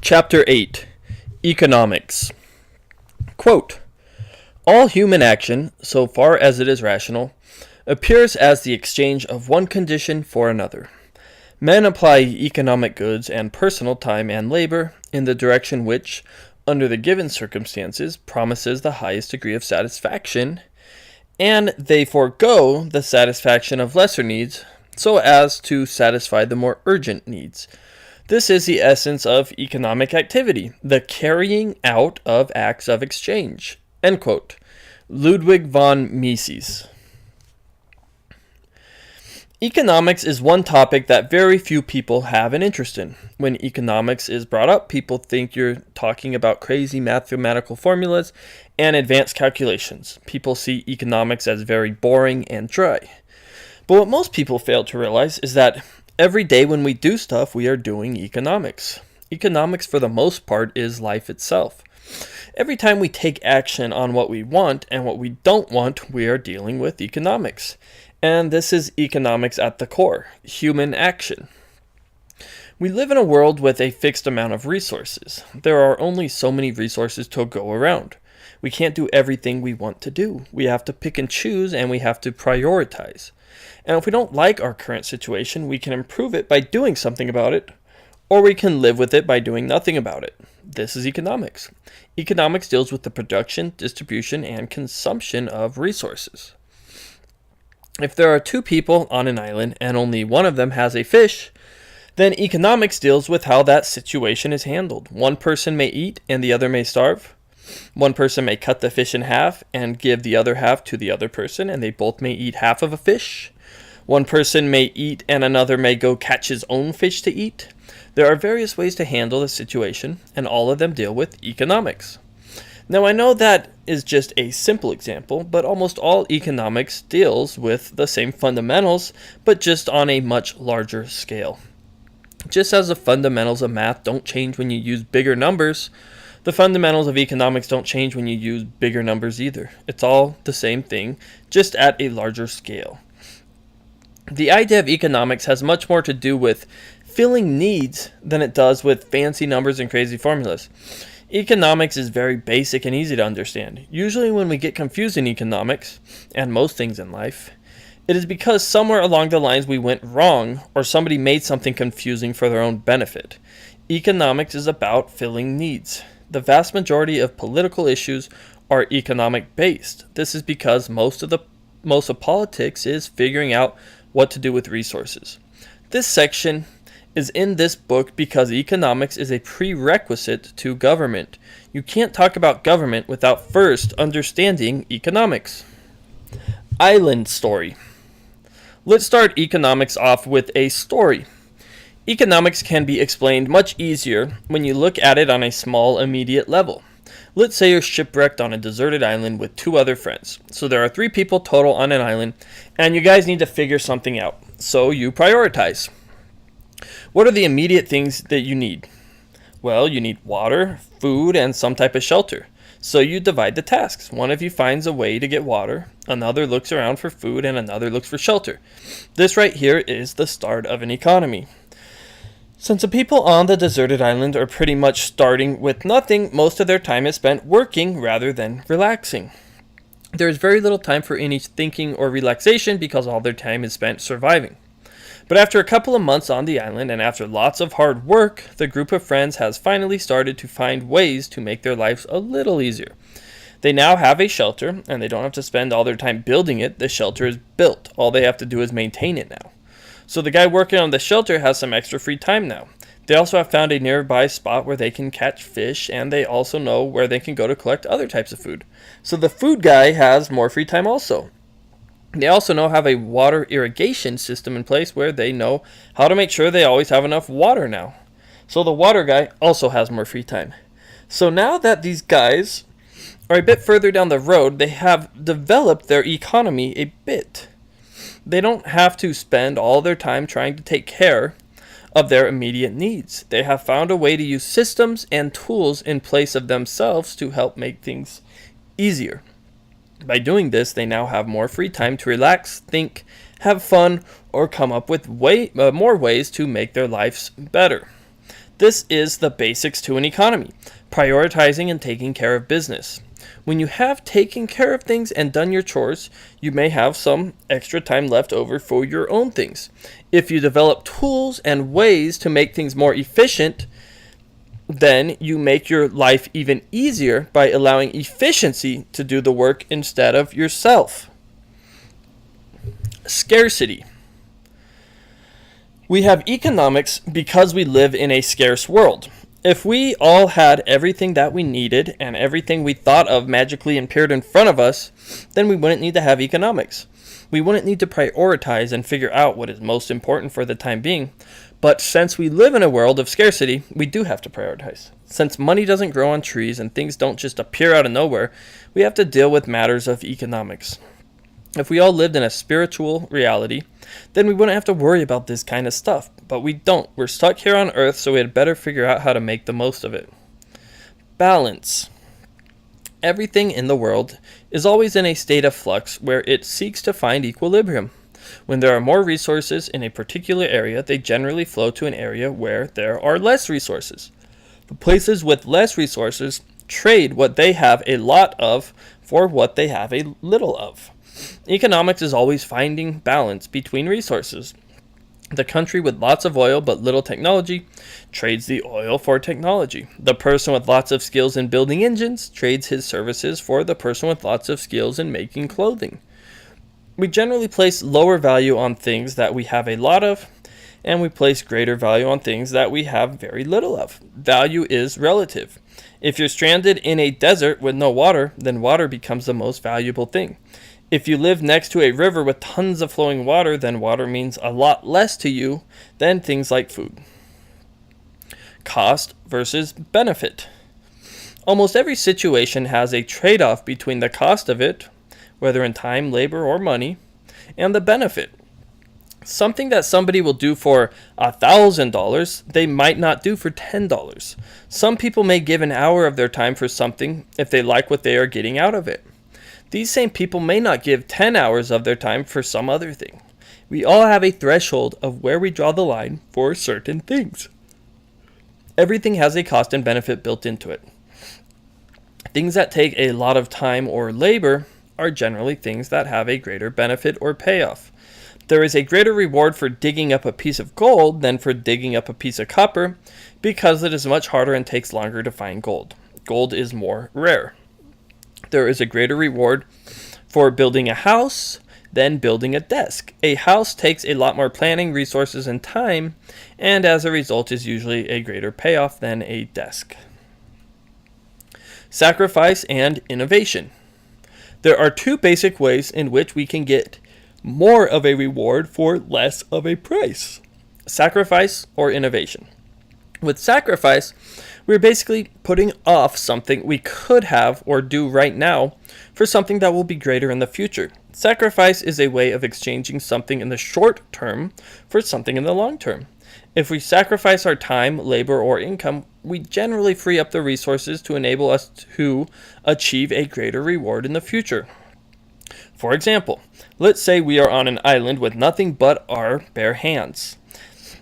Chapter 8. Economics. Quote, all human action, so far as it is rational, appears as the exchange of one condition for another. Men apply economic goods and personal time and labor in the direction which, under the given circumstances, promises the highest degree of satisfaction, and they forego the satisfaction of lesser needs so as to satisfy the more urgent needs. This is the essence of economic activity, the carrying out of acts of exchange. End quote. Ludwig von Mises. Economics is one topic that very few people have an interest in. When economics is brought up, people think you're talking about crazy mathematical formulas and advanced calculations. People see economics as very boring and dry. But what most people fail to realize is that every day when we do stuff, we are doing economics. Economics, for the most part, is life itself. Every time we take action on what we want and what we don't want, we are dealing with economics. And this is economics at the core, human action. We live in a world with a fixed amount of resources. There are only so many resources to go around. We can't do everything we want to do. We have to pick and choose, and we have to prioritize. And if we don't like our current situation, we can improve it by doing something about it, or we can live with it by doing nothing about it. This is economics. Economics deals with the production, distribution, and consumption of resources. If there are two people on an island and only one of them has a fish, then economics deals with how that situation is handled. One person may eat and the other may starve. One person may cut the fish in half and give the other half to the other person, and they both may eat half of a fish. One person may eat and another may go catch his own fish to eat. There are various ways to handle the situation, and all of them deal with economics. Now, I know that is just a simple example, but almost all economics deals with the same fundamentals, but just on a much larger scale. Just as the fundamentals of math don't change when you use bigger numbers, the fundamentals of economics don't change when you use bigger numbers either. It's all the same thing, just at a larger scale. The idea of economics has much more to do with filling needs than it does with fancy numbers and crazy formulas. Economics is very basic and easy to understand. Usually when we get confused in economics, and most things in life, it is because somewhere along the lines we went wrong, or somebody made something confusing for their own benefit. Economics is about filling needs. The vast majority of political issues are economic based. This is because most of politics is figuring out what to do with resources. This section is in this book because economics is a prerequisite to government. You can't talk about government without first understanding economics. Island story. Let's start economics off with a story. Economics can be explained much easier when you look at it on a small, immediate level. Let's say you're shipwrecked on a deserted island with two other friends. So there are 3 people total on an island, and you guys need to figure something out. So you prioritize. What are the immediate things that you need? Well, you need water, food, and some type of shelter. So you divide the tasks. One of you finds a way to get water, another looks around for food, and another looks for shelter. This right here is the start of an economy. Since the people on the deserted island are pretty much starting with nothing, most of their time is spent working rather than relaxing. There is very little time for any thinking or relaxation because all their time is spent surviving. But after a couple of months on the island and after lots of hard work, the group of friends has finally started to find ways to make their lives a little easier. They now have a shelter, and they don't have to spend all their time building it. The shelter is built. All they have to do is maintain it now. So the guy working on the shelter has some extra free time now. They also have found a nearby spot where they can catch fish, and they also know where they can go to collect other types of food. So the food guy has more free time also. They also now have a water irrigation system in place where they know how to make sure they always have enough water now. So the water guy also has more free time. So now that these guys are a bit further down the road, they have developed their economy a bit. They don't have to spend all their time trying to take care of their immediate needs. They have found a way to use systems and tools in place of themselves to help make things easier. By doing this, they now have more free time to relax, think, have fun, or come up with more ways to make their lives better. This is the basics to an economy: prioritizing and taking care of business. When you have taken care of things and done your chores, you may have some extra time left over for your own things. If you develop tools and ways to make things more efficient, then you make your life even easier by allowing efficiency to do the work instead of yourself. Scarcity. We have economics because we live in a scarce world. If we all had everything that we needed and everything we thought of magically appeared in front of us, then we wouldn't need to have economics. We wouldn't need to prioritize and figure out what is most important for the time being. But since we live in a world of scarcity, we do have to prioritize. Since money doesn't grow on trees and things don't just appear out of nowhere, we have to deal with matters of economics. If we all lived in a spiritual reality, then we wouldn't have to worry about this kind of stuff. But we don't. We're stuck here on Earth, so we had better figure out how to make the most of it. Balance. Everything in the world is always in a state of flux where it seeks to find equilibrium. When there are more resources in a particular area, they generally flow to an area where there are less resources. The places with less resources trade what they have a lot of for what they have a little of. Economics is always finding balance between resources. The country with lots of oil but little technology trades the oil for technology. The person with lots of skills in building engines trades his services for the person with lots of skills in making clothing. We generally place lower value on things that we have a lot of, and we place greater value on things that we have very little of. Value is relative. If you're stranded in a desert with no water, then water becomes the most valuable thing. If you live next to a river with tons of flowing water, then water means a lot less to you than things like food. Cost versus benefit. Almost every situation has a trade-off between the cost of it, whether in time, labor, or money, and the benefit. Something that somebody will do for $1,000, they might not do for $10. Some people may give an hour of their time for something if they like what they are getting out of it. These same people may not give 10 hours of their time for some other thing. We all have a threshold of where we draw the line for certain things. Everything has a cost and benefit built into it. Things that take a lot of time or labor are generally things that have a greater benefit or payoff. There is a greater reward for digging up a piece of gold than for digging up a piece of copper because it is much harder and takes longer to find gold. Gold is more rare. There is a greater reward for building a house than building a desk. A house takes a lot more planning, resources, and time, and as a result is usually a greater payoff than a desk. Sacrifice and innovation. There are two basic ways in which we can get more of a reward for less of a price: sacrifice or innovation. With sacrifice, we're basically putting off something we could have or do right now for something that will be greater in the future. Sacrifice is a way of exchanging something in the short term for something in the long term. If we sacrifice our time, labor, or income, we generally free up the resources to enable us to achieve a greater reward in the future. For example, let's say we are on an island with nothing but our bare hands.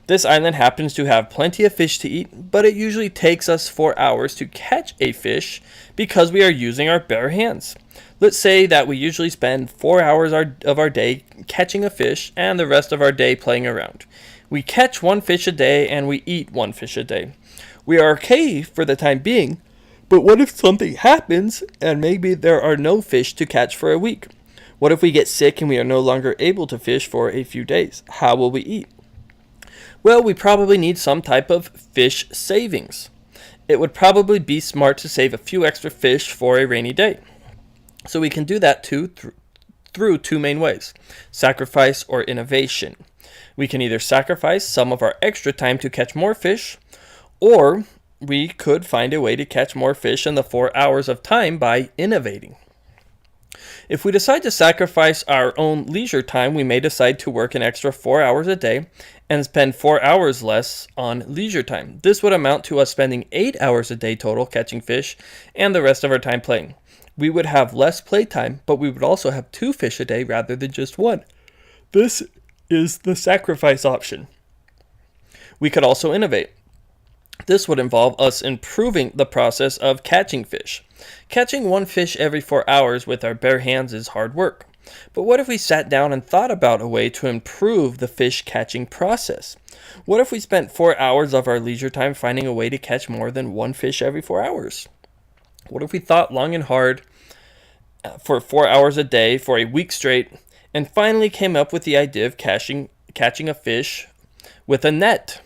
This island happens to have plenty of fish to eat, but it usually takes us 4 hours to catch a fish because we are using our bare hands. Let's say that we usually spend 4 hours of our day catching a fish and the rest of our day playing around. We catch 1 fish a day and we eat 1 fish a day. We are okay for the time being, but what if something happens and maybe there are no fish to catch for a week? What if we get sick and we are no longer able to fish for a few days? How will we eat? Well, we probably need some type of fish savings. It would probably be smart to save a few extra fish for a rainy day. So we can do that through two main ways: sacrifice or innovation. We can either sacrifice some of our extra time to catch more fish, or we could find a way to catch more fish in the 4 hours of time by innovating. If we decide to sacrifice our own leisure time, we may decide to work an extra 4 hours a day and spend 4 hours less on leisure time. This would amount to us spending 8 hours a day total catching fish and the rest of our time playing. We would have less playtime, but we would also have 2 fish a day rather than just 1. This is the sacrifice option. We could also innovate. This would involve us improving the process of catching fish. Catching one fish every 4 hours with our bare hands is hard work. But what if we sat down and thought about a way to improve the fish catching process? What if we spent 4 hours of our leisure time finding a way to catch more than one fish every 4 hours? What if we thought long and hard for 4 hours a day for a week straight and finally came up with the idea of catching a fish with a net?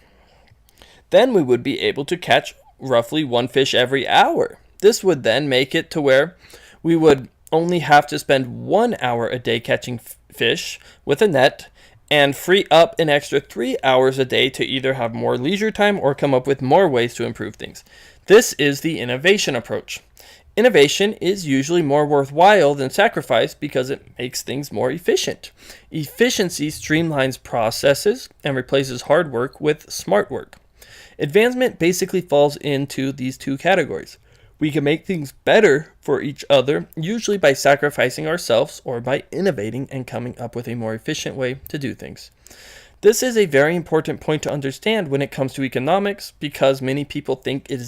Then we would be able to catch roughly one fish every hour. This would then make it to where we would only have to spend 1 hour a day catching fish with a net and free up an extra 3 hours a day to either have more leisure time or come up with more ways to improve things. This is the innovation approach. Innovation is usually more worthwhile than sacrifice because it makes things more efficient. Efficiency streamlines processes and replaces hard work with smart work. Advancement basically falls into these two categories. We can make things better for each other, usually by sacrificing ourselves or by innovating and coming up with a more efficient way to do things. This is a very important point to understand when it comes to economics because many people think it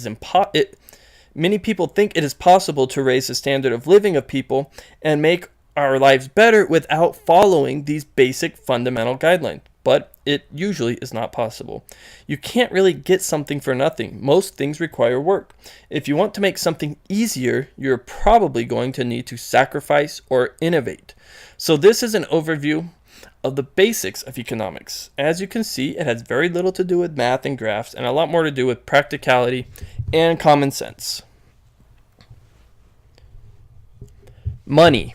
is possible to raise the standard of living of people and make our lives better without following these basic fundamental guidelines. But it usually is not possible. You can't really get something for nothing. Most things require work. If you want to make something easier, you're probably going to need to sacrifice or innovate. So this is an overview of the basics of economics. As you can see, it has very little to do with math and graphs and a lot more to do with practicality and common sense. Money.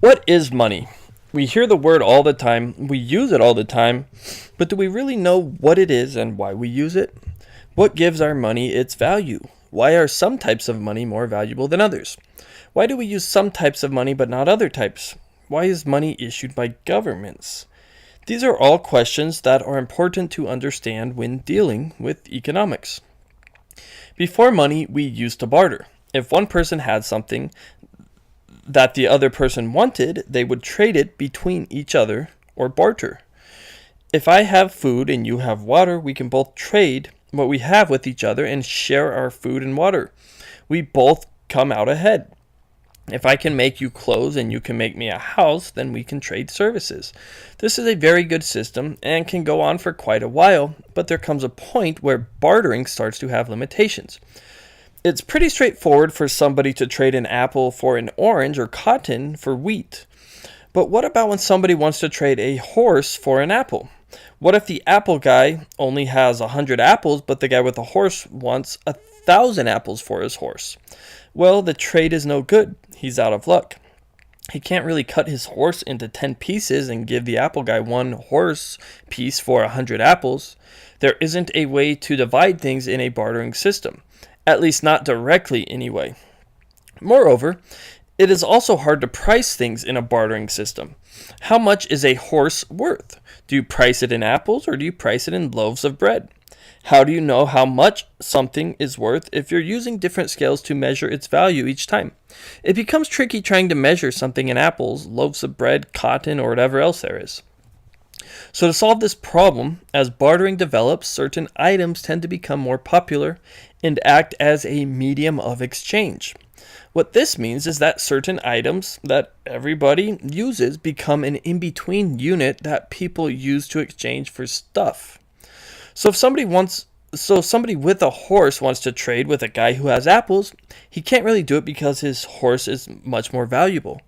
What is money? We hear the word all the time, we use it all the time, but do we really know what it is and why we use it? What gives our money its value? Why are some types of money more valuable than others? Why do we use some types of money but not other types? Why is money issued by governments? These are all questions that are important to understand when dealing with economics. Before money, we used to barter. If one person had something that the other person wanted, they would trade it between each other or barter. If I have food and you have water, we can both trade what we have with each other and share our food and water. We both come out ahead. If I can make you clothes and you can make me a house, then we can trade services. This is a very good system and can go on for quite a while, but there comes a point where bartering starts to have limitations. It's pretty straightforward for somebody to trade an apple for an orange or cotton for wheat. But what about when somebody wants to trade a horse for an apple? What if the apple guy only has 100 apples, but the guy with the horse wants 1,000 apples for his horse? Well, the trade is no good. He's out of luck. He can't really cut his horse into 10 pieces and give the apple guy one horse piece for 100 apples. There isn't a way to divide things in a bartering system. At least not directly anyway. Moreover, it is also hard to price things in a bartering system. How much is a horse worth? Do you price it in apples or do you price it in loaves of bread? How do you know how much something is worth if you're using different scales to measure its value each time? It becomes tricky trying to measure something in apples, loaves of bread, cotton, or whatever else there is. So to solve this problem, as bartering develops, certain items tend to become more popular and act as a medium of exchange. What this means is that certain items that everybody uses become an in-between unit that people use to exchange for stuff. So if somebody with a horse wants to trade with a guy who has apples, he can't really do it because his horse is much more valuable.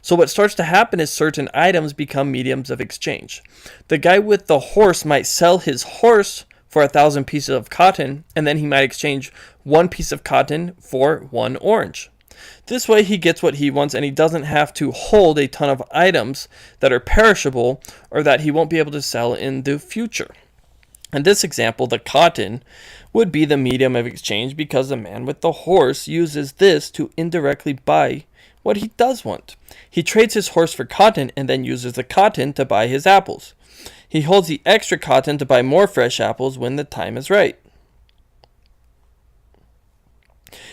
So what starts to happen is certain items become mediums of exchange. The guy with the horse might sell his horse for 1,000 pieces of cotton, and then he might exchange one piece of cotton for one orange. This way he gets what he wants and he doesn't have to hold a ton of items that are perishable or that he won't be able to sell in the future. In this example, the cotton would be the medium of exchange because the man with the horse uses this to indirectly buy what he does want. He trades his horse for cotton and then uses the cotton to buy his apples. He holds the extra cotton to buy more fresh apples when the time is right.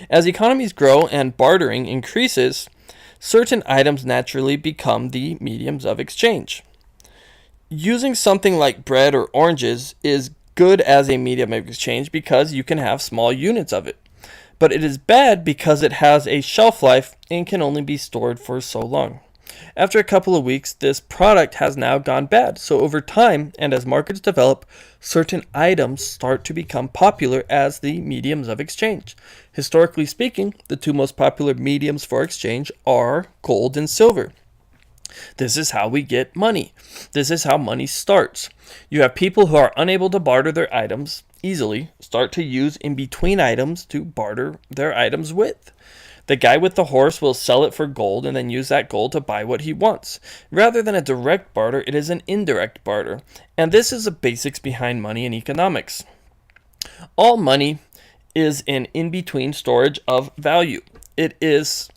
As economies grow and bartering increases, certain items naturally become the mediums of exchange. Using something like bread or oranges is good as a medium of exchange because you can have small units of it. But it is bad because it has a shelf life and can only be stored for so long. After a couple of weeks, this product has now gone bad. So over time, and as markets develop, certain items start to become popular as the mediums of exchange. Historically speaking, the two most popular mediums for exchange are gold and silver. This is how we get money. This is how money starts. You have people who are unable to barter their items easily start to use in-between items to barter their items with. The guy with the horse will sell it for gold and then use that gold to buy what he wants. Rather than a direct barter, it is an indirect barter. And this is the basics behind money and economics. All money is an in-between storage of value. It is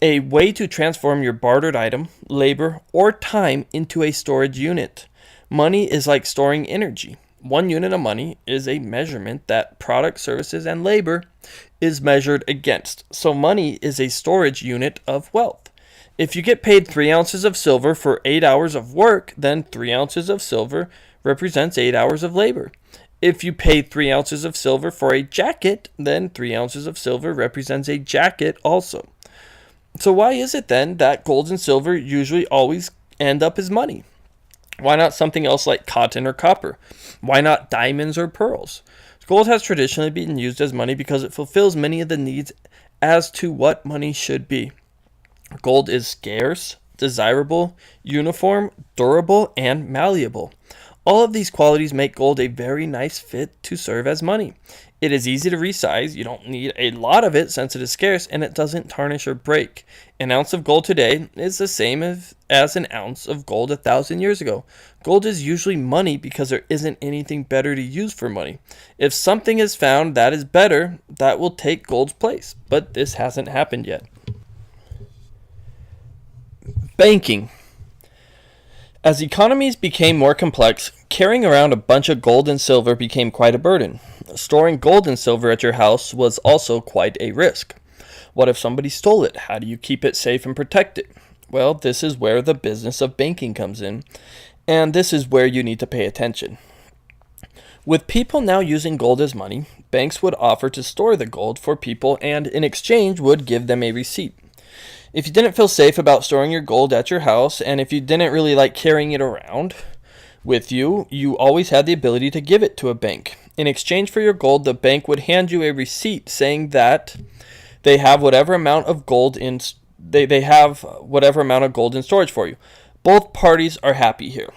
a way to transform your bartered item, labor, or time into a storage unit. Money is like storing energy. 1 unit of money is a measurement that product, services, and labor is measured against. So money is a storage unit of wealth. If you get paid 3 ounces of silver for 8 hours of work, then 3 ounces of silver represents 8 hours of labor. If you pay 3 ounces of silver for a jacket, then 3 ounces of silver represents a jacket also. So why is it then that gold and silver usually always end up as money? Why not something else like cotton or copper? Why not diamonds or pearls? Gold has traditionally been used as money because it fulfills many of the needs as to what money should be. Gold is scarce, desirable, uniform, durable, and malleable. All of these qualities make gold a very nice fit to serve as money. It is easy to resize, you don't need a lot of it since it is scarce, and it doesn't tarnish or break. An ounce of gold today is the same as an ounce of gold 1,000 years ago. Gold is usually money because there isn't anything better to use for money. If something is found that is better, that will take gold's place, but this hasn't happened yet. Banking. As economies became more complex, carrying around a bunch of gold and silver became quite a burden. Storing gold and silver at your house was also quite a risk. What if somebody stole it? How do you keep it safe and protect it? Well, this is where the business of banking comes in, and this is where you need to pay attention. With people now using gold as money, banks would offer to store the gold for people and in exchange would give them a receipt. If you didn't feel safe about storing your gold at your house, and if you didn't really like carrying it around with you, you always had the ability to give it to a bank. In exchange for your gold, the bank would hand you a receipt saying that they have whatever amount of gold in storage for you. Both parties are happy here.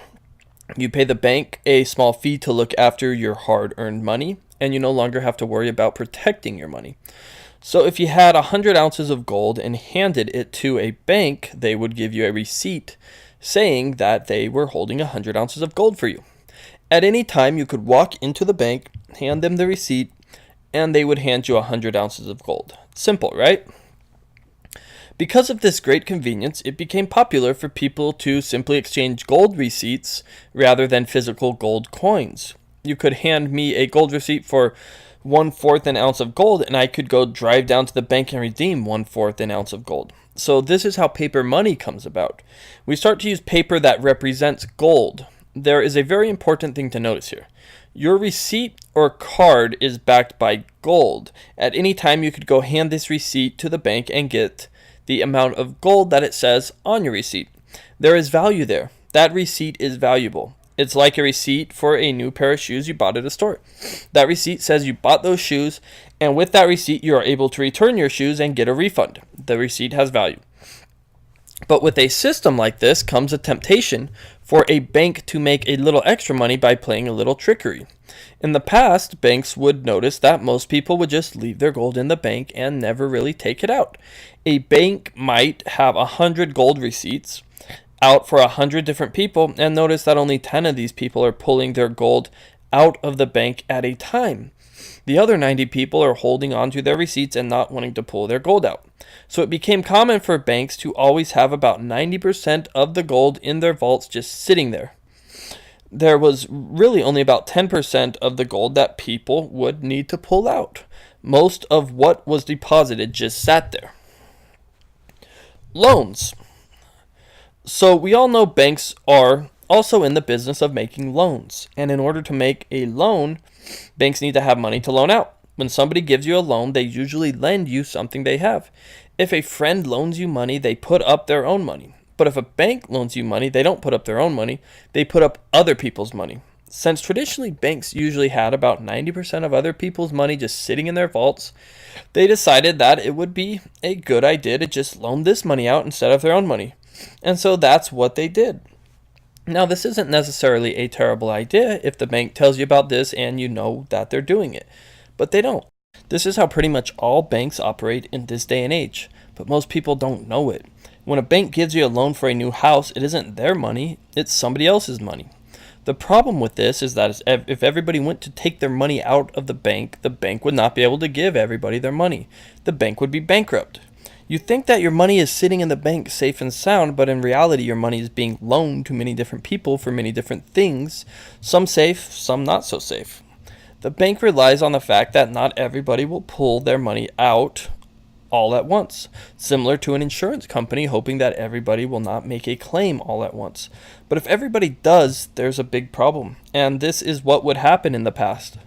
You pay the bank a small fee to look after your hard-earned money, and you no longer have to worry about protecting your money. So if you had 100 ounces of gold and handed it to a bank, they would give you a receipt saying that they were holding 100 ounces of gold for you. At any time, you could walk into the bank, hand them the receipt, and they would hand you 100 ounces of gold. Simple, right? Because of this great convenience, it became popular for people to simply exchange gold receipts rather than physical gold coins. You could hand me a gold receipt for 1/4 an ounce of gold, and I could go drive down to the bank and redeem 1/4 an ounce of gold. So this is how paper money comes about. We start to use paper that represents gold. There is a very important thing to notice here. Your receipt or card is backed by gold. At any time, you could go hand this receipt to the bank and get the amount of gold that it says on your receipt. There is value there. That receipt is valuable. It's like a receipt for a new pair of shoes you bought at a store. That receipt says you bought those shoes, and with that receipt, you are able to return your shoes and get a refund. The receipt has value. But with a system like this comes a temptation for a bank to make a little extra money by playing a little trickery. In the past, banks would notice that most people would just leave their gold in the bank and never really take it out. A bank might have 100 gold receipts out for 100 different people and notice that only 10 of these people are pulling their gold out of the bank at a time. The other 90 people are holding onto their receipts and not wanting to pull their gold out. So it became common for banks to always have about 90% of the gold in their vaults just sitting there. There was really only about 10% of the gold that people would need to pull out. Most of what was deposited just sat there. Loans. So we all know banks are also in the business of making loans. And in order to make a loan, banks need to have money to loan out. When somebody gives you a loan, they usually lend you something they have. If a friend loans you money, they put up their own money. But if a bank loans you money, they don't put up their own money, they put up other people's money. Since traditionally banks usually had about 90% of other people's money just sitting in their vaults, they decided that it would be a good idea to just loan this money out instead of their own money. And so that's what they did. Now, this isn't necessarily a terrible idea if the bank tells you about this and you know that they're doing it, but they don't. This is how pretty much all banks operate in this day and age, but most people don't know it. When a bank gives you a loan for a new house, it isn't their money, it's somebody else's money. The problem with this is that if everybody went to take their money out of the bank would not be able to give everybody their money. The bank would be bankrupt. You think that your money is sitting in the bank safe and sound, but in reality your money is being loaned to many different people for many different things, some safe, some not so safe. The bank relies on the fact that not everybody will pull their money out all at once, similar to an insurance company hoping that everybody will not make a claim all at once. But if everybody does, there's a big problem, and this is what would happen in the past.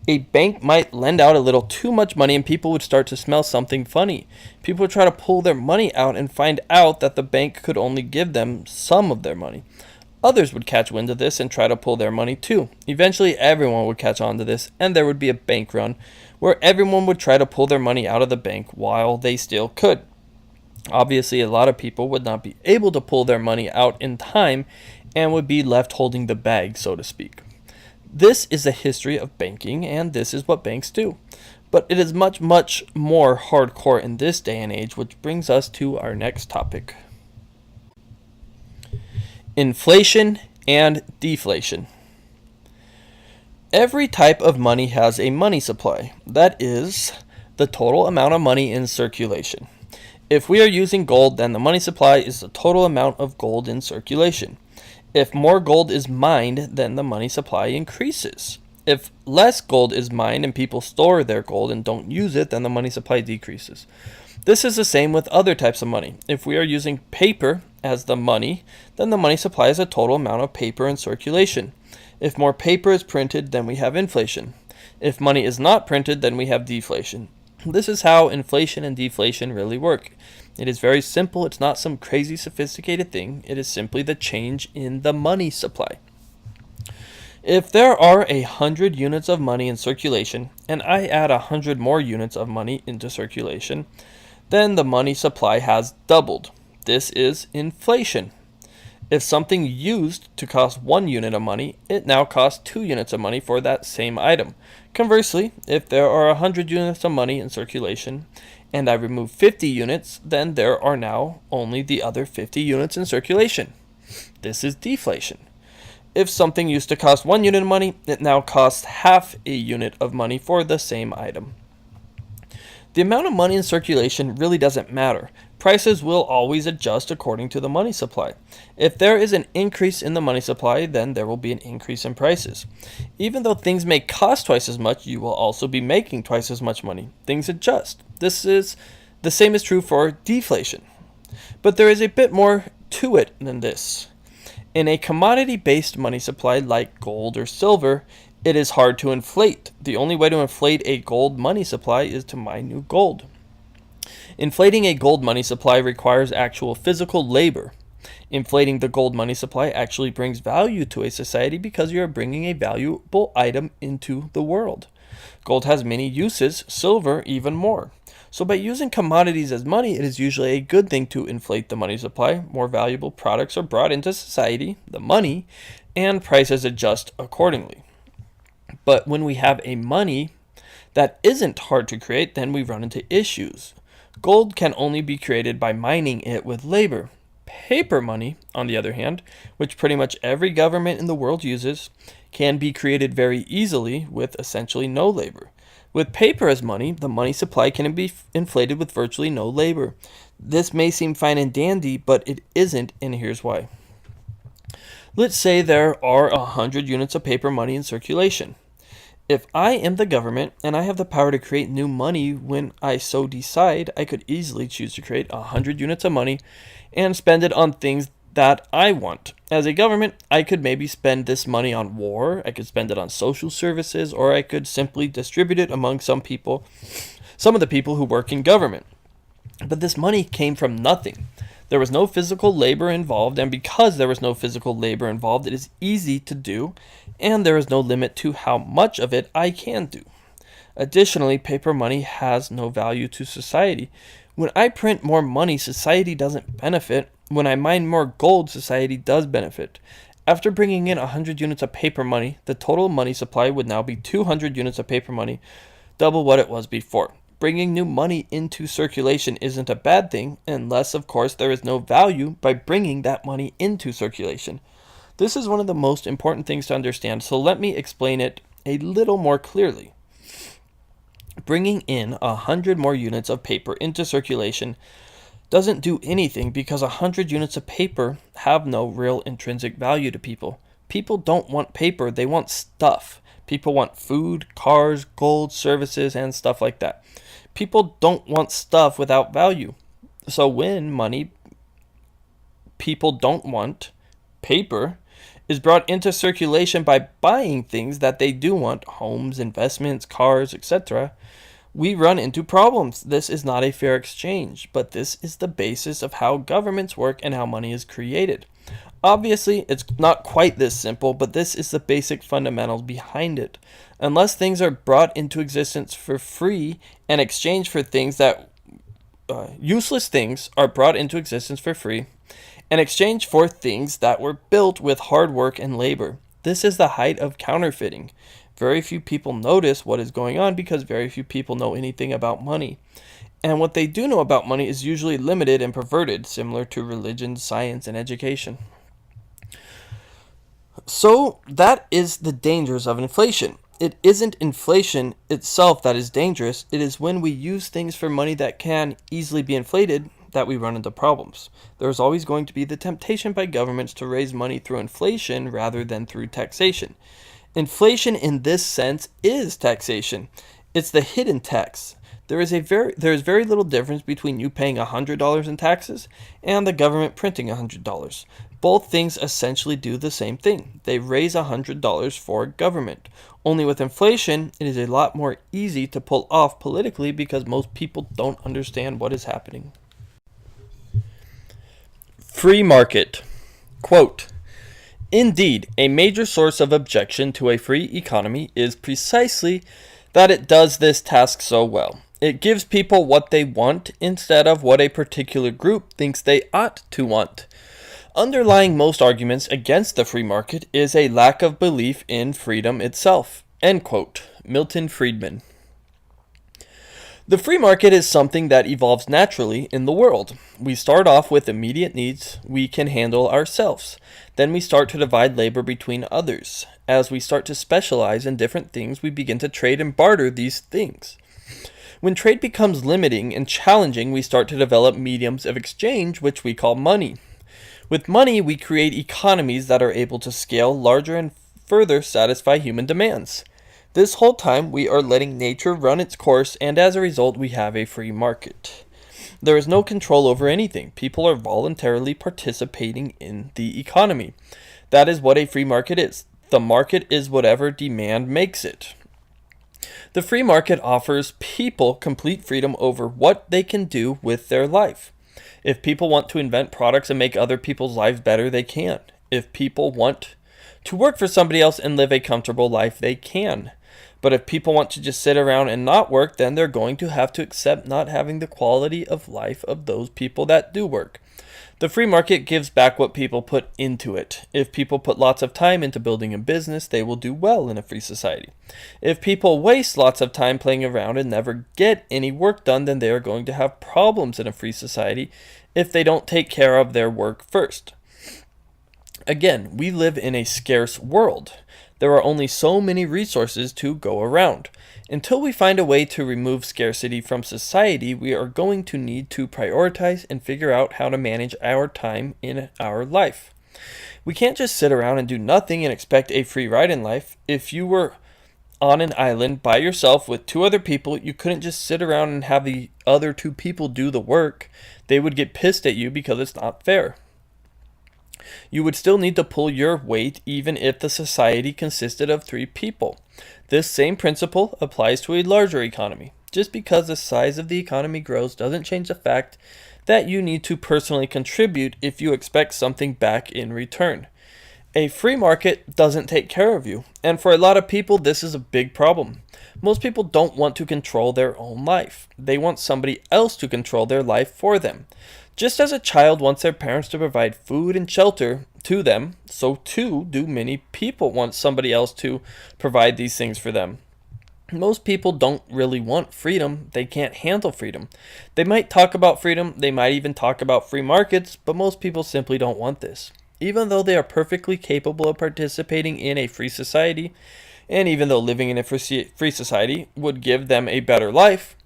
A bank might lend out a little too much money and people would start to smell something funny. People would try to pull their money out and find out that the bank could only give them some of their money. Others would catch wind of this and try to pull their money too. Eventually everyone would catch on to this and there would be a bank run where everyone would try to pull their money out of the bank while they still could. Obviously, a lot of people would not be able to pull their money out in time and would be left holding the bag, so to speak. This is the history of banking, and this is what banks do. But it is much, much more hardcore in this day and age, which brings us to our next topic. Inflation and deflation. Every type of money has a money supply. That is, the total amount of money in circulation. If we are using gold, then the money supply is the total amount of gold in circulation. If more gold is mined, then the money supply increases. If less gold is mined and people store their gold and don't use it, then the money supply decreases. This is the same with other types of money. If we are using paper as the money, then the money supply is the total amount of paper in circulation. If more paper is printed, then we have inflation. If money is not printed, then we have deflation. This is how inflation and deflation really work. It is very simple. It's not some crazy sophisticated thing. It is simply the change in the money supply. If there are 100 units of money in circulation, and I add 100 more units of money into circulation, then the money supply has doubled. This is inflation. If something used to cost 1 unit of money, it now costs 2 units of money for that same item. Conversely, if there are 100 units of money in circulation, and I remove 50 units, then there are now only the other 50 units in circulation. This is deflation. If something used to cost 1 unit of money, it now costs half a unit of money for the same item. The amount of money in circulation really doesn't matter. Prices will always adjust according to the money supply. If there is an increase in the money supply, then there will be an increase in prices. Even though things may cost twice as much, you will also be making twice as much money. Things adjust. This is the same is true for deflation. But there is a bit more to it than this. In a commodity-based money supply like gold or silver, it is hard to inflate. The only way to inflate a gold money supply is to mine new gold. Inflating a gold money supply requires actual physical labor. Inflating the gold money supply actually brings value to a society because you are bringing a valuable item into the world. Gold has many uses, silver even more. So by using commodities as money, it is usually a good thing to inflate the money supply. More valuable products are brought into society, the money, and prices adjust accordingly. But when we have a money that isn't hard to create, then we run into issues. Gold can only be created by mining it with labor. Paper money, on the other hand, which pretty much every government in the world uses, can be created very easily with essentially no labor. With paper as money, the money supply can be inflated with virtually no labor. This may seem fine and dandy, but it isn't, and here's why. Let's say there are 100 units of paper money in circulation. If I am the government and I have the power to create new money when I so decide, I could easily choose to create 100 units of money and spend it on things that I want. As a government, I could maybe spend this money on war, I could spend it on social services, or I could simply distribute it among some people, some of the people who work in government. But this money came from nothing. There was no physical labor involved, and because there was no physical labor involved, it is easy to do, and there is no limit to how much of it I can do. Additionally, paper money has no value to society. When I print more money, society doesn't benefit. When I mine more gold, society does benefit. After bringing in 100 units of paper money, the total money supply would now be 200 units of paper money, double what it was before. Bringing new money into circulation isn't a bad thing, unless, of course, there is no value by bringing that money into circulation. This is one of the most important things to understand, so let me explain it a little more clearly. Bringing in 100 more units of paper into circulation doesn't do anything because 100 units of paper have no real intrinsic value to people. People don't want paper, they want stuff. People want food, cars, gold, services, and stuff like that. People don't want stuff without value. So when money people don't want, paper, is brought into circulation by buying things that they do want, homes, investments, cars, etc., we run into problems. This is not a fair exchange, but this is the basis of how governments work and how money is created. Obviously, it's not quite this simple, but this is the basic fundamentals behind it. Unless things are brought into existence for free and exchanged for things that useless things are brought into existence for free and exchanged for things that were built with hard work and labor. This is the height of counterfeiting. Very few people notice what is going on because very few people know anything about money. And what they do know about money is usually limited and perverted, similar to religion, science, and education. So that is the dangers of inflation. It isn't inflation itself that is dangerous. It is when we use things for money that can easily be inflated that we run into problems. There is always going to be the temptation by governments to raise money through inflation rather than through taxation. Inflation in this sense is taxation. It's the hidden tax. There is very little difference between you paying $100 in taxes and the government printing $100. Both things essentially do the same thing. They raise $100 for government. Only with inflation, it is a lot more easy to pull off politically because most people don't understand what is happening. Free market. Quote, "Indeed, a major source of objection to a free economy is precisely that it does this task so well. It gives people what they want instead of what a particular group thinks they ought to want. Underlying most arguments against the free market is a lack of belief in freedom itself." End quote. Milton Friedman. The free market is something that evolves naturally in the world. We start off with immediate needs we can handle ourselves. Then we start to divide labor between others. As we start to specialize in different things, we begin to trade and barter these things. When trade becomes limiting and challenging, we start to develop mediums of exchange, which we call money. With money, we create economies that are able to scale larger and further satisfy human demands. This whole time, we are letting nature run its course, and as a result, we have a free market. There is no control over anything. People are voluntarily participating in the economy. That is what a free market is. The market is whatever demand makes it. The free market offers people complete freedom over what they can do with their life. If people want to invent products and make other people's lives better, they can. If people want to work for somebody else and live a comfortable life, they can. But if people want to just sit around and not work, then they're going to have to accept not having the quality of life of those people that do work. The free market gives back what people put into it. If people put lots of time into building a business, they will do well in a free society. If people waste lots of time playing around and never get any work done, then they are going to have problems in a free society if they don't take care of their work first. Again, we live in a scarce world. There are only so many resources to go around. Until we find a way to remove scarcity from society, we are going to need to prioritize and figure out how to manage our time in our life. We can't just sit around and do nothing and expect a free ride in life. If you were on an island by yourself with two other people, you couldn't just sit around and have the other two people do the work. They would get pissed at you because it's not fair. You would still need to pull your weight even if the society consisted of 3 people. This same principle applies to a larger economy. Just because the size of the economy grows doesn't change the fact that you need to personally contribute if you expect something back in return. A free market doesn't take care of you, and for a lot of people, this is a big problem. Most people don't want to control their own life. They want somebody else to control their life for them. Just as a child wants their parents to provide food and shelter to them, so too do many people want somebody else to provide these things for them. Most people don't really want freedom. They can't handle freedom. They might talk about freedom, they might even talk about free markets, but most people simply don't want this. Even though they are perfectly capable of participating in a free society, and even though living in a free society would give them a better life,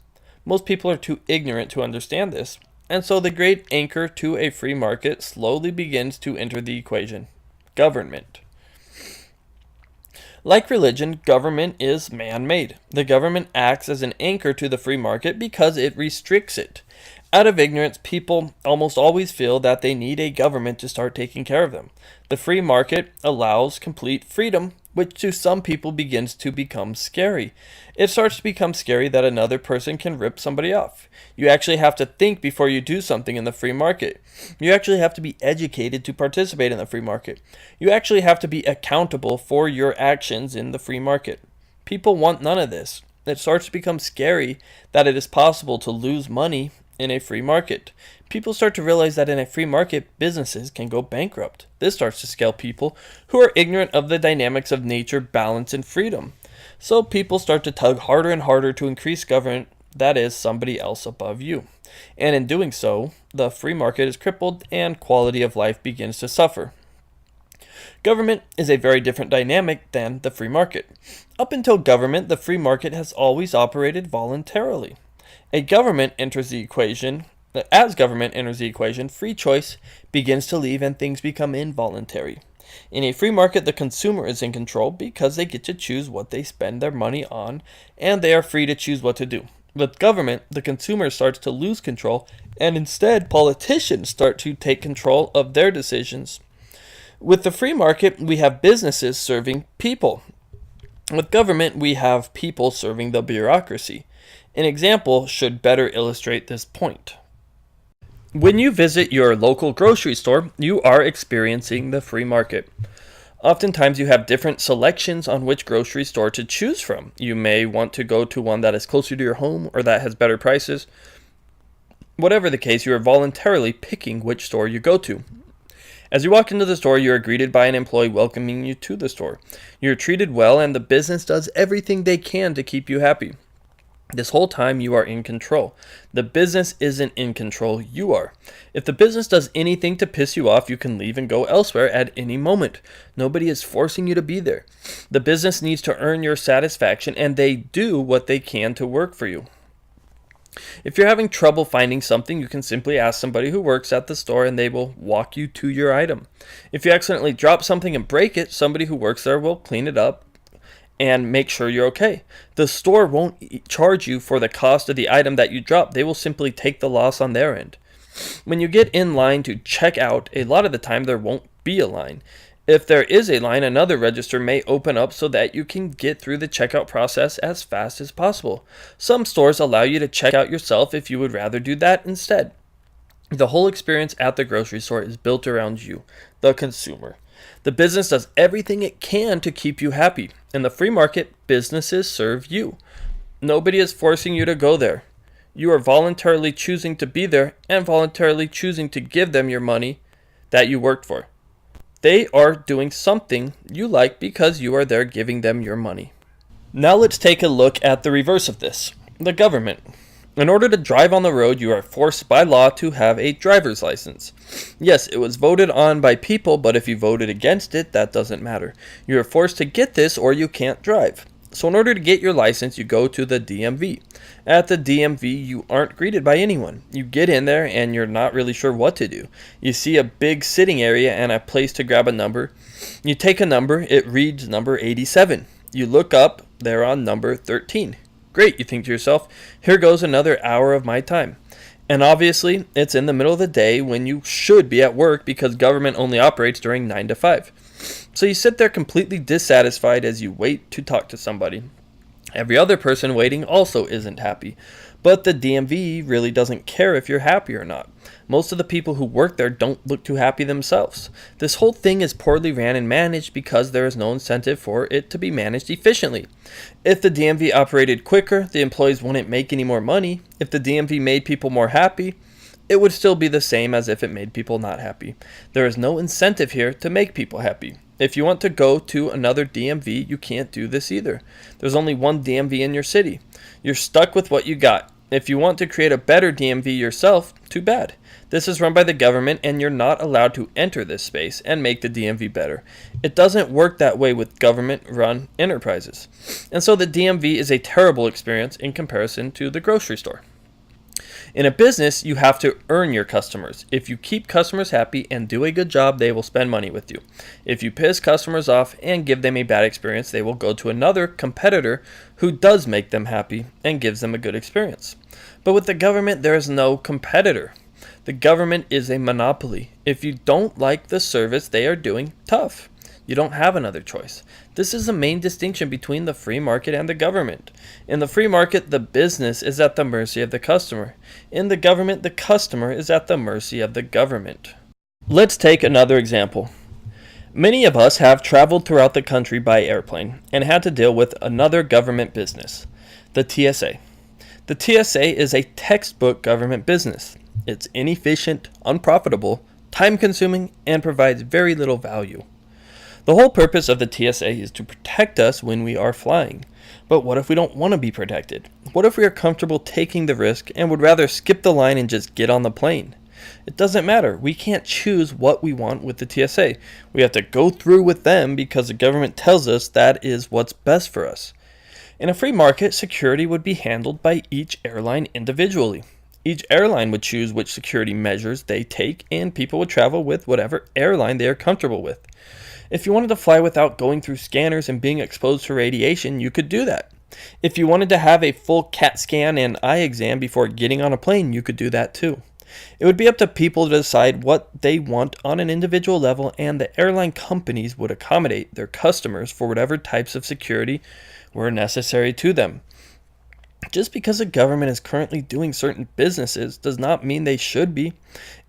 most people are too ignorant to understand this. And so the great anchor to a free market slowly begins to enter the equation: government. Like religion, government is man-made. The government acts as an anchor to the free market because it restricts it. Out of ignorance, people almost always feel that they need a government to start taking care of them. The free market allows complete freedom, which to some people begins to become scary. It starts to become scary that another person can rip somebody off. You actually have to think before you do something in the free market. You actually have to be educated to participate in the free market. You actually have to be accountable for your actions in the free market. People want none of this. It starts to become scary that it is possible to lose money in a free market. People start to realize that in a free market, businesses can go bankrupt. This starts to scale people who are ignorant of the dynamics of nature, balance, and freedom. So people start to tug harder and harder to increase government, that is, somebody else above you. And in doing so, the free market is crippled and quality of life begins to suffer. Government is a very different dynamic than the free market. Up until government, the free market has always operated voluntarily. As government enters the equation, free choice begins to leave and things become involuntary. In a free market, the consumer is in control because they get to choose what they spend their money on, and they are free to choose what to do. With government, the consumer starts to lose control, and instead, politicians start to take control of their decisions. With the free market, we have businesses serving people. With government, we have people serving the bureaucracy. An example should better illustrate this point. When you visit your local grocery store, you are experiencing the free market. Oftentimes you have different selections on which grocery store to choose from. You may want to go to one that is closer to your home or that has better prices. Whatever the case, you are voluntarily picking which store you go to. As you walk into the store, you are greeted by an employee welcoming you to the store. You are treated well, and the business does everything they can to keep you happy. This whole time you are in control. The business isn't in control, you are. If the business does anything to piss you off, you can leave and go elsewhere at any moment. Nobody is forcing you to be there. The business needs to earn your satisfaction, and they do what they can to work for you. If you're having trouble finding something, you can simply ask somebody who works at the store and they will walk you to your item. If you accidentally drop something and break it, somebody who works there will clean it up and make sure you're okay. The store won't charge you for the cost of the item that you dropped. They will simply take the loss on their end. When you get in line to check out, a lot of the time there won't be a line. If there is a line, another register may open up so that you can get through the checkout process as fast as possible. Some stores allow you to check out yourself if you would rather do that instead. The whole experience at the grocery store is built around you, the consumer. The business does everything it can to keep you happy. In the free market, businesses serve you. Nobody is forcing you to go there. You are voluntarily choosing to be there and voluntarily choosing to give them your money that you worked for. They are doing something you like because you are there giving them your money. Now let's take a look at the reverse of this, the government. In order to drive on the road, you are forced by law to have a driver's license. Yes, it was voted on by people, but if you voted against it, that doesn't matter. You are forced to get this or you can't drive. So in order to get your license, you go to the DMV. At the DMV, you aren't greeted by anyone. You get in there and you're not really sure what to do. You see a big sitting area and a place to grab a number. You take a number, it reads number 87. You look up, they're on number 13. Great, you think to yourself, here goes another hour of my time. And obviously, it's in the middle of the day when you should be at work because government only operates during 9 to 5. So you sit there completely dissatisfied as you wait to talk to somebody. Every other person waiting also isn't happy, but the DMV really doesn't care if you're happy or not. Most of the people who work there don't look too happy themselves. This whole thing is poorly ran and managed because there is no incentive for it to be managed efficiently. If the DMV operated quicker, the employees wouldn't make any more money. If the DMV made people more happy, it would still be the same as if it made people not happy. There is no incentive here to make people happy. If you want to go to another DMV, you can't do this either. There's only one DMV in your city. You're stuck with what you got. If you want to create a better DMV yourself, too bad. This is run by the government and you're not allowed to enter this space and make the DMV better. It doesn't work that way with government-run enterprises. And so the DMV is a terrible experience in comparison to the grocery store. In a business, you have to earn your customers. If you keep customers happy and do a good job, they will spend money with you. If you piss customers off and give them a bad experience, they will go to another competitor who does make them happy and gives them a good experience. But with the government, there is no competitor. The government is a monopoly. If you don't like the service they are doing, tough. You don't have another choice. This is the main distinction between the free market and the government. In the free market, the business is at the mercy of the customer. In the government, the customer is at the mercy of the government. Let's take another example. Many of us have traveled throughout the country by airplane and had to deal with another government business, the TSA. The TSA is a textbook government business. It's inefficient, unprofitable, time-consuming, and provides very little value. The whole purpose of the TSA is to protect us when we are flying. But what if we don't want to be protected? What if we are comfortable taking the risk and would rather skip the line and just get on the plane? It doesn't matter. We can't choose what we want with the TSA. We have to go through with them because the government tells us that is what's best for us. In a free market, security would be handled by each airline individually. Each airline would choose which security measures they take, and people would travel with whatever airline they are comfortable with. If you wanted to fly without going through scanners and being exposed to radiation, you could do that. If you wanted to have a full CAT scan and eye exam before getting on a plane, you could do that too. It would be up to people to decide what they want on an individual level, and the airline companies would accommodate their customers for whatever types of security were necessary to them. Just because a government is currently doing certain businesses does not mean they should be.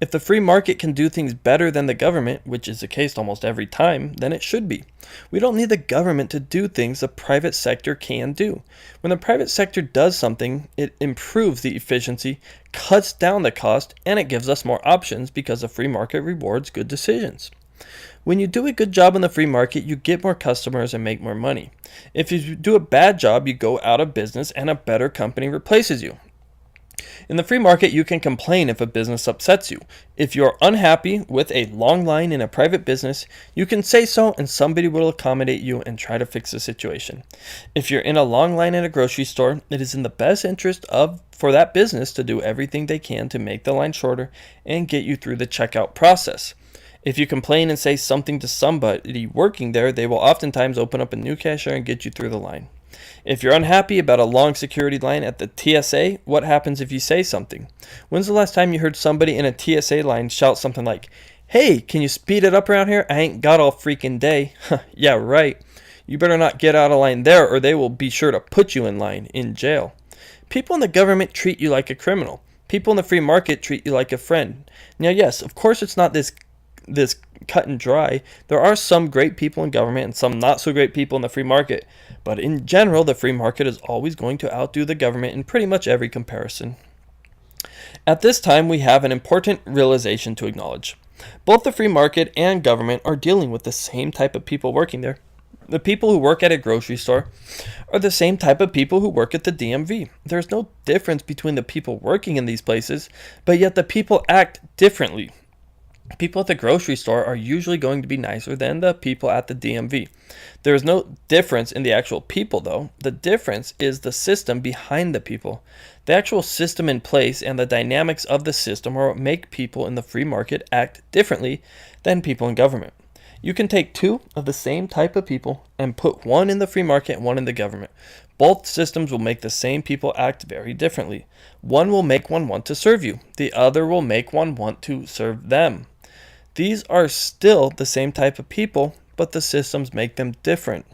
If the free market can do things better than the government, which is the case almost every time, then it should be. We don't need the government to do things the private sector can do. When the private sector does something, it improves the efficiency, cuts down the cost, and it gives us more options because the free market rewards good decisions. When you do a good job in the free market, you get more customers and make more money. If you do a bad job, you go out of business and a better company replaces you. In the free market, you can complain if a business upsets you. If you're unhappy with a long line in a private business, you can say so and somebody will accommodate you and try to fix the situation. If you're in a long line at a grocery store, it is in the best interest for that business to do everything they can to make the line shorter and get you through the checkout process. If you complain and say something to somebody working there, they will oftentimes open up a new cashier and get you through the line. If you're unhappy about a long security line at the TSA, what happens if you say something? When's the last time you heard somebody in a TSA line shout something like, "Hey, can you speed it up around here? I ain't got all freaking day." Yeah, right. You better not get out of line there or they will be sure to put you in line, in jail. People in the government treat you like a criminal. People in the free market treat you like a friend. Now, yes, of course it's not this cut and dry. There are some great people in government and some not so great people in the free market, but in general the free market is always going to outdo the government in pretty much every comparison. At this time, we have an important realization to acknowledge. Both the free market and government are dealing with the same type of people working there. The people who work at a grocery store are the same type of people who work at the DMV. There's no difference between the people working in these places, but yet the people act differently. People at the grocery store are usually going to be nicer than the people at the DMV. There is no difference in the actual people, though. The difference is the system behind the people. The actual system in place and the dynamics of the system are what make people in the free market act differently than people in government. You can take two of the same type of people and put one in the free market and one in the government. Both systems will make the same people act very differently. One will make one want to serve you. The other will make one want to serve them. These are still the same type of people, but the systems make them different.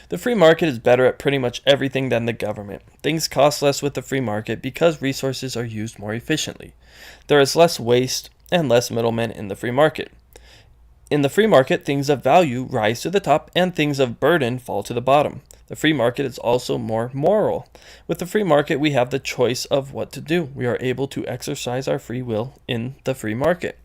The free market is better at pretty much everything than the government. Things cost less with the free market because resources are used more efficiently. There is less waste and less middlemen in the free market. In the free market, things of value rise to the top and things of burden fall to the bottom. The free market is also more moral. With the free market, we have the choice of what to do. We are able to exercise our free will in the free market.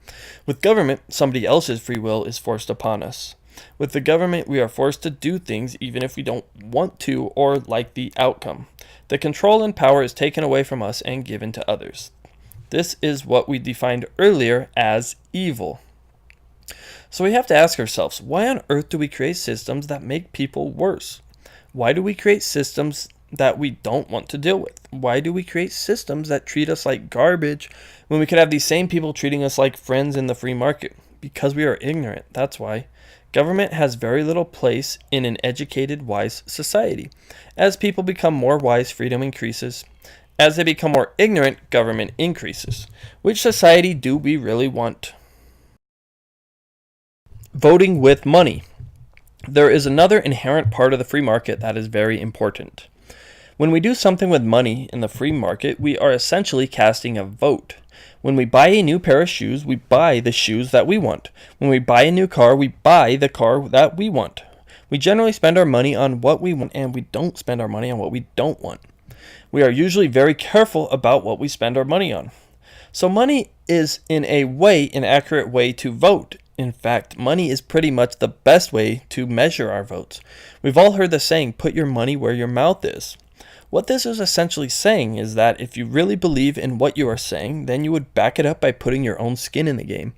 With government, somebody else's free will is forced upon us. With the government, we are forced to do things even if we don't want to or like the outcome. The control and power is taken away from us and given to others. This is what we defined earlier as evil. So we have to ask ourselves, why on earth do we create systems that make people worse? Why do we create systems that we don't want to deal with? Why do we create systems that treat us like garbage when we could have these same people treating us like friends in the free market? Because we are ignorant, that's why. Government has very little place in an educated, wise society. As people become more wise, freedom increases. As they become more ignorant, government increases. Which society do we really want? Voting with money. There is another inherent part of the free market that is very important. When we do something with money in the free market, we are essentially casting a vote. When we buy a new pair of shoes, we buy the shoes that we want. When we buy a new car, we buy the car that we want. We generally spend our money on what we want, and we don't spend our money on what we don't want. We are usually very careful about what we spend our money on. So money is, in a way, an accurate way to vote. In fact, money is pretty much the best way to measure our votes. We've all heard the saying, put your money where your mouth is. What this is essentially saying is that if you really believe in what you are saying, then you would back it up by putting your own skin in the game.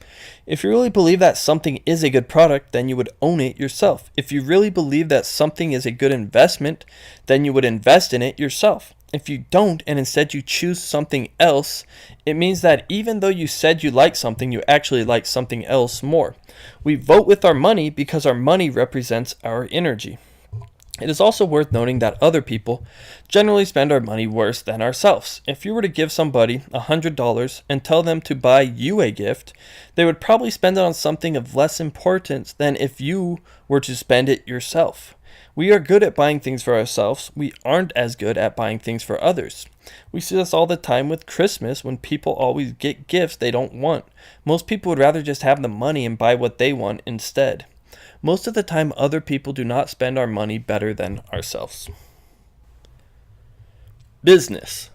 If you really believe that something is a good product, then you would own it yourself. If you really believe that something is a good investment, then you would invest in it yourself. If you don't, and instead you choose something else, it means that even though you said you like something, you actually like something else more. We vote with our money because our money represents our energy. It is also worth noting that other people generally spend our money worse than ourselves. If you were to give somebody $100 and tell them to buy you a gift, they would probably spend it on something of less importance than if you were to spend it yourself. We are good at buying things for ourselves. We aren't as good at buying things for others. We see this all the time with Christmas when people always get gifts they don't want. Most people would rather just have the money and buy what they want instead. Most of the time, other people do not spend our money better than ourselves. Business.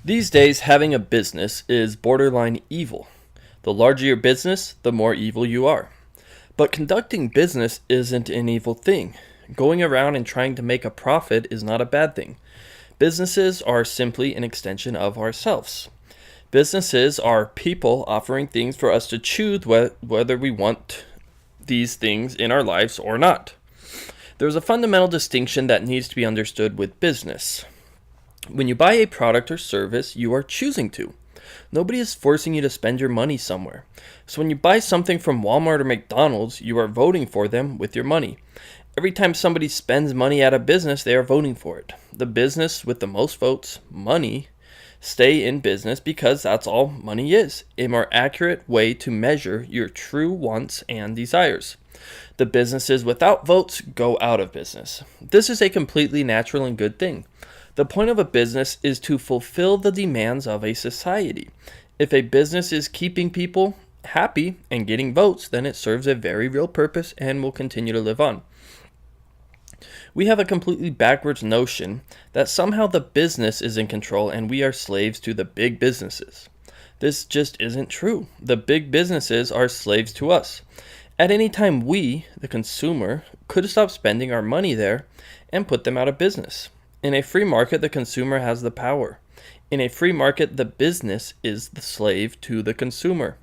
These days, having a business is borderline evil. The larger your business, the more evil you are. But conducting business isn't an evil thing. Going around and trying to make a profit is not a bad thing. Businesses are simply an extension of ourselves. Businesses are people offering things for us to choose whether we want these things in our lives or not. There's a fundamental distinction that needs to be understood with business. When you buy a product or service, you are choosing to. Nobody is forcing you to spend your money somewhere. So when you buy something from Walmart or McDonald's, you are voting for them with your money. Every time somebody spends money at a business, they are voting for it. The business with the most votes, money, stay in business because that's all money is. A more accurate way to measure your true wants and desires. The businesses without votes go out of business. This is a completely natural and good thing. The point of a business is to fulfill the demands of a society. If a business is keeping people happy and getting votes, then it serves a very real purpose and will continue to live on. We have a completely backwards notion that somehow the business is in control and we are slaves to the big businesses. This just isn't true. The big businesses are slaves to us. At any time we, the consumer, could stop spending our money there and put them out of business. In a free market, the consumer has the power. In a free market, the business is the slave to the consumer.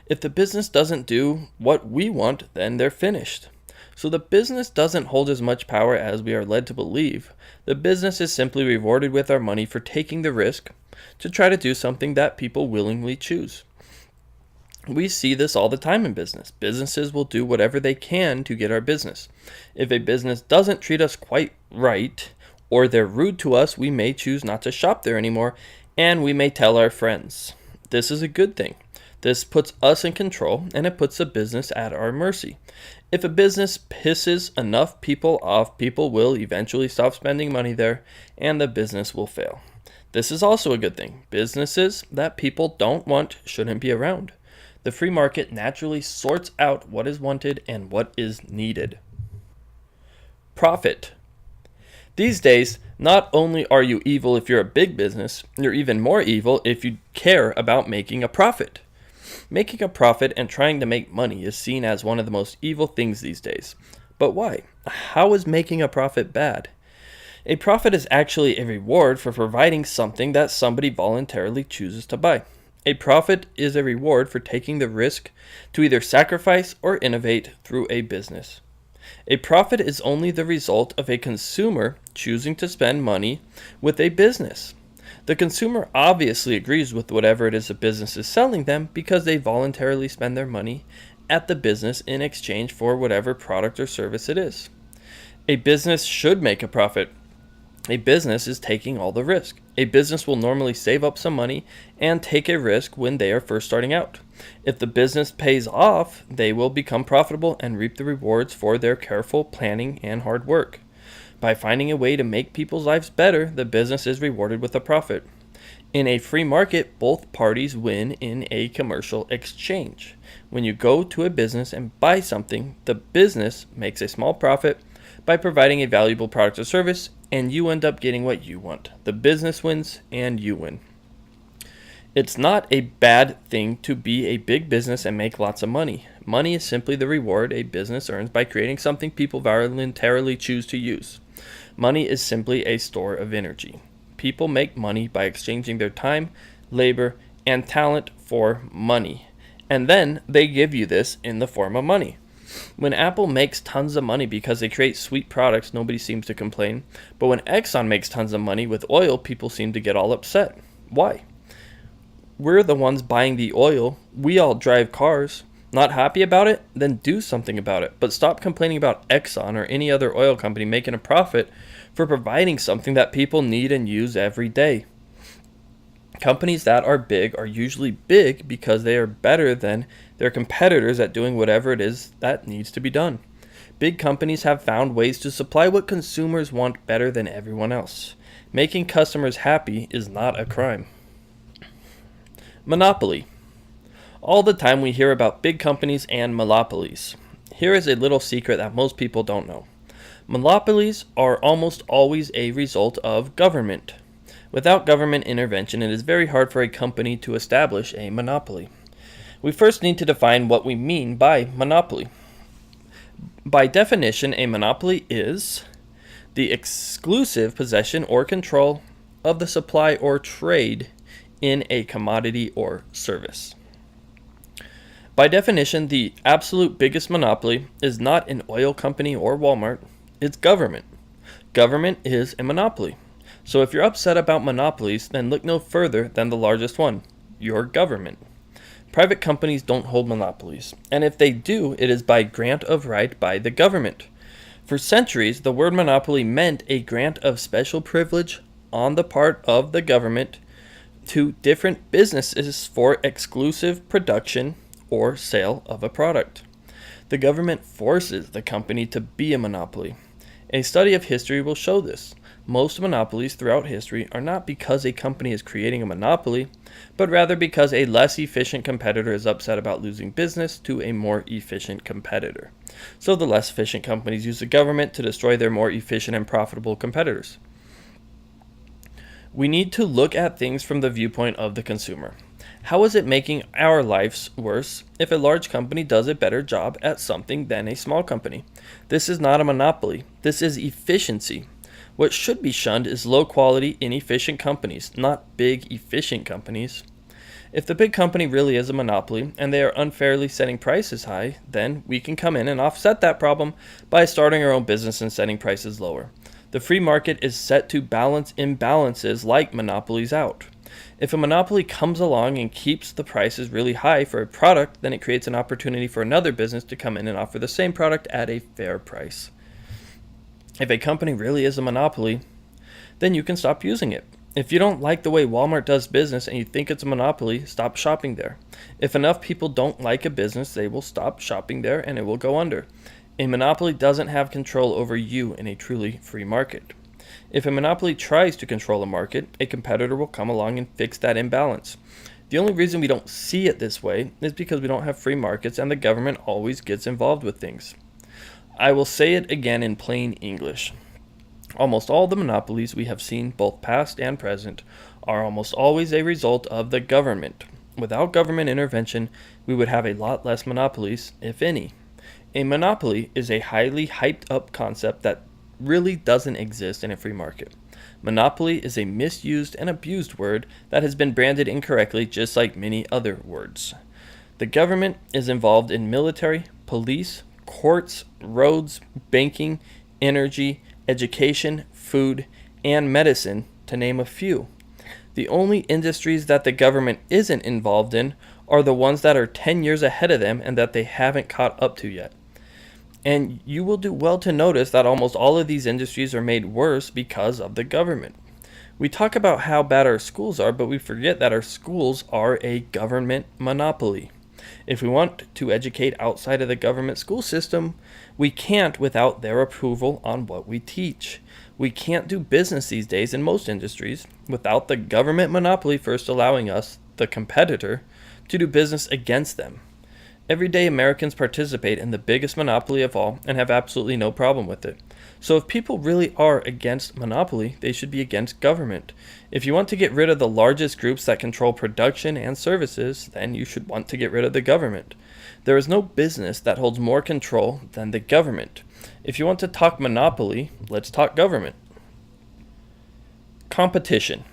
If the business doesn't do what we want, then they're finished. So the business doesn't hold as much power as we are led to believe. The business is simply rewarded with our money for taking the risk to try to do something that people willingly choose. We see this all the time in business. Businesses will do whatever they can to get our business. If a business doesn't treat us quite right, or they're rude to us, we may choose not to shop there anymore, and we may tell our friends. This is a good thing. This puts us in control, and it puts the business at our mercy. If a business pisses enough people off, people will eventually stop spending money there, and the business will fail. This is also a good thing. Businesses that people don't want shouldn't be around. The free market naturally sorts out what is wanted and what is needed. Profit. These days, not only are you evil if you're a big business, you're even more evil if you care about making a profit. Making a profit and trying to make money is seen as one of the most evil things these days. But why? How is making a profit bad? A profit is actually a reward for providing something that somebody voluntarily chooses to buy. A profit is a reward for taking the risk to either sacrifice or innovate through a business. A profit is only the result of a consumer choosing to spend money with a business. The consumer obviously agrees with whatever it is the business is selling them because they voluntarily spend their money at the business in exchange for whatever product or service it is. A business should make a profit. A business is taking all the risk. A business will normally save up some money and take a risk when they are first starting out. If the business pays off, they will become profitable and reap the rewards for their careful planning and hard work. By finding a way to make people's lives better, the business is rewarded with a profit. In a free market, both parties win in a commercial exchange. When you go to a business and buy something, the business makes a small profit by providing a valuable product or service, and you end up getting what you want. The business wins and you win. It's not a bad thing to be a big business and make lots of money. Money is simply the reward a business earns by creating something people voluntarily choose to use. Money is simply a store of energy. People make money by exchanging their time, labor, and talent for money. And then they give you this in the form of money. When Apple makes tons of money because they create sweet products, nobody seems to complain. But when Exxon makes tons of money with oil, people seem to get all upset. Why? We're the ones buying the oil. We all drive cars. Not happy about it? Then do something about it. But stop complaining about Exxon or any other oil company making a profit for providing something that people need and use every day. Companies that are big are usually big because they are better than their competitors at doing whatever it is that needs to be done. Big companies have found ways to supply what consumers want better than everyone else. Making customers happy is not a crime. Monopoly. All the time we hear about big companies and monopolies. Here is a little secret that most people don't know. Monopolies are almost always a result of government. Without government intervention, it is very hard for a company to establish a monopoly. We first need to define what we mean by monopoly. By definition, a monopoly is the exclusive possession or control of the supply or trade in a commodity or service. By definition, the absolute biggest monopoly is not an oil company or Walmart, it's government. Government is a monopoly. So if you're upset about monopolies, then look no further than the largest one, your government. Private companies don't hold monopolies, and if they do, it is by grant of right by the government. For centuries, the word monopoly meant a grant of special privilege on the part of the government to different businesses for exclusive production or sale of a product. The government forces the company to be a monopoly. A study of history will show this. Most monopolies throughout history are not because a company is creating a monopoly, but rather because a less efficient competitor is upset about losing business to a more efficient competitor. So the less efficient companies use the government to destroy their more efficient and profitable competitors. We need to look at things from the viewpoint of the consumer. How is it making our lives worse if a large company does a better job at something than a small company? This is not a monopoly. This is efficiency. What should be shunned is low-quality, inefficient companies, not big, efficient companies. If the big company really is a monopoly and they are unfairly setting prices high, then we can come in and offset that problem by starting our own business and setting prices lower. The free market is set to balance imbalances like monopolies out. If a monopoly comes along and keeps the prices really high for a product, then it creates an opportunity for another business to come in and offer the same product at a fair price. If a company really is a monopoly, then you can stop using it. If you don't like the way Walmart does business and you think it's a monopoly, stop shopping there. If enough people don't like a business, they will stop shopping there and it will go under. A monopoly doesn't have control over you in a truly free market. If a monopoly tries to control a market, a competitor will come along and fix that imbalance. The only reason we don't see it this way is because we don't have free markets and the government always gets involved with things. I will say it again in plain English. Almost all the monopolies we have seen, both past and present, are almost always a result of the government. Without government intervention, we would have a lot less monopolies, if any. A monopoly is a highly hyped up concept that really doesn't exist in a free market. Monopoly is a misused and abused word that has been branded incorrectly, just like many other words. The government is involved in military, police, courts, roads, banking, energy, education, food, and medicine, to name a few. The only industries that the government isn't involved in are the ones that are 10 years ahead of them and that they haven't caught up to yet. And you will do well to notice that almost all of these industries are made worse because of the government. We talk about how bad our schools are, but we forget that our schools are a government monopoly. If we want to educate outside of the government school system, we can't without their approval on what we teach. We can't do business these days in most industries without the government monopoly first allowing us, the competitor, to do business against them. Everyday Americans participate in the biggest monopoly of all and have absolutely no problem with it. So if people really are against monopoly, they should be against government. If you want to get rid of the largest groups that control production and services, then you should want to get rid of the government. There is no business that holds more control than the government. If you want to talk monopoly, let's talk government. Competition.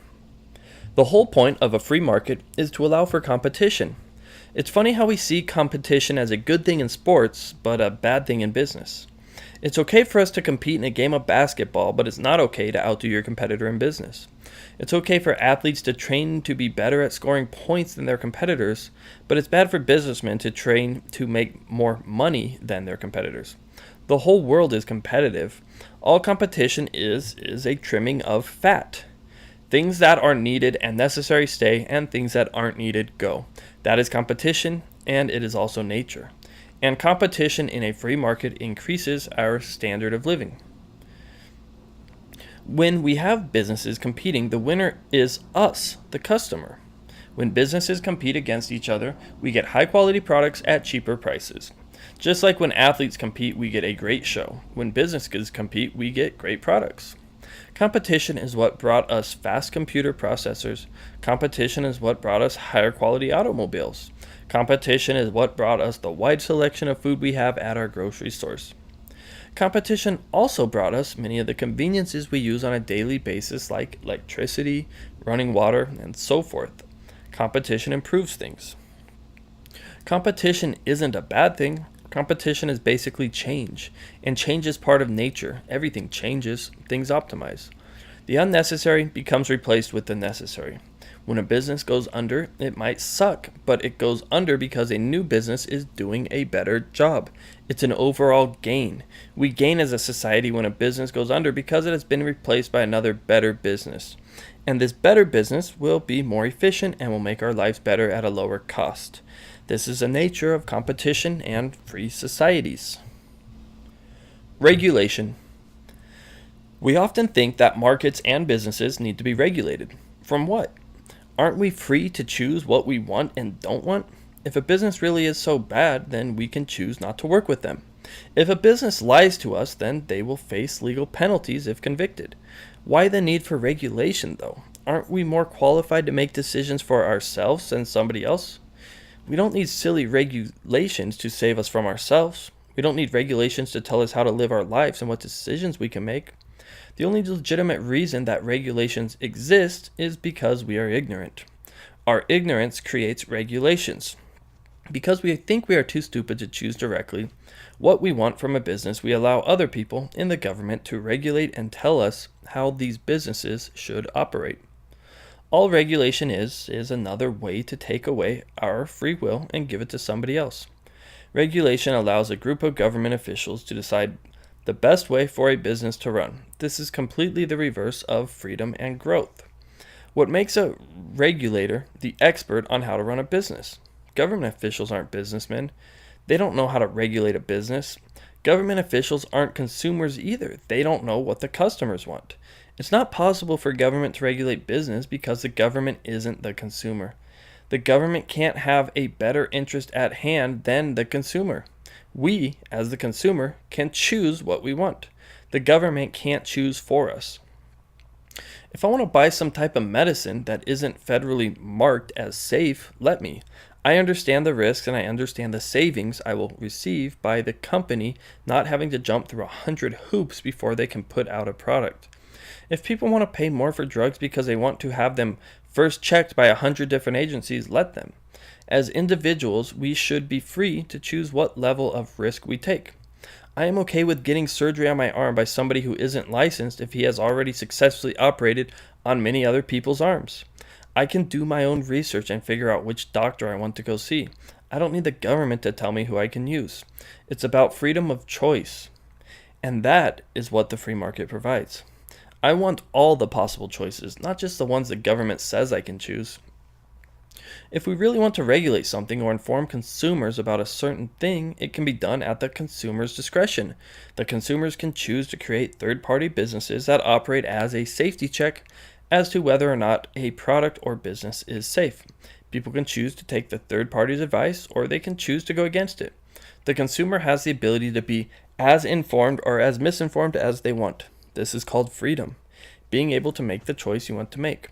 The whole point of a free market is to allow for competition. It's funny how we see competition as a good thing in sports, but a bad thing in business. It's okay for us to compete in a game of basketball, but it's not okay to outdo your competitor in business. It's okay for athletes to train to be better at scoring points than their competitors, but it's bad for businessmen to train to make more money than their competitors. The whole world is competitive. All competition is a trimming of fat. Things that are needed and necessary stay, and things that aren't needed go. That is competition, and it is also nature. And competition in a free market increases our standard of living. When we have businesses competing, the winner is us, the customer. When businesses compete against each other, we get high quality products at cheaper prices. Just like when athletes compete, we get a great show. When businesses compete, we get great products. Competition is what brought us fast computer processors. Competition is what brought us higher quality automobiles. Competition is what brought us the wide selection of food we have at our grocery stores. Competition also brought us many of the conveniences we use on a daily basis like electricity, running water, and so forth. Competition improves things. Competition isn't a bad thing. Competition is basically change, and change is part of nature. Everything changes, things optimize. The unnecessary becomes replaced with the necessary. When a business goes under, it might suck, but it goes under because a new business is doing a better job. It's an overall gain. We gain as a society when a business goes under because it has been replaced by another better business. And this better business will be more efficient and will make our lives better at a lower cost. This is the nature of competition and free societies. Regulation. We often think that markets and businesses need to be regulated. From what? Aren't we free to choose what we want and don't want? If a business really is so bad, then we can choose not to work with them. If a business lies to us, then they will face legal penalties if convicted. Why the need for regulation, though? Aren't we more qualified to make decisions for ourselves than somebody else? We don't need silly regulations to save us from ourselves. We don't need regulations to tell us how to live our lives and what decisions we can make. The only legitimate reason that regulations exist is because we are ignorant. Our ignorance creates regulations. Because we think we are too stupid to choose directly what we want from a business, we allow other people in the government to regulate and tell us how these businesses should operate. All regulation is another way to take away our free will and give it to somebody else. Regulation allows a group of government officials to decide the best way for a business to run. This is completely the reverse of freedom and growth. What makes a regulator the expert on how to run a business? Government officials aren't businessmen. They don't know how to regulate a business. Government officials aren't consumers either. They don't know what the customers want. It's not possible for government to regulate business because the government isn't the consumer. The government can't have a better interest at hand than the consumer. We, as the consumer, can choose what we want. The government can't choose for us. If I want to buy some type of medicine that isn't federally marked as safe, let me. I understand the risks and I understand the savings I will receive by the company not having to jump through 100 hoops before they can put out a product. If people want to pay more for drugs because they want to have them first checked by 100 different agencies, let them. As individuals, we should be free to choose what level of risk we take. I am okay with getting surgery on my arm by somebody who isn't licensed if he has already successfully operated on many other people's arms. I can do my own research and figure out which doctor I want to go see. I don't need the government to tell me who I can use. It's about freedom of choice. And that is what the free market provides. I want all the possible choices, not just the ones the government says I can choose. If we really want to regulate something or inform consumers about a certain thing, it can be done at the consumer's discretion. The consumers can choose to create third-party businesses that operate as a safety check as to whether or not a product or business is safe. People can choose to take the third party's advice or they can choose to go against it. The consumer has the ability to be as informed or as misinformed as they want. This is called freedom, being able to make the choice you want to make.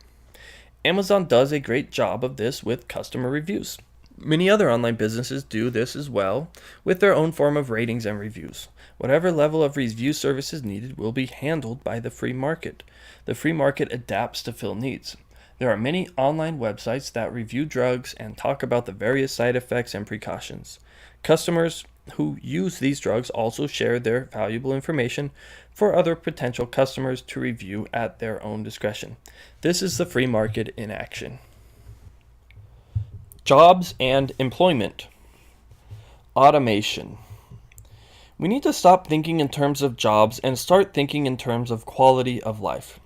Amazon does a great job of this with customer reviews. Many other online businesses do this as well with their own form of ratings and reviews. Whatever level of review service is needed will be handled by the free market. The free market adapts to fill needs. There are many online websites that review drugs and talk about the various side effects and precautions. Customers who use these drugs also share their valuable information for other potential customers to review at their own discretion. This is the free market in action. Jobs and employment. Automation. We need to stop thinking in terms of jobs and start thinking in terms of quality of life.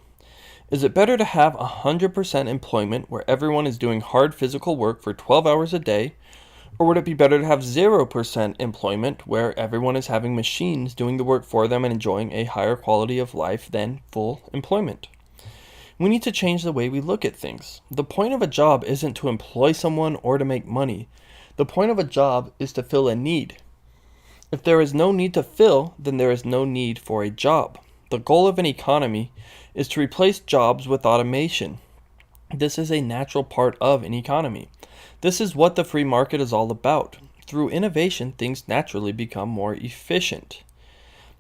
Is it better to have 100% employment where everyone is doing hard physical work for 12 hours a day, or would it be better to have 0% employment where everyone is having machines doing the work for them and enjoying a higher quality of life than full employment? We need to change the way we look at things. The point of a job isn't to employ someone or to make money. The point of a job is to fill a need. If there is no need to fill, then there is no need for a job. The goal of an economy is to replace jobs with automation. This is a natural part of an economy. This is what the free market is all about. Through innovation, things naturally become more efficient.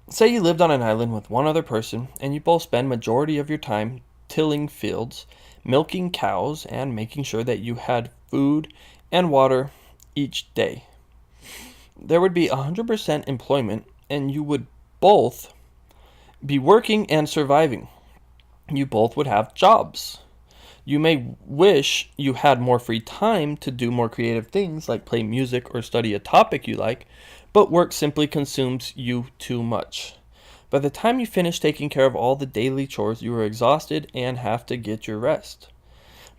Say you lived on an island with one other person, and you both spend majority of your time tilling fields, milking cows, and making sure that you had food and water each day. There would be 100% employment, and you would both be working and surviving. You both would have jobs. You may wish you had more free time to do more creative things like play music or study a topic you like, but work simply consumes you too much. By the time you finish taking care of all the daily chores, you are exhausted and have to get your rest.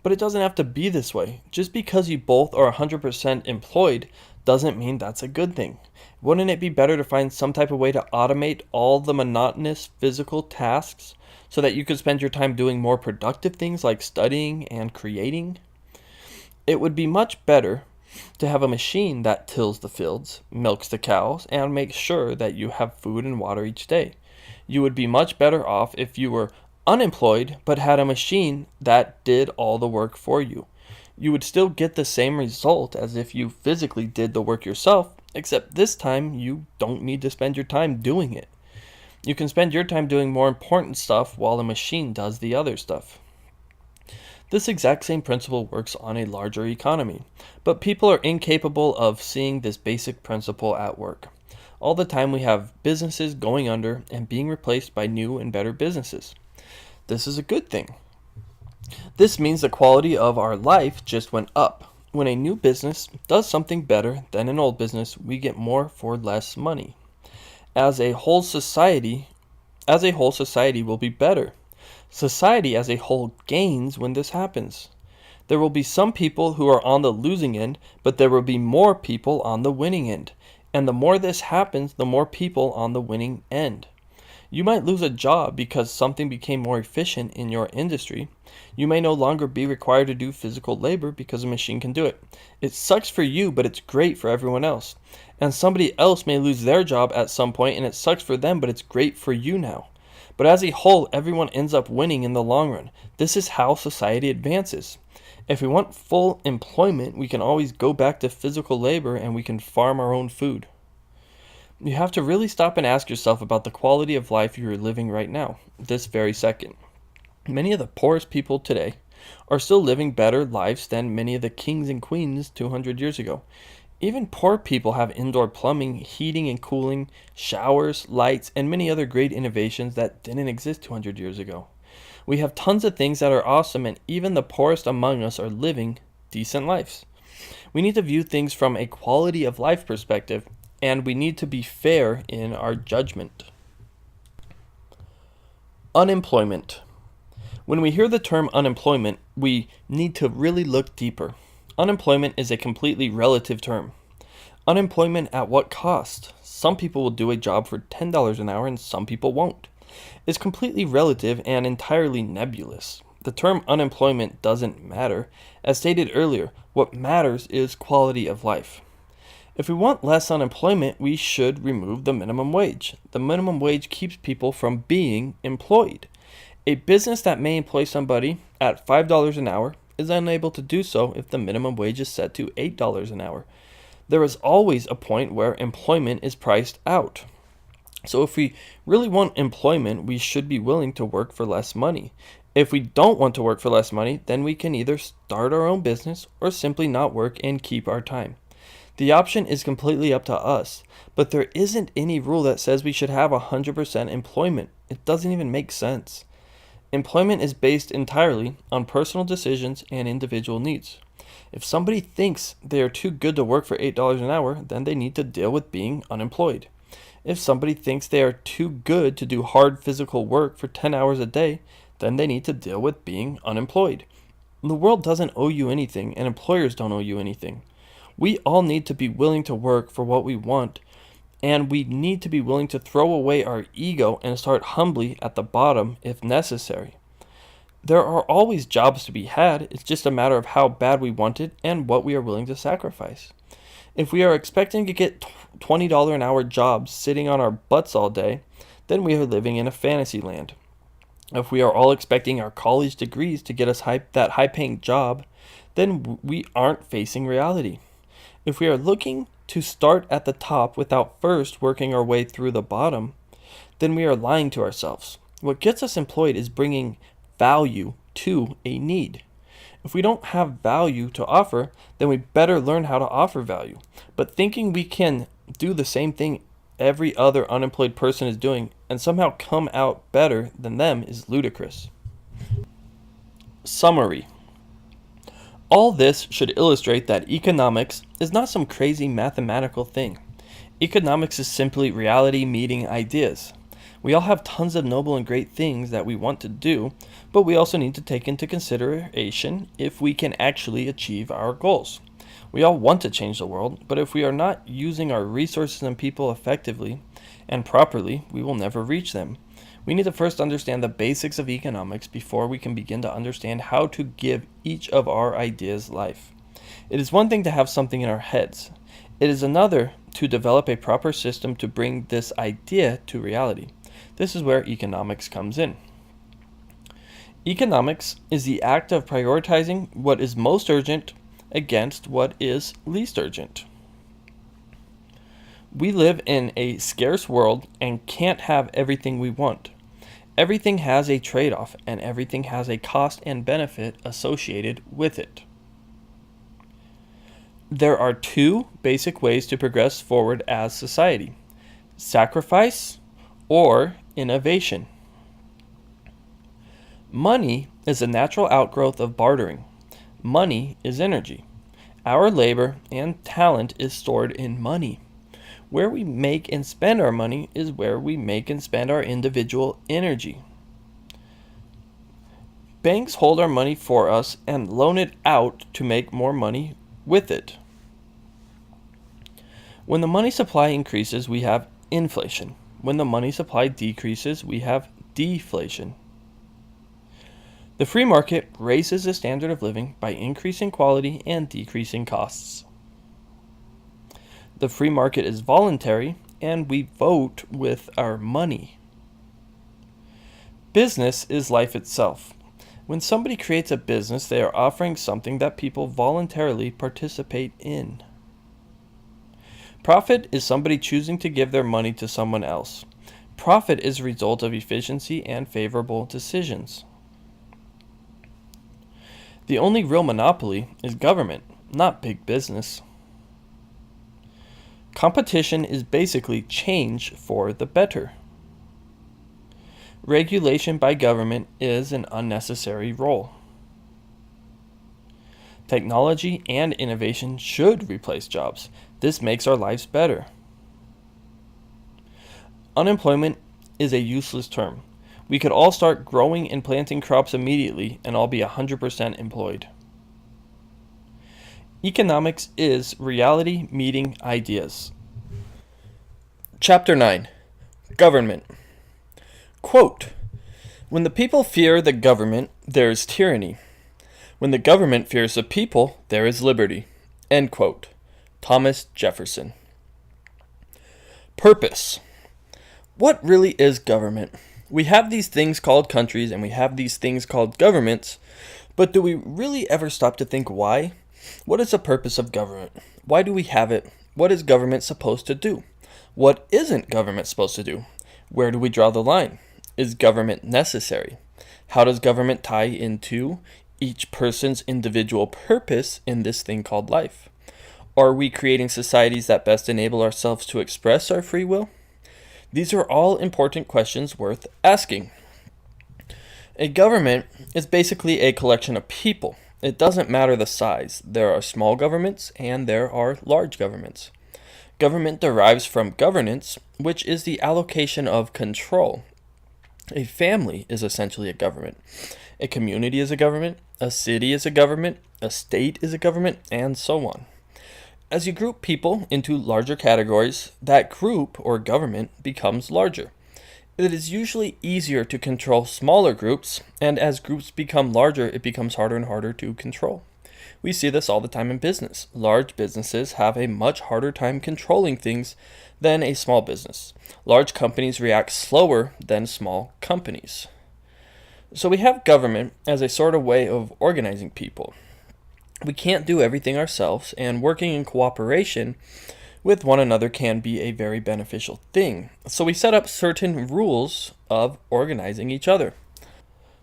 But it doesn't have to be this way. Just because you both are 100% employed doesn't mean that's a good thing. Wouldn't it be better to find some type of way to automate all the monotonous physical tasks so that you could spend your time doing more productive things like studying and creating? It would be much better to have a machine that tills the fields, milks the cows, and makes sure that you have food and water each day. You would be much better off if you were unemployed but had a machine that did all the work for you. You would still get the same result as if you physically did the work yourself, except this time you don't need to spend your time doing it. You can spend your time doing more important stuff while the machine does the other stuff. This exact same principle works on a larger economy, but people are incapable of seeing this basic principle at work. All the time we have businesses going under and being replaced by new and better businesses. This is a good thing. This means the quality of our life just went up. When a new business does something better than an old business, we get more for less money. as a whole society will be better. Society as a whole gains when this happens. There will be some people who are on the losing end, but there will be more people on the winning end. And the more this happens, the more people on the winning end. You might lose a job because something became more efficient in your industry. You may no longer be required to do physical labor because a machine can do it. It sucks for you, but it's great for everyone else. And somebody else may lose their job at some point, and it sucks for them, but it's great for you now. But as a whole, everyone ends up winning in the long run. This is how society advances. If we want full employment, we can always go back to physical labor and we can farm our own food. You have to really stop and ask yourself about the quality of life you are living right now, this very second. Many of the poorest people today are still living better lives than many of the kings and queens 200 years ago. Even poor people have indoor plumbing, heating and cooling, showers, lights, and many other great innovations that didn't exist 200 years ago. We have tons of things that are awesome, and even the poorest among us are living decent lives. We need to view things from a quality of life perspective, and we need to be fair in our judgment. Unemployment. When we hear the term unemployment, we need to really look deeper. Unemployment is a completely relative term. Unemployment at what cost? Some people will do a job for $10 an hour and some people won't. It's completely relative and entirely nebulous. The term unemployment doesn't matter. As stated earlier, what matters is quality of life. If we want less unemployment, we should remove the minimum wage. The minimum wage keeps people from being employed. A business that may employ somebody at $5 an hour is unable to do so if the minimum wage is set to $8 an hour. There is always a point where employment is priced out. So if we really want employment, we should be willing to work for less money. If we don't want to work for less money, then we can either start our own business or simply not work and keep our time. The option is completely up to us, but there isn't any rule that says we should have 100% employment. It doesn't even make sense. Employment is based entirely on personal decisions and individual needs. If somebody thinks they are too good to work for $8 an hour, then they need to deal with being unemployed. If somebody thinks they are too good to do hard physical work for 10 hours a day, then they need to deal with being unemployed. The world doesn't owe you anything, and employers don't owe you anything. We all need to be willing to work for what we want, and we need to be willing to throw away our ego and start humbly at the bottom if necessary. There are always jobs to be had. It's just a matter of how bad we want it and what we are willing to sacrifice. If we are expecting to get $20 an hour jobs sitting on our butts all day, then we are living in a fantasy land. If we are all expecting our college degrees to get us that high-paying job, then we aren't facing reality. If we are looking to start at the top without first working our way through the bottom, then we are lying to ourselves. What gets us employed is bringing value to a need. If we don't have value to offer, then we better learn how to offer value. But thinking we can do the same thing every other unemployed person is doing and somehow come out better than them is ludicrous. Summary. All this should illustrate that economics is not some crazy mathematical thing. Economics is simply reality meeting ideas. We all have tons of noble and great things that we want to do, but we also need to take into consideration if we can actually achieve our goals. We all want to change the world, but if we are not using our resources and people effectively and properly, we will never reach them. We need to first understand the basics of economics before we can begin to understand how to give each of our ideas life. It is one thing to have something in our heads. It is another to develop a proper system to bring this idea to reality. This is where economics comes in. Economics is the act of prioritizing what is most urgent against what is least urgent. We live in a scarce world and can't have everything we want. Everything has a trade-off, and everything has a cost and benefit associated with it. There are two basic ways to progress forward as society: sacrifice or innovation. Money is a natural outgrowth of bartering. Money is energy. Our labor and talent is stored in money. Where we make and spend our money is where we make and spend our individual energy. Banks hold our money for us and loan it out to make more money with it. When the money supply increases, we have inflation. When the money supply decreases, we have deflation. The free market raises the standard of living by increasing quality and decreasing costs. The free market is voluntary, and we vote with our money. Business is life itself. When somebody creates a business, they are offering something that people voluntarily participate in. Profit is somebody choosing to give their money to someone else. Profit is a result of efficiency and favorable decisions. The only real monopoly is government, not big business. Competition is basically change for the better. Regulation by government is an unnecessary role. Technology and innovation should replace jobs. This makes our lives better. Unemployment is a useless term. We could all start growing and planting crops immediately and all be 100% employed. Economics is reality meeting ideas. Chapter 9. Government. Quote, "When the people fear the government, there is tyranny. When the government fears the people, there is liberty." End quote. Thomas Jefferson. Purpose. What really is government? We have these things called countries and we have these things called governments, but do we really ever stop to think why? What is the purpose of government? Why do we have it? What is government supposed to do? What isn't government supposed to do? Where do we draw the line? Is government necessary? How does government tie into each person's individual purpose in this thing called life? Are we creating societies that best enable ourselves to express our free will? These are all important questions worth asking. A government is basically a collection of people. It doesn't matter the size. There are small governments and there are large governments. Government derives from governance, which is the allocation of control. A family is essentially a government. A community is a government. A city is a government. A state is a government, and so on. As you group people into larger categories, that group or government becomes larger. It is usually easier to control smaller groups, and as groups become larger, it becomes harder and harder to control. We see this all the time in business. Large businesses have a much harder time controlling things than a small business. Large companies react slower than small companies. So we have government as a sort of way of organizing people. We can't do everything ourselves, and working in cooperation with one another can be a very beneficial thing. So we set up certain rules of organizing each other.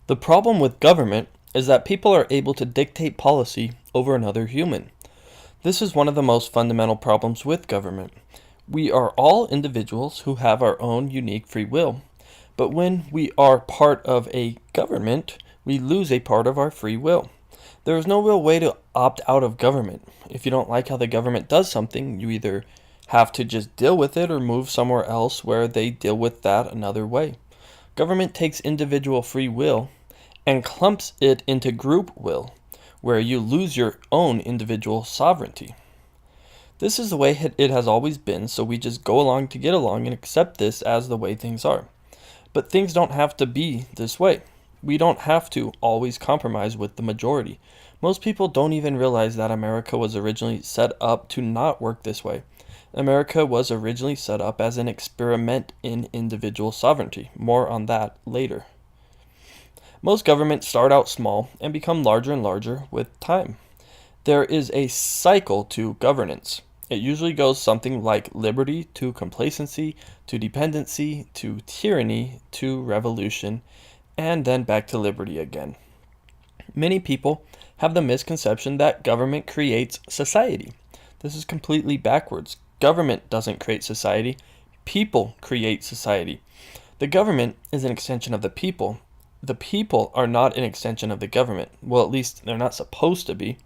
The problem with government is that people are able to dictate policy over another human. This is one of the most fundamental problems with government. We are all individuals who have our own unique free will, but when we are part of a government, we lose a part of our free will. There is no real way to opt out of government. If you don't like how the government does something, you either have to just deal with it or move somewhere else where they deal with that another way. Government takes individual free will and clumps it into group will, where you lose your own individual sovereignty. This is the way it has always been, so we just go along to get along and accept this as the way things are. But things don't have to be this way. We don't have to always compromise with the majority. Most people don't even realize that America was originally set up to not work this way. America was originally set up as an experiment in individual sovereignty. More on that later. Most governments start out small and become larger and larger with time. There is a cycle to governance. It usually goes something like liberty to complacency to dependency to tyranny to revolution, and then back to liberty again. Many people have the misconception that government creates society. This is completely backwards. Government doesn't create society. People create society. The government is an extension of the people. The people are not an extension of the government. Well, at least they're not supposed to be.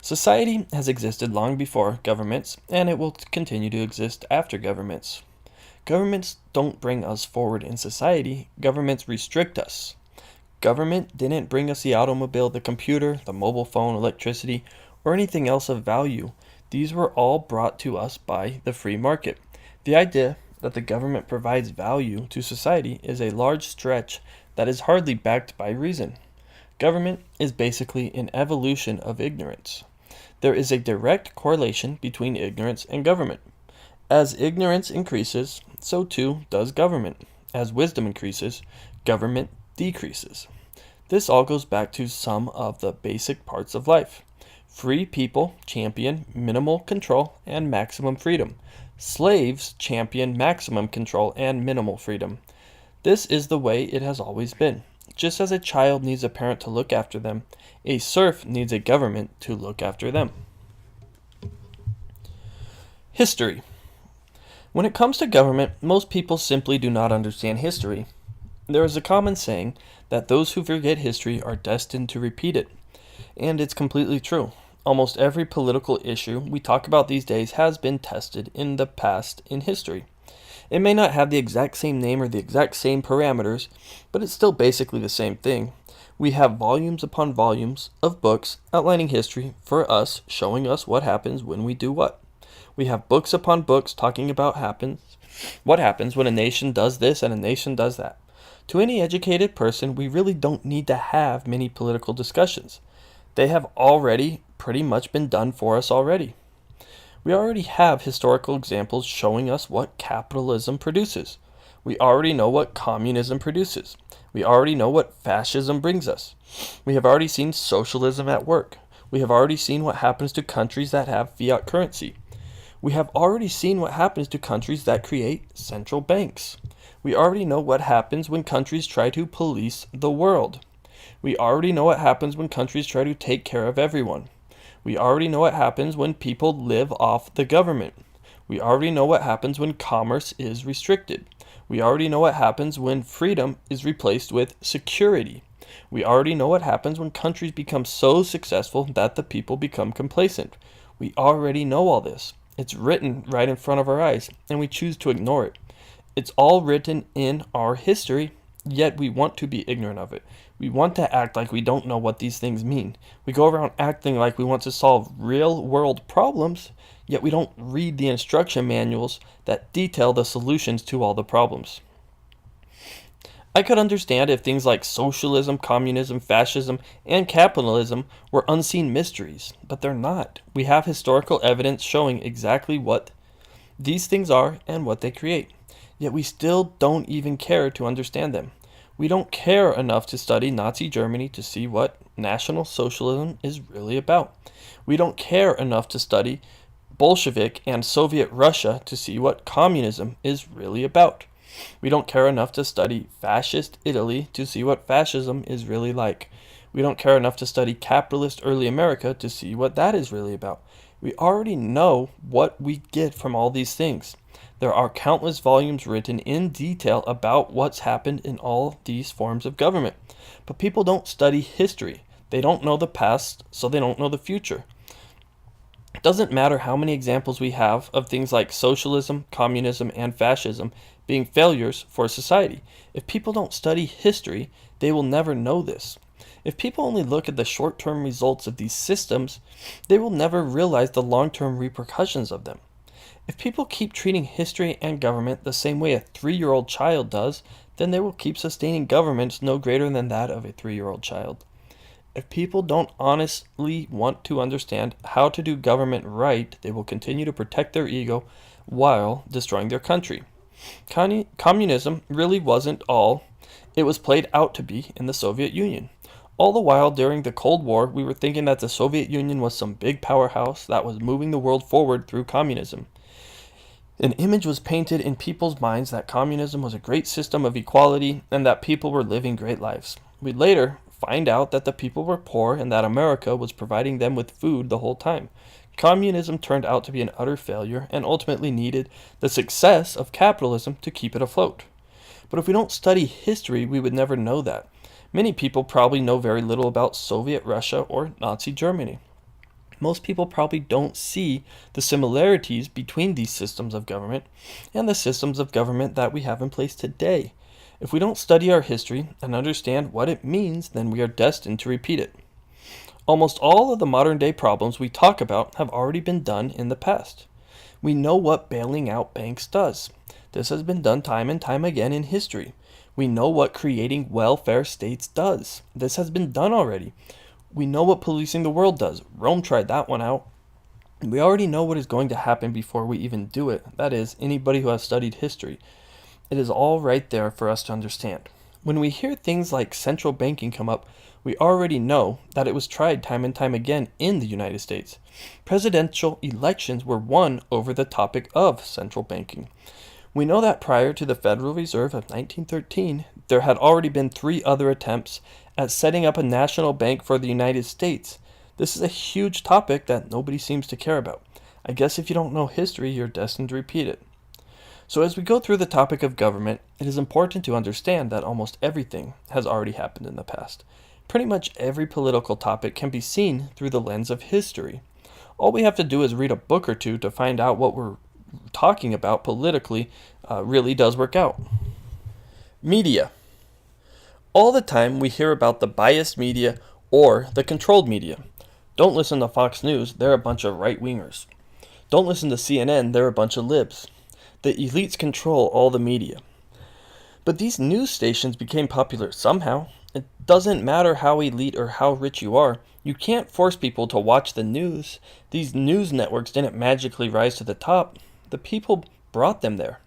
Society has existed long before governments, and it will continue to exist after governments. Governments don't bring us forward in society, governments restrict us. Government didn't bring us the automobile, the computer, the mobile phone, electricity, or anything else of value. These were all brought to us by the free market. The idea that the government provides value to society is a large stretch that is hardly backed by reason. Government is basically an evolution of ignorance. There is a direct correlation between ignorance and government. As ignorance increases, so too does government. As wisdom increases, government decreases. This all goes back to some of the basic parts of life. Free people champion minimal control and maximum freedom. Slaves champion maximum control and minimal freedom. This is the way it has always been. Just as a child needs a parent to look after them, a serf needs a government to look after them. History. When it comes to government, most people simply do not understand history. There is a common saying that those who forget history are destined to repeat it. And it's completely true. Almost every political issue we talk about these days has been tested in the past in history. It may not have the exact same name or the exact same parameters, but it's still basically the same thing. We have volumes upon volumes of books outlining history for us, showing us what happens when we do what. We have books upon books talking about what happens when a nation does this and a nation does that. To any educated person, we really don't need to have many political discussions. They have already pretty much been done for us already. We already have historical examples showing us what capitalism produces. We already know what communism produces. We already know what fascism brings us. We have already seen socialism at work. We have already seen what happens to countries that have fiat currency. We have already seen what happens to countries that create central banks. We already know what happens when countries try to police the world. We already know what happens when countries try to take care of everyone. We already know what happens when people live off the government. We already know what happens when commerce is restricted. We already know what happens when freedom is replaced with security. We already know what happens when countries become so successful that the people become complacent. We already know all this. It's written right in front of our eyes, and we choose to ignore it. It's all written in our history, yet we want to be ignorant of it. We want to act like we don't know what these things mean. We go around acting like we want to solve real-world problems, yet we don't read the instruction manuals that detail the solutions to all the problems. I could understand if things like socialism, communism, fascism, and capitalism were unseen mysteries, but they're not. We have historical evidence showing exactly what these things are and what they create, yet we still don't even care to understand them. We don't care enough to study Nazi Germany to see what National Socialism is really about. We don't care enough to study Bolshevik and Soviet Russia to see what communism is really about. We don't care enough to study fascist Italy to see what fascism is really like. We don't care enough to study capitalist early America to see what that is really about. We already know what we get from all these things. There are countless volumes written in detail about what's happened in all these forms of government. But people don't study history. They don't know the past, so they don't know the future. It doesn't matter how many examples we have of things like socialism, communism, and fascism being failures for society. If people don't study history, they will never know this. If people only look at the short-term results of these systems, they will never realize the long-term repercussions of them. If people keep treating history and government the same way a 3-year-old child does, then they will keep sustaining governments no greater than that of a 3-year-old child. If people don't honestly want to understand how to do government right, they will continue to protect their ego while destroying their country. Communism really wasn't all it was played out to be in the Soviet Union. All the while during the Cold War, we were thinking that the Soviet Union was some big powerhouse that was moving the world forward through communism. An image was painted in people's minds that communism was a great system of equality and that people were living great lives. We later find out that the people were poor and that America was providing them with food the whole time. Communism turned out to be an utter failure and ultimately needed the success of capitalism to keep it afloat. But if we don't study history, we would never know that. Many people probably know very little about Soviet Russia or Nazi Germany. Most people probably don't see the similarities between these systems of government and the systems of government that we have in place today. If we don't study our history and understand what it means, then we are destined to repeat it. Almost all of the modern day problems we talk about have already been done in the past. We know what bailing out banks does. This has been done time and time again in history. We know what creating welfare states does. This has been done already. We know what policing the world does. Rome tried that one out. We already know what is going to happen before we even do it. That is, anybody who has studied history. It is all right there for us to understand. When we hear things like central banking come up, we already know that it was tried time and time again in the United States. Presidential elections were won over the topic of central banking. We know that prior to the Federal Reserve of 1913, there had already been 3 other attempts at setting up a national bank for the United States. This is a huge topic that nobody seems to care about. I guess if you don't know history, you're destined to repeat it. So as we go through the topic of government, it is important to understand that almost everything has already happened in the past. Pretty much every political topic can be seen through the lens of history. All we have to do is read a book or two to find out what we're talking about politically really does work out. Media. All the time we hear about the biased media or the controlled media. Don't listen to Fox News, they're a bunch of right-wingers. Don't listen to CNN, they're a bunch of libs. The elites control all the media. But these news stations became popular somehow. It doesn't matter how elite or how rich you are. You can't force people to watch the news. These news networks didn't magically rise to the top. The people brought them there.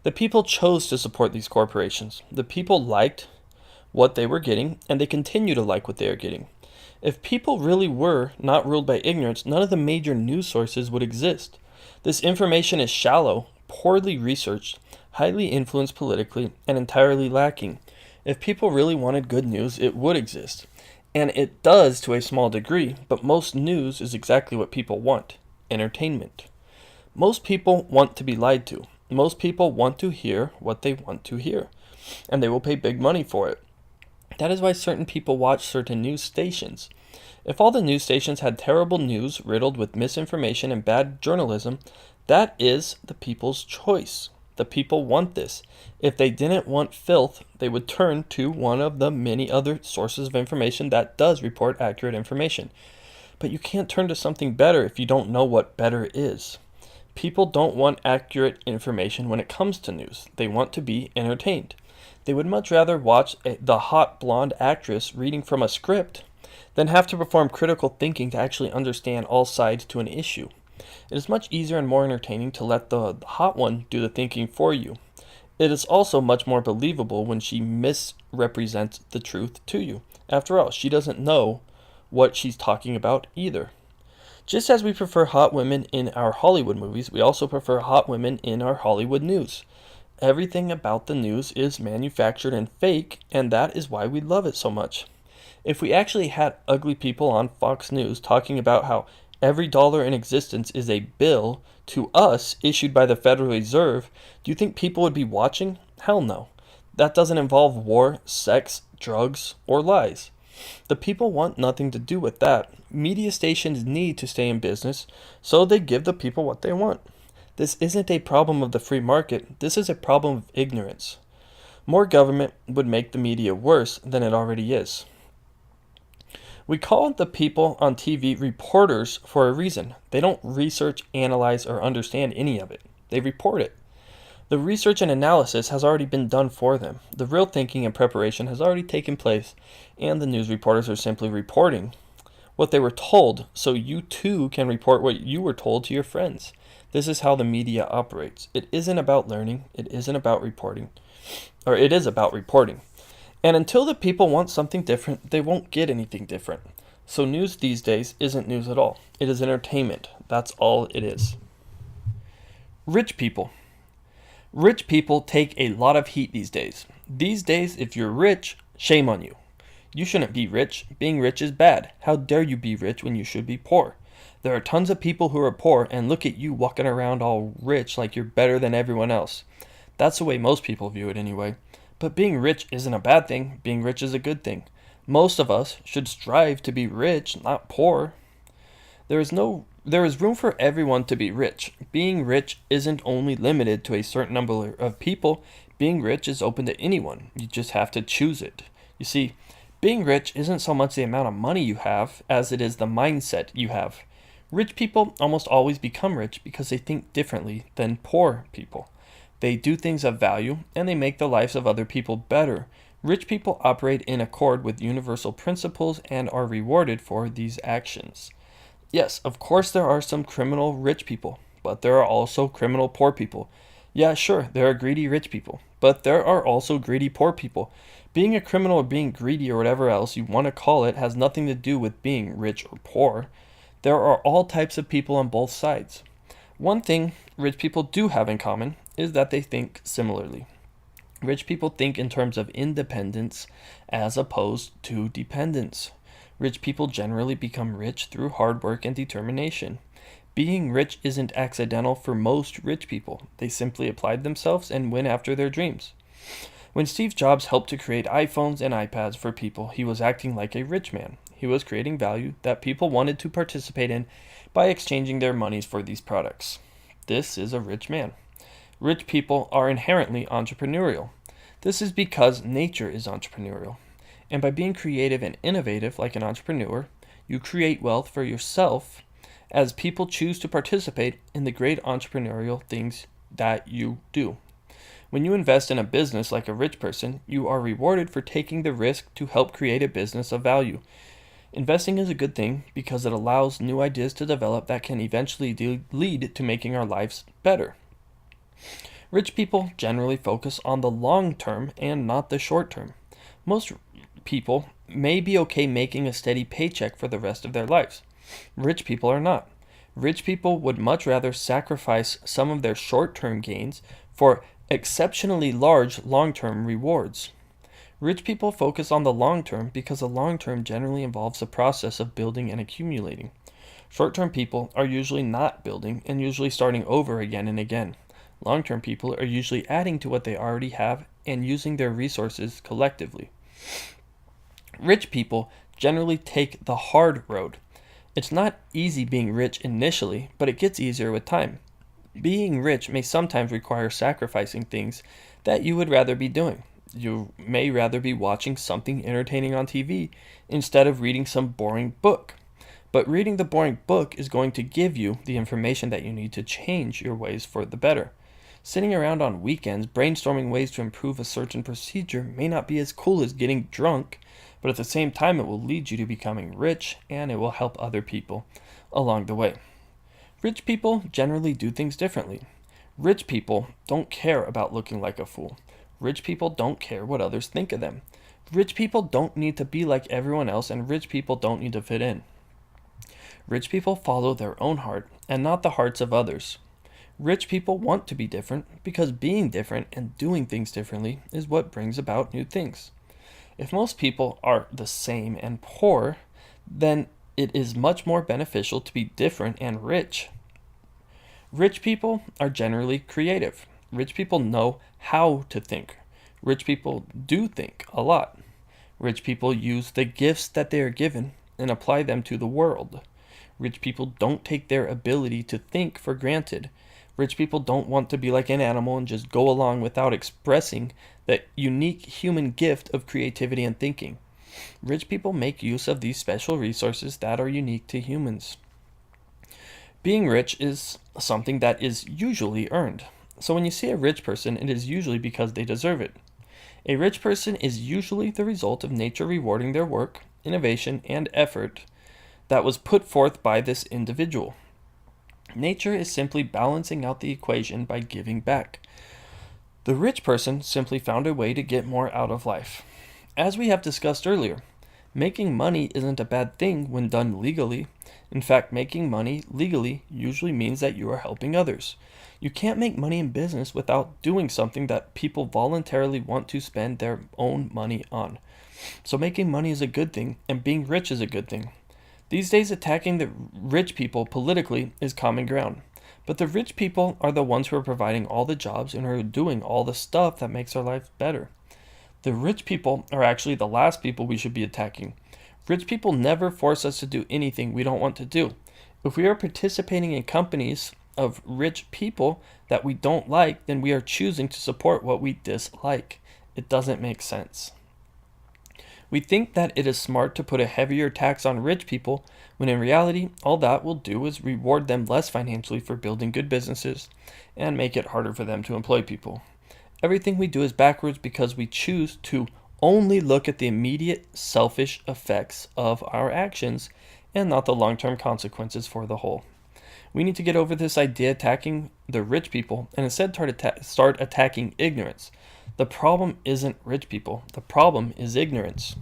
The people chose to support these corporations. The people liked what they were getting, and they continue to like what they are getting. If people really were not ruled by ignorance, none of the major news sources would exist. This information is shallow, poorly researched, highly influenced politically, and entirely lacking. If people really wanted good news, it would exist. And it does to a small degree, but most news is exactly what people want: entertainment. Most people want to be lied to. Most people want to hear what they want to hear, and they will pay big money for it. That is why certain people watch certain news stations. If all the news stations had terrible news riddled with misinformation and bad journalism, that is the people's choice. The people want this. If they didn't want filth, they would turn to one of the many other sources of information that does report accurate information. But you can't turn to something better if you don't know what better is. People don't want accurate information when it comes to news. They want to be entertained. They would much rather watch the hot blonde actress reading from a script than have to perform critical thinking to actually understand all sides to an issue. It is much easier and more entertaining to let the hot one do the thinking for you. It is also much more believable when she misrepresents the truth to you. After all, she doesn't know what she's talking about either. Just as we prefer hot women in our Hollywood movies, we also prefer hot women in our Hollywood news. Everything about the news is manufactured and fake, and that is why we love it so much. If we actually had ugly people on Fox News talking about how every dollar in existence is a bill to us issued by the Federal Reserve, do you think people would be watching? Hell no. That doesn't involve war, sex, drugs, or lies. The people want nothing to do with that. Media stations need to stay in business, so they give the people what they want. This isn't a problem of the free market. This is a problem of ignorance. More government would make the media worse than it already is. We call the people on TV reporters for a reason. They don't research, analyze, or understand any of it. They report it. The research and analysis has already been done for them. The real thinking and preparation has already taken place, and the news reporters are simply reporting what they were told, so you too can report what you were told to your friends. This is how the media operates. It isn't about learning. It isn't about reporting. Or it is about reporting. And until the people want something different, they won't get anything different. So news these days isn't news at all. It is entertainment. That's all it is. Rich people. Rich people take a lot of heat these days. These days, if you're rich, shame on you. You shouldn't be rich. Being rich is bad. How dare you be rich when you should be poor? There are tons of people who are poor, and look at you walking around all rich like you're better than everyone else. That's the way most people view it anyway. But being rich isn't a bad thing. Being rich is a good thing. Most of us should strive to be rich, not poor. There is room for everyone to be rich. Being rich isn't only limited to a certain number of people. Being rich is open to anyone. You just have to choose it. You see, being rich isn't so much the amount of money you have as it is the mindset you have. Rich people almost always become rich because they think differently than poor people. They do things of value and they make the lives of other people better. Rich people operate in accord with universal principles and are rewarded for these actions. Yes, of course there are some criminal rich people, but there are also criminal poor people. Yeah, sure, there are greedy rich people, but there are also greedy poor people. Being a criminal or being greedy or whatever else you want to call it has nothing to do with being rich or poor. There are all types of people on both sides. One thing rich people do have in common is that they think similarly. Rich people think in terms of independence as opposed to dependence. Rich people generally become rich through hard work and determination. Being rich isn't accidental for most rich people. They simply applied themselves and went after their dreams. When Steve Jobs helped to create iPhones and iPads for people, he was acting like a rich man. He was creating value that people wanted to participate in by exchanging their monies for these products. This is a rich man. Rich people are inherently entrepreneurial. This is because nature is entrepreneurial. And by being creative and innovative like an entrepreneur, you create wealth for yourself as people choose to participate in the great entrepreneurial things that you do. When you invest in a business like a rich person, you are rewarded for taking the risk to help create a business of value. Investing is a good thing because it allows new ideas to develop that can eventually lead to making our lives better. Rich people generally focus on the long term and not the short term. Most people may be okay making a steady paycheck for the rest of their lives. Rich people are not. Rich people would much rather sacrifice some of their short-term gains for exceptionally large long-term rewards. Rich people focus on the long term because the long term generally involves the process of building and accumulating. Short-term people are usually not building and usually starting over again and again. Long-term people are usually adding to what they already have and using their resources collectively. Rich people generally take the hard road. It's not easy being rich initially, but it gets easier with time. Being rich may sometimes require sacrificing things that you would rather be doing. You may rather be watching something entertaining on TV instead of reading some boring book. But reading the boring book is going to give you the information that you need to change your ways for the better. Sitting around on weekends brainstorming ways to improve a certain procedure may not be as cool as getting drunk, but at the same time it will lead you to becoming rich and it will help other people along the way. Rich people generally do things differently. Rich people don't care about looking like a fool. Rich people don't care what others think of them. Rich people don't need to be like everyone else, and rich people don't need to fit in. Rich people follow their own heart and not the hearts of others. Rich people want to be different because being different and doing things differently is what brings about new things. If most people are the same and poor, then it is much more beneficial to be different and rich. Rich people are generally creative. Rich people know how to think. Rich people do think a lot. Rich people use the gifts that they are given and apply them to the world. Rich people don't take their ability to think for granted. Rich people don't want to be like an animal and just go along without expressing the unique human gift of creativity and thinking. Rich people make use of these special resources that are unique to humans. Being rich is something that is usually earned. So when you see a rich person, it is usually because they deserve it. A rich person is usually the result of nature rewarding their work, innovation, and effort that was put forth by this individual. Nature is simply balancing out the equation by giving back. The rich person simply found a way to get more out of life. As we have discussed earlier, making money isn't a bad thing when done legally. In fact, making money legally usually means that you are helping others. You can't make money in business without doing something that people voluntarily want to spend their own money on. So making money is a good thing, and being rich is a good thing. These days, attacking the rich people politically is common ground. But the rich people are the ones who are providing all the jobs and are doing all the stuff that makes our life better. The rich people are actually the last people we should be attacking. Rich people never force us to do anything we don't want to do. If we are participating in companies of rich people that we don't like, then we are choosing to support what we dislike. It doesn't make sense. We think that it is smart to put a heavier tax on rich people, when in reality, all that will do is reward them less financially for building good businesses and make it harder for them to employ people. Everything we do is backwards because we choose to only look at the immediate selfish effects of our actions and not the long-term consequences for the whole. We need to get over this idea attacking the rich people and instead start attacking ignorance. The problem isn't rich people. The problem is ignorance.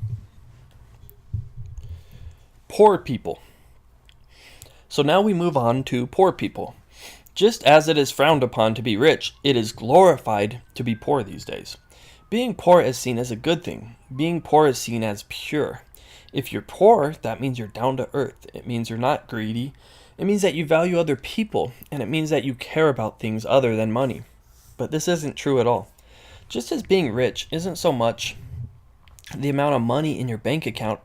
Poor people. So now we move on to poor people. Just as it is frowned upon to be rich, it is glorified to be poor these days. Being poor is seen as a good thing. Being poor is seen as pure. If you're poor, that means you're down to earth. It means you're not greedy. It means that you value other people, and it means that you care about things other than money. But this isn't true at all. Just as being rich isn't so much the amount of money in your bank account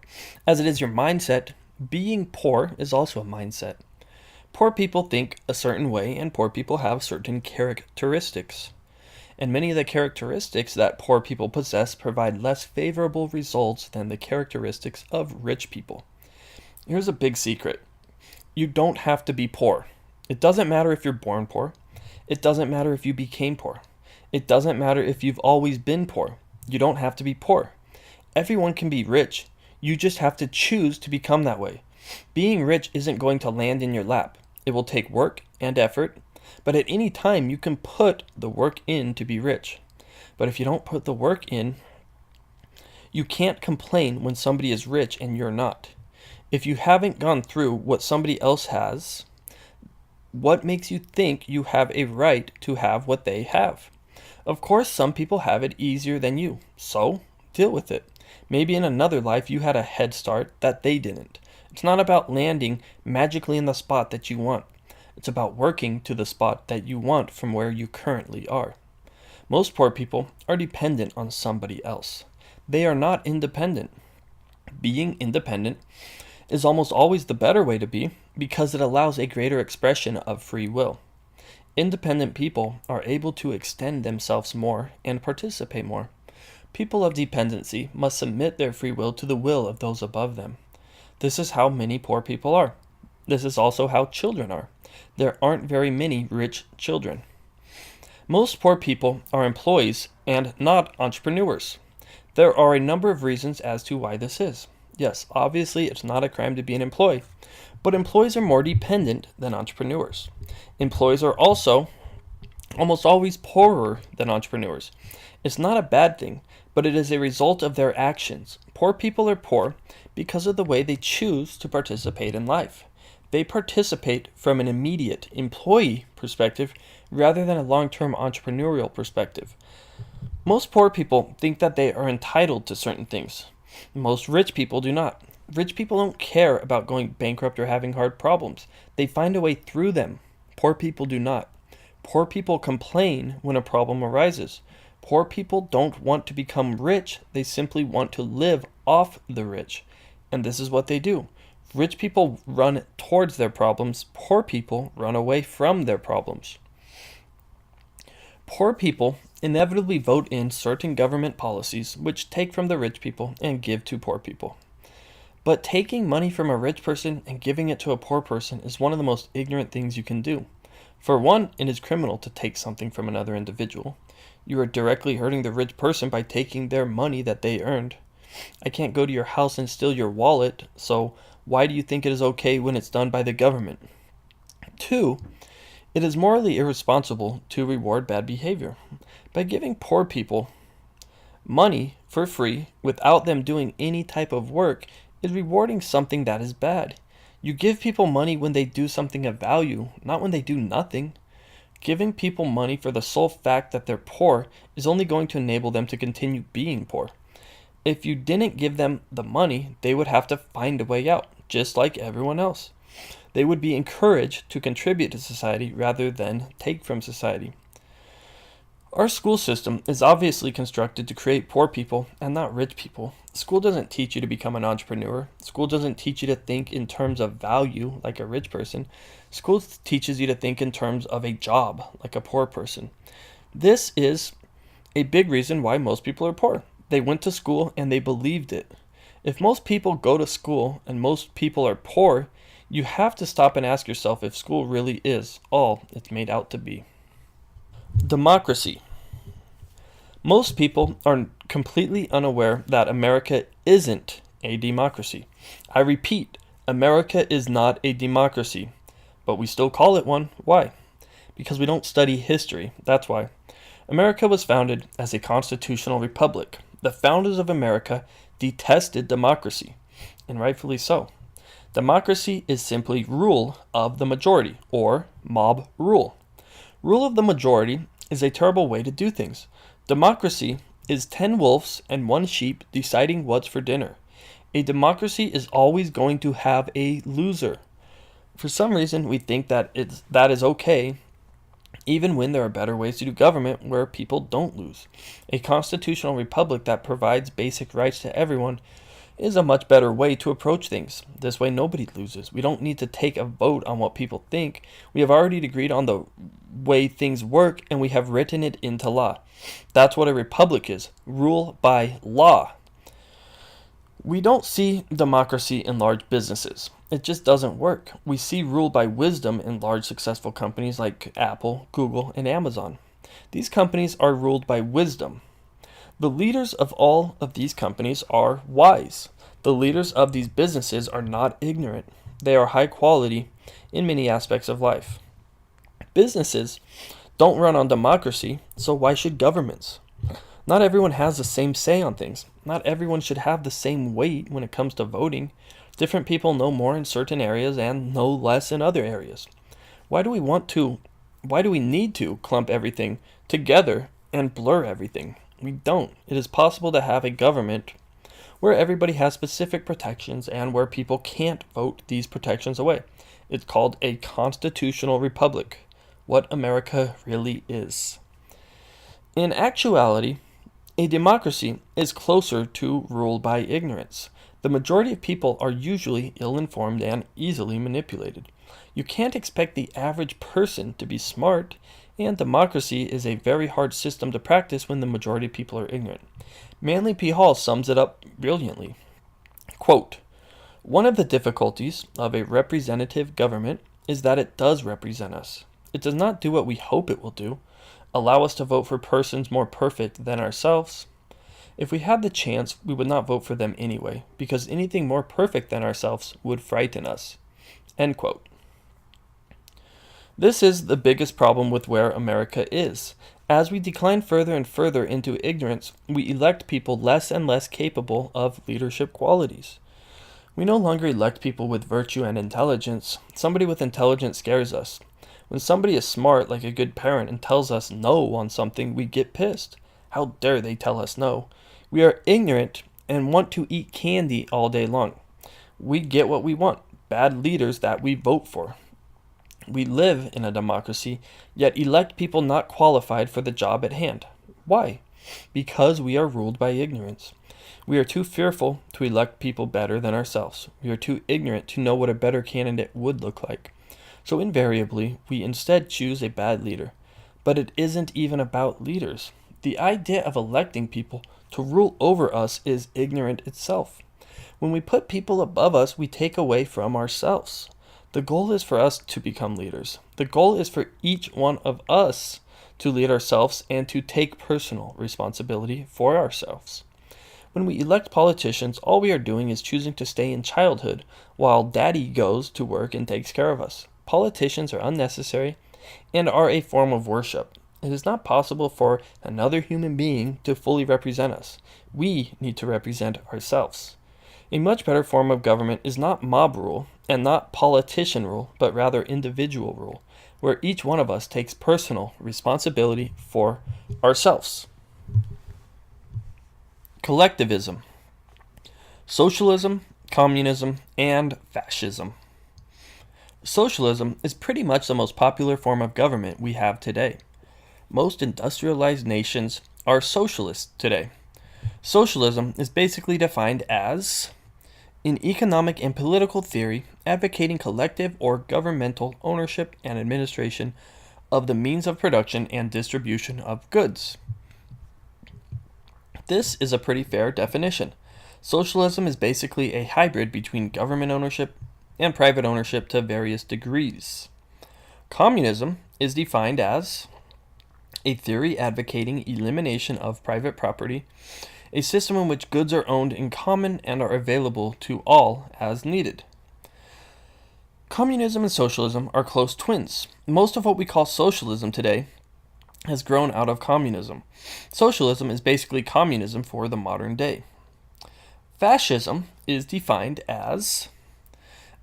as it is your mindset, being poor is also a mindset. Poor people think a certain way, and poor people have certain characteristics. And many of the characteristics that poor people possess provide less favorable results than the characteristics of rich people. Here's a big secret. You don't have to be poor. It doesn't matter if you're born poor. It doesn't matter if you became poor. It doesn't matter if you've always been poor. You don't have to be poor. Everyone can be rich. You just have to choose to become that way. Being rich isn't going to land in your lap. It will take work and effort, but at any time you can put the work in to be rich. But if you don't put the work in, you can't complain when somebody is rich and you're not. If you haven't gone through what somebody else has, what makes you think you have a right to have what they have? Of course, some people have it easier than you, so deal with it. Maybe in another life you had a head start that they didn't. It's not about landing magically in the spot that you want. It's about working to the spot that you want from where you currently are. Most poor people are dependent on somebody else. They are not independent. Being independent is almost always the better way to be because it allows a greater expression of free will. Independent people are able to extend themselves more and participate more. People of dependency must submit their free will to the will of those above them. This is how many poor people are. This is also how children are. There aren't very many rich children. Most poor people are employees and not entrepreneurs. There are a number of reasons as to why this is. Yes, obviously it's not a crime to be an employee, but employees are more dependent than entrepreneurs. Employees are also almost always poorer than entrepreneurs. It's not a bad thing, but it is a result of their actions. Poor people are poor because of the way they choose to participate in life. They participate from an immediate employee perspective rather than a long-term entrepreneurial perspective. Most poor people think that they are entitled to certain things. Most rich people do not. Rich people don't care about going bankrupt or having hard problems. They find a way through them. Poor people do not. Poor people complain when a problem arises. Poor people don't want to become rich. They simply want to live off the rich. And this is what they do. Rich people run towards their problems. Poor people run away from their problems. Poor people inevitably vote in certain government policies which take from the rich people and give to poor people. But taking money from a rich person and giving it to a poor person is one of the most ignorant things you can do. For one, it is criminal to take something from another individual. You are directly hurting the rich person by taking their money that they earned. I can't go to your house and steal your wallet, so why do you think it is okay when it's done by the government? 2, it is morally irresponsible to reward bad behavior. By giving poor people money for free without them doing any type of work is rewarding something that is bad. You give people money when they do something of value, not when they do nothing. Giving people money for the sole fact that they're poor is only going to enable them to continue being poor. If you didn't give them the money, they would have to find a way out, just like everyone else. They would be encouraged to contribute to society rather than take from society. Our school system is obviously constructed to create poor people and not rich people. School doesn't teach you to become an entrepreneur. School doesn't teach you to think in terms of value like a rich person. School teaches you to think in terms of a job like a poor person. This is a big reason why most people are poor. They went to school and they believed it. If most people go to school and most people are poor, you have to stop and ask yourself if school really is all it's made out to be. Democracy. Most people are completely unaware that America isn't a democracy. I repeat, America is not a democracy, but we still call it one. Why? Because we don't study history. That's why. America was founded as a constitutional republic. The founders of America detested democracy, and rightfully so. Democracy is simply rule of the majority, or mob rule. Rule of the majority is a terrible way to do things. Democracy is 10 wolves and 1 sheep deciding what's for dinner. A democracy is always going to have a loser. For some reason, we think that is okay, even when there are better ways to do government where people don't lose. A constitutional republic that provides basic rights to everyone is a much better way to approach things. This way nobody loses. We don't need to take a vote on what people think. We have already agreed on the way things work and we have written it into law. That's what a republic is. Rule by law. We don't see democracy in large businesses. It just doesn't work. We see rule by wisdom in large successful companies like Apple, Google, and Amazon. These companies are ruled by wisdom. The leaders of all of these companies are wise. The leaders of these businesses are not ignorant. They are high quality in many aspects of life. Businesses don't run on democracy, so why should governments? Not everyone has the same say on things. Not everyone should have the same weight when it comes to voting. Different people know more in certain areas and know less in other areas. Why do we need to clump everything together and blur everything? We don't. It is possible to have a government where everybody has specific protections and where people can't vote these protections away. It's called a constitutional republic, what America really is. In actuality, a democracy is closer to rule by ignorance. The majority of people are usually ill-informed and easily manipulated. You can't expect the average person to be smart, and democracy is a very hard system to practice when the majority of people are ignorant. Manly P. Hall sums it up brilliantly. Quote, "One of the difficulties of a representative government is that it does represent us. It does not do what we hope it will do, allow us to vote for persons more perfect than ourselves. If we had the chance, we would not vote for them anyway, because anything more perfect than ourselves would frighten us." End quote. This is the biggest problem with where America is. As we decline further and further into ignorance, we elect people less and less capable of leadership qualities. We no longer elect people with virtue and intelligence. Somebody with intelligence scares us. When somebody is smart, like a good parent, and tells us no on something, we get pissed. How dare they tell us no? We are ignorant and want to eat candy all day long. We get what we want, bad leaders that we vote for. We live in a democracy, yet elect people not qualified for the job at hand. Why? Because we are ruled by ignorance. We are too fearful to elect people better than ourselves. We are too ignorant to know what a better candidate would look like. So invariably, we instead choose a bad leader. But it isn't even about leaders. The idea of electing people to rule over us is ignorant itself. When we put people above us, we take away from ourselves. The goal is for us to become leaders. The goal is for each one of us to lead ourselves and to take personal responsibility for ourselves. When we elect politicians, all we are doing is choosing to stay in childhood while daddy goes to work and takes care of us. Politicians are unnecessary and are a form of worship. It is not possible for another human being to fully represent us. We need to represent ourselves. A much better form of government is not mob rule and not politician rule, but rather individual rule, where each one of us takes personal responsibility for ourselves. Collectivism, socialism, communism, and fascism. Socialism is pretty much the most popular form of government we have today. Most industrialized nations are socialist today. Socialism is basically defined as in economic and political theory, advocating collective or governmental ownership and administration of the means of production and distribution of goods. This is a pretty fair definition. Socialism is basically a hybrid between government ownership and private ownership to various degrees. Communism is defined as a theory advocating elimination of private property, a system in which goods are owned in common and are available to all as needed. Communism and socialism are close twins. Most of what we call socialism today has grown out of communism. Socialism is basically communism for the modern day. Fascism is defined as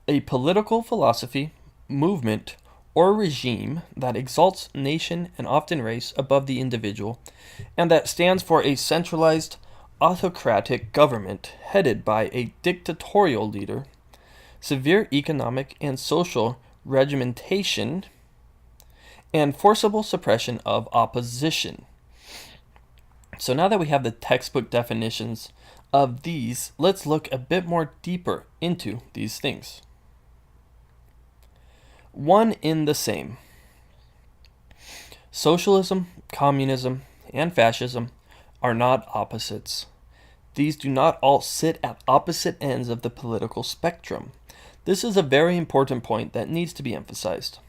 a political philosophy, movement, or regime that exalts nation and often race above the individual, and that stands for a centralized, autocratic government headed by a dictatorial leader, severe economic and social regimentation, and forcible suppression of opposition. So now that we have the textbook definitions of these, let's look a bit more deeper into these things. One in the same. Socialism, communism, and fascism are not opposites. These do not all sit at opposite ends of the political spectrum. This is a very important point that needs to be emphasized.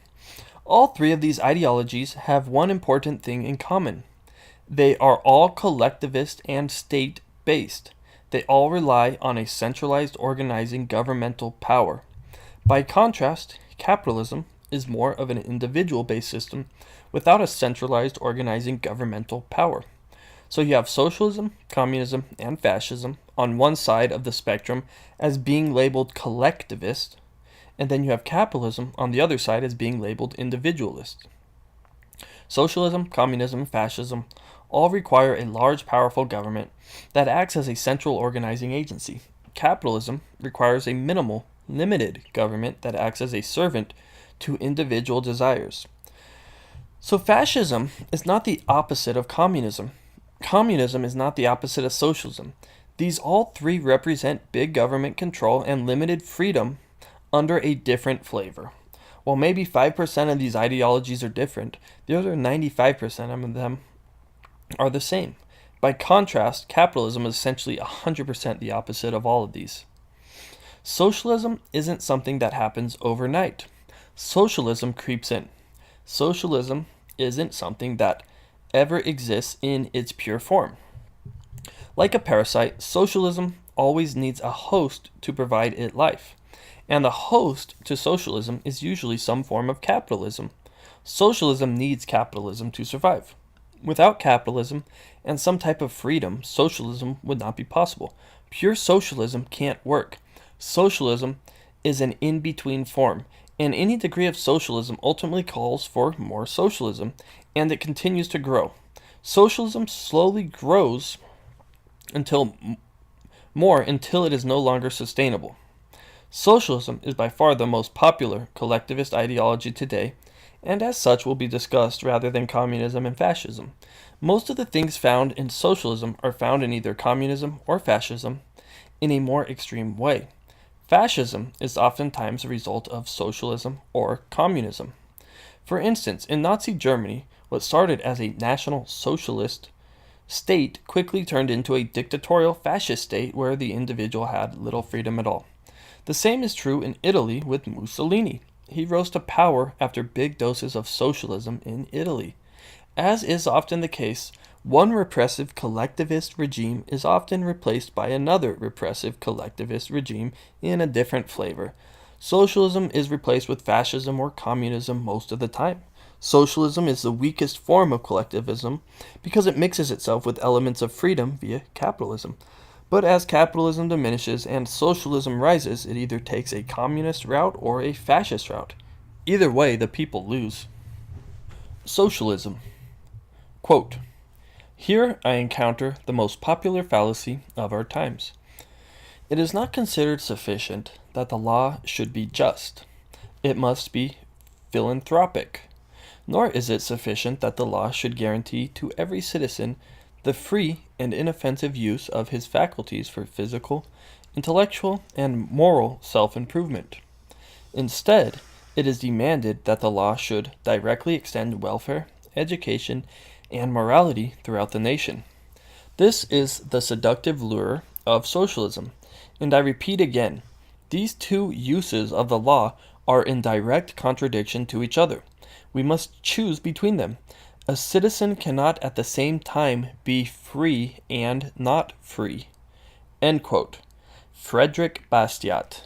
All three of these ideologies have one important thing in common. They are all collectivist and state-based. They all rely on a centralized organizing governmental power. By contrast, capitalism is more of an individual-based system without a centralized organizing governmental power. So you have socialism, communism, and fascism on one side of the spectrum as being labeled collectivist, and then you have capitalism on the other side as being labeled individualist. Socialism, communism, and fascism all require a large, powerful government that acts as a central organizing agency. Capitalism requires a minimal, limited government that acts as a servant to individual desires. So fascism is not the opposite of communism. Communism is not the opposite of socialism. These all three represent big government control and limited freedom under a different flavor. While maybe 5% of these ideologies are different, the other 95% of them are the same. By contrast, capitalism is essentially 100% the opposite of all of these. Socialism isn't something that happens overnight. Socialism creeps in. Socialism isn't something that ever exists in its pure form. Like a parasite, socialism always needs a host to provide it life. And the host to socialism is usually some form of capitalism. Socialism needs capitalism to survive. Without capitalism and some type of freedom, socialism would not be possible. Pure socialism can't work. Socialism is an in-between form, and any degree of socialism ultimately calls for more socialism, and it continues to grow. Socialism slowly grows until it is no longer sustainable. Socialism is by far the most popular collectivist ideology today, and as such will be discussed rather than communism and fascism. Most of the things found in socialism are found in either communism or fascism in a more extreme way. Fascism is oftentimes a result of socialism or communism. For instance, in Nazi Germany, what started as a national socialist state quickly turned into a dictatorial fascist state where the individual had little freedom at all. The same is true in Italy with Mussolini. He rose to power after big doses of socialism in Italy. As is often the case, one repressive collectivist regime is often replaced by another repressive collectivist regime in a different flavor. Socialism is replaced with fascism or communism most of the time. Socialism is the weakest form of collectivism because it mixes itself with elements of freedom via capitalism. But as capitalism diminishes and socialism rises, it either takes a communist route or a fascist route. Either way, the people lose. Socialism. Quote, "Here I encounter the most popular fallacy of our times. It is not considered sufficient that the law should be just. It must be philanthropic. Nor is it sufficient that the law should guarantee to every citizen the free and inoffensive use of his faculties for physical, intellectual, and moral self-improvement. Instead, it is demanded that the law should directly extend welfare, education, and morality throughout the nation. This is the seductive lure of socialism, and I repeat again, these two uses of the law are in direct contradiction to each other. We must choose between them. A citizen cannot at the same time be free and not free. End quote. Frederick Bastiat.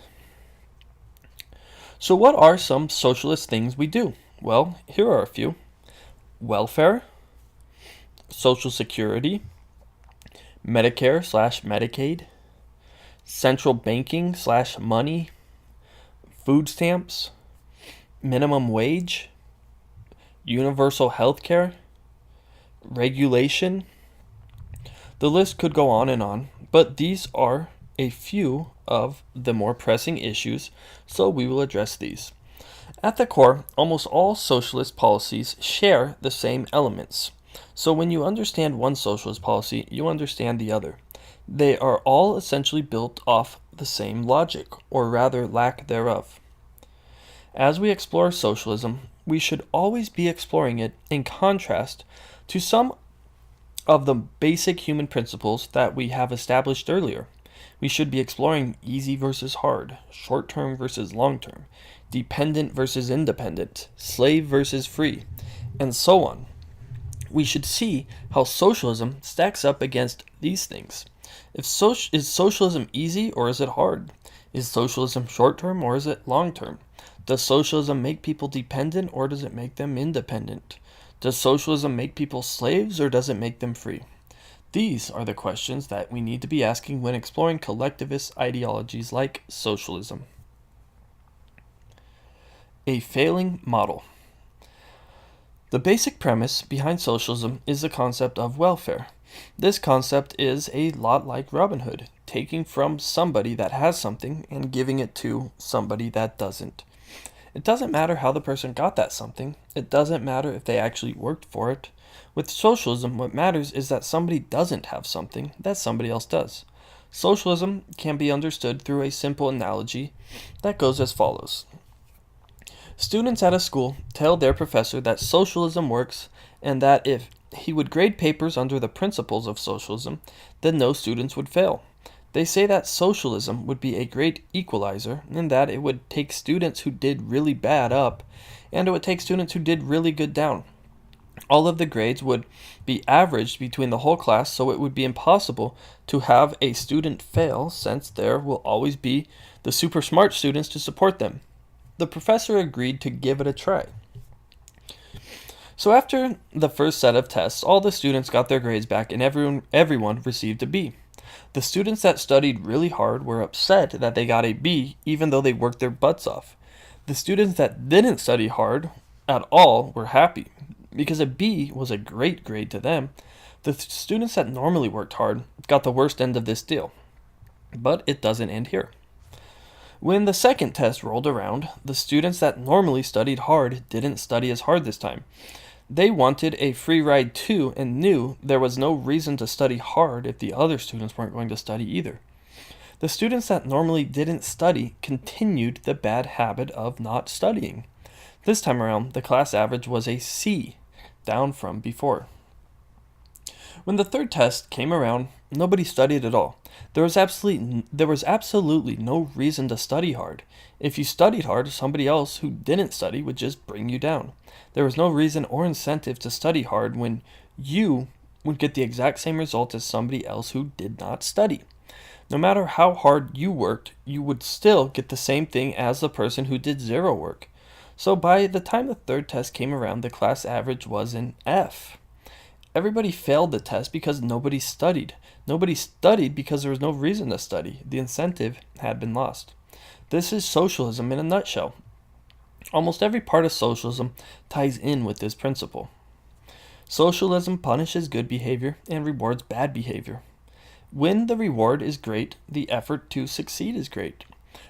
So what are some socialist things we do? Well, here are a few. Welfare, Social Security, Medicare/Medicaid, central banking / money, food stamps, minimum wage, universal health care, regulation. The list could go on, but these are a few of the more pressing issues, so we will address these. At the core, almost all socialist policies share the same elements. So when you understand one socialist policy, you understand the other. They are all essentially built off the same logic, or rather lack thereof. As we explore socialism, we should always be exploring it in contrast to some of the basic human principles that we have established earlier. We should be exploring easy versus hard, short-term versus long-term, dependent versus independent, slave versus free, and so on. We should see how socialism stacks up against these things. Is socialism easy or is it hard? Is socialism short-term or is it long-term? Does socialism make people dependent or does it make them independent? Does socialism make people slaves or does it make them free? These are the questions that we need to be asking when exploring collectivist ideologies like socialism. A failing model. The basic premise behind socialism is the concept of welfare. This concept is a lot like Robin Hood, taking from somebody that has something and giving it to somebody that doesn't. It doesn't matter how the person got that something. It doesn't matter if they actually worked for it. With socialism, what matters is that somebody doesn't have something that somebody else does. Socialism can be understood through a simple analogy that goes as follows. Students at a school tell their professor that socialism works and that if he would grade papers under the principles of socialism, then no students would fail. They say that socialism would be a great equalizer and that it would take students who did really bad up and it would take students who did really good down. All of the grades would be averaged between the whole class, so it would be impossible to have a student fail since there will always be the super smart students to support them. The professor agreed to give it a try. So after the first set of tests, all the students got their grades back and everyone received a B. The students that studied really hard were upset that they got a B even though they worked their butts off. The students that didn't study hard at all were happy because a B was a great grade to them. The students that normally worked hard got the worst end of this deal. But it doesn't end here. When the second test rolled around, the students that normally studied hard didn't study as hard this time. They wanted a free ride too and knew there was no reason to study hard if the other students weren't going to study either. The students that normally didn't study continued the bad habit of not studying. This time around, the class average was a C, down from before. When the third test came around, nobody studied at all. There was absolutely no reason to study hard. If you studied hard, somebody else who didn't study would just bring you down. There was no reason or incentive to study hard when you would get the exact same result as somebody else who did not study. No matter how hard you worked, you would still get the same thing as the person who did zero work. So by the time the third test came around, the class average was an F. Everybody failed the test because nobody studied. Nobody studied because there was no reason to study. The incentive had been lost. This is socialism in a nutshell. Almost every part of socialism ties in with this principle. Socialism punishes good behavior and rewards bad behavior. When the reward is great, the effort to succeed is great.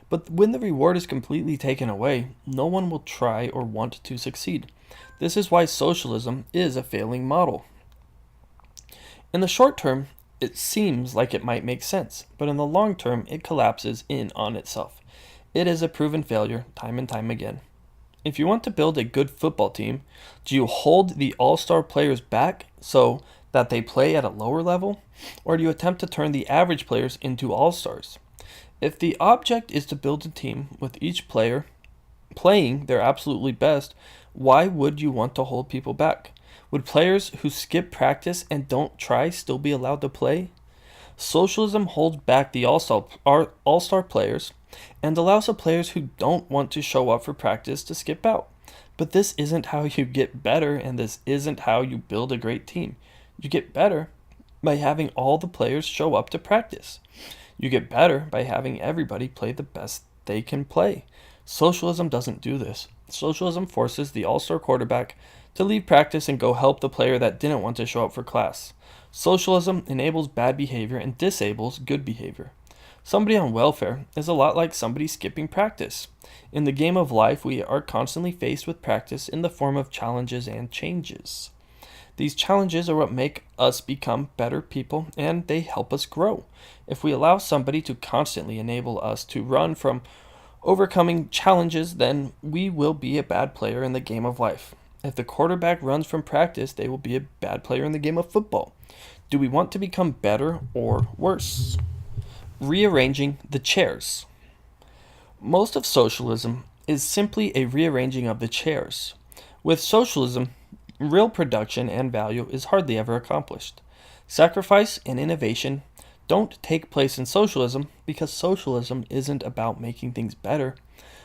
But when the reward is completely taken away, no one will try or want to succeed. This is why socialism is a failing model. In the short term, it seems like it might make sense, but in the long term, it collapses in on itself. It is a proven failure time and time again. If you want to build a good football team, do you hold the all-star players back so that they play at a lower level? Or do you attempt to turn the average players into all-stars? If the object is to build a team with each player playing their absolutely best, why would you want to hold people back? Would players who skip practice and don't try still be allowed to play? Socialism holds back the all-star players and allows the players who don't want to show up for practice to skip out. But this isn't how you get better, and this isn't how you build a great team. You get better by having all the players show up to practice. You get better by having everybody play the best they can play. Socialism doesn't do this. Socialism forces the all-star quarterback to leave practice and go help the player that didn't want to show up for class. Socialism enables bad behavior and disables good behavior. Somebody on welfare is a lot like somebody skipping practice. In the game of life, we are constantly faced with practice in the form of challenges and changes. These challenges are what make us become better people, and they help us grow. If we allow somebody to constantly enable us to run from overcoming challenges, then we will be a bad player in the game of life. If the quarterback runs from practice, they will be a bad player in the game of football. Do we want to become better or worse? Rearranging the chairs. Most of socialism is simply a rearranging of the chairs. With socialism, real production and value is hardly ever accomplished. Sacrifice and innovation don't take place in socialism because socialism isn't about making things better.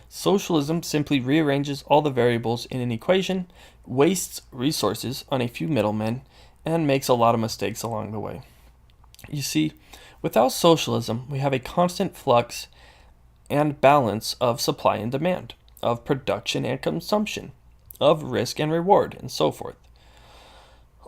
Socialism simply rearranges all the variables in an equation, wastes resources on a few middlemen, and makes a lot of mistakes along the way. You see, without socialism, we have a constant flux and balance of supply and demand, of production and consumption, of risk and reward, and so forth.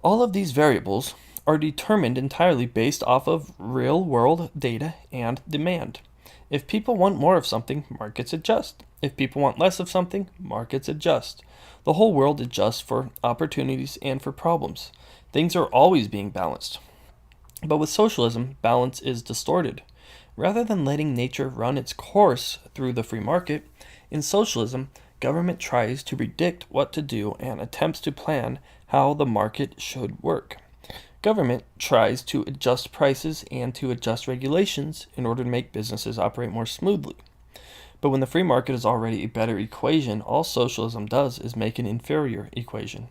All of these variables are determined entirely based off of real-world data and demand. If people want more of something, markets adjust. If people want less of something, markets adjust. The whole world adjusts for opportunities and for problems. Things are always being balanced. But with socialism, balance is distorted. Rather than letting nature run its course through the free market, in socialism, government tries to predict what to do and attempts to plan how the market should work. Government tries to adjust prices and to adjust regulations in order to make businesses operate more smoothly. But when the free market is already a better equation, all socialism does is make an inferior equation.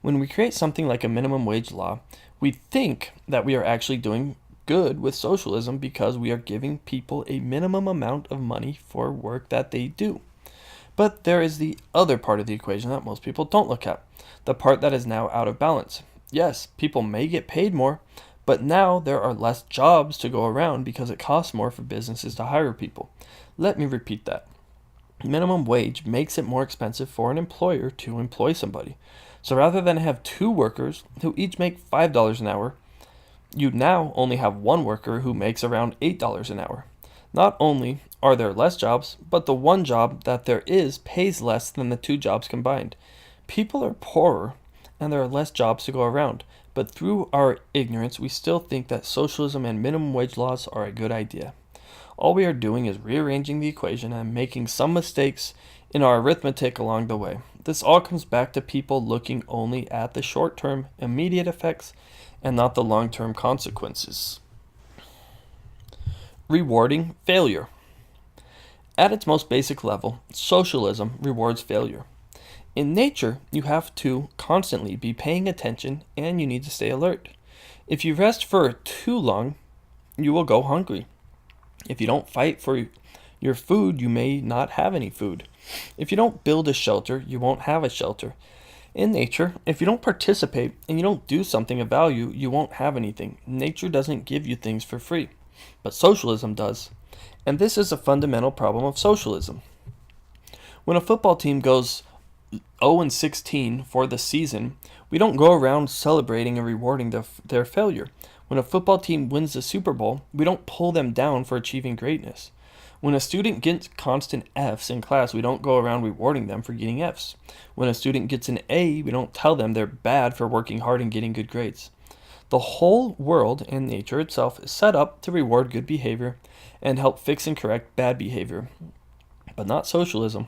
When we create something like a minimum wage law, we think that we are actually doing good with socialism because we are giving people a minimum amount of money for work that they do. But there is the other part of the equation that most people don't look at, the part that is now out of balance. Yes, people may get paid more, but now there are less jobs to go around because it costs more for businesses to hire people. Let me repeat that. Minimum wage makes it more expensive for an employer to employ somebody. So rather than have two workers who each make $5 an hour, you now only have one worker who makes around $8 an hour. Not only are there less jobs, but the one job that there is pays less than the two jobs combined. People are poorer and there are less jobs to go around, but through our ignorance, we still think that socialism and minimum wage laws are a good idea. All we are doing is rearranging the equation and making some mistakes in our arithmetic along the way. This all comes back to people looking only at the short-term immediate effects and not the long-term consequences. Rewarding failure. At its most basic level, socialism rewards failure. In nature, you have to constantly be paying attention and you need to stay alert. If you rest for too long, you will go hungry. If you don't fight for your food, you may not have any food. If you don't build a shelter, you won't have a shelter. In nature, if you don't participate and you don't do something of value, you won't have anything. Nature doesn't give you things for free, but socialism does. And this is a fundamental problem of socialism. When a football team goes 0-16 for the season, we don't go around celebrating and rewarding their failure. When a football team wins the Super Bowl, we don't pull them down for achieving greatness. When a student gets constant F's in class, we don't go around rewarding them for getting F's. When a student gets an A, we don't tell them they're bad for working hard and getting good grades. The whole world and nature itself is set up to reward good behavior and help fix and correct bad behavior, but not socialism.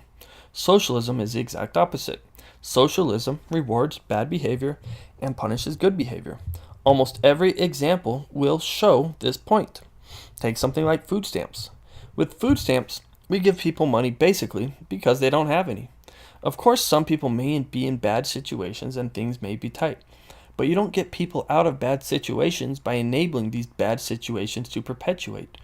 Socialism is the exact opposite. Socialism rewards bad behavior and punishes good behavior. Almost every example will show this point. Take something like food stamps. With food stamps, we give people money basically because they don't have any. Of course, some people may be in bad situations and things may be tight, but you don't get people out of bad situations by enabling these bad situations to perpetuate.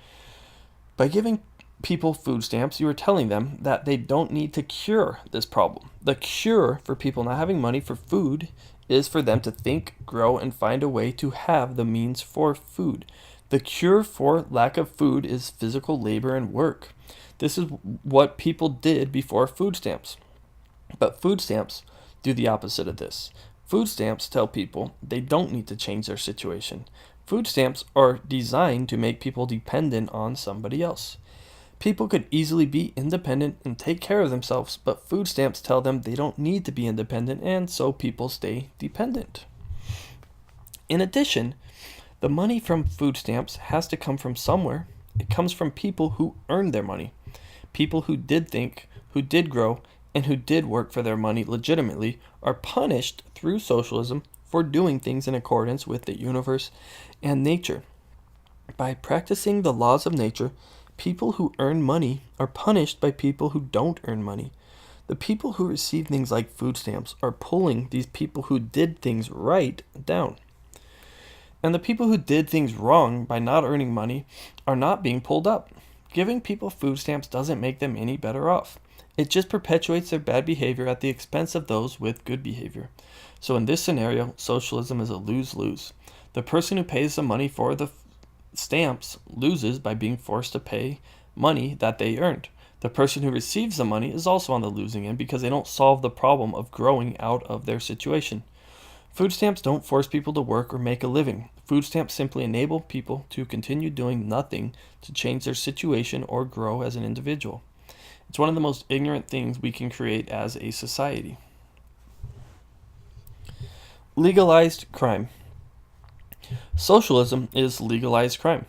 By giving people food stamps, you are telling them that they don't need to cure this problem. The cure for people not having money for food is for them to think, grow, and find a way to have the means for food. The cure for lack of food is physical labor and work. This is what people did before food stamps. But food stamps do the opposite of this. Food stamps tell people they don't need to change their situation. Food stamps are designed to make people dependent on somebody else. People could easily be independent and take care of themselves, but food stamps tell them they don't need to be independent, and so people stay dependent. In addition, the money from food stamps has to come from somewhere. It comes from people who earned their money. People who did think, who did grow, and who did work for their money legitimately are punished through socialism for doing things in accordance with the universe and nature. By practicing the laws of nature, people who earn money are punished by people who don't earn money. The people who receive things like food stamps are pulling these people who did things right down. And the people who did things wrong by not earning money are not being pulled up. Giving people food stamps doesn't make them any better off. It just perpetuates their bad behavior at the expense of those with good behavior. So in this scenario, socialism is a lose-lose. The person who pays the money for the stamps loses by being forced to pay money that they earned. The person who receives the money is also on the losing end because they don't solve the problem of growing out of their situation. Food stamps don't force people to work or make a living. Food stamps simply enable people to continue doing nothing to change their situation or grow as an individual. It's one of the most ignorant things we can create as a society. Legalized crime. Socialism is legalized crime.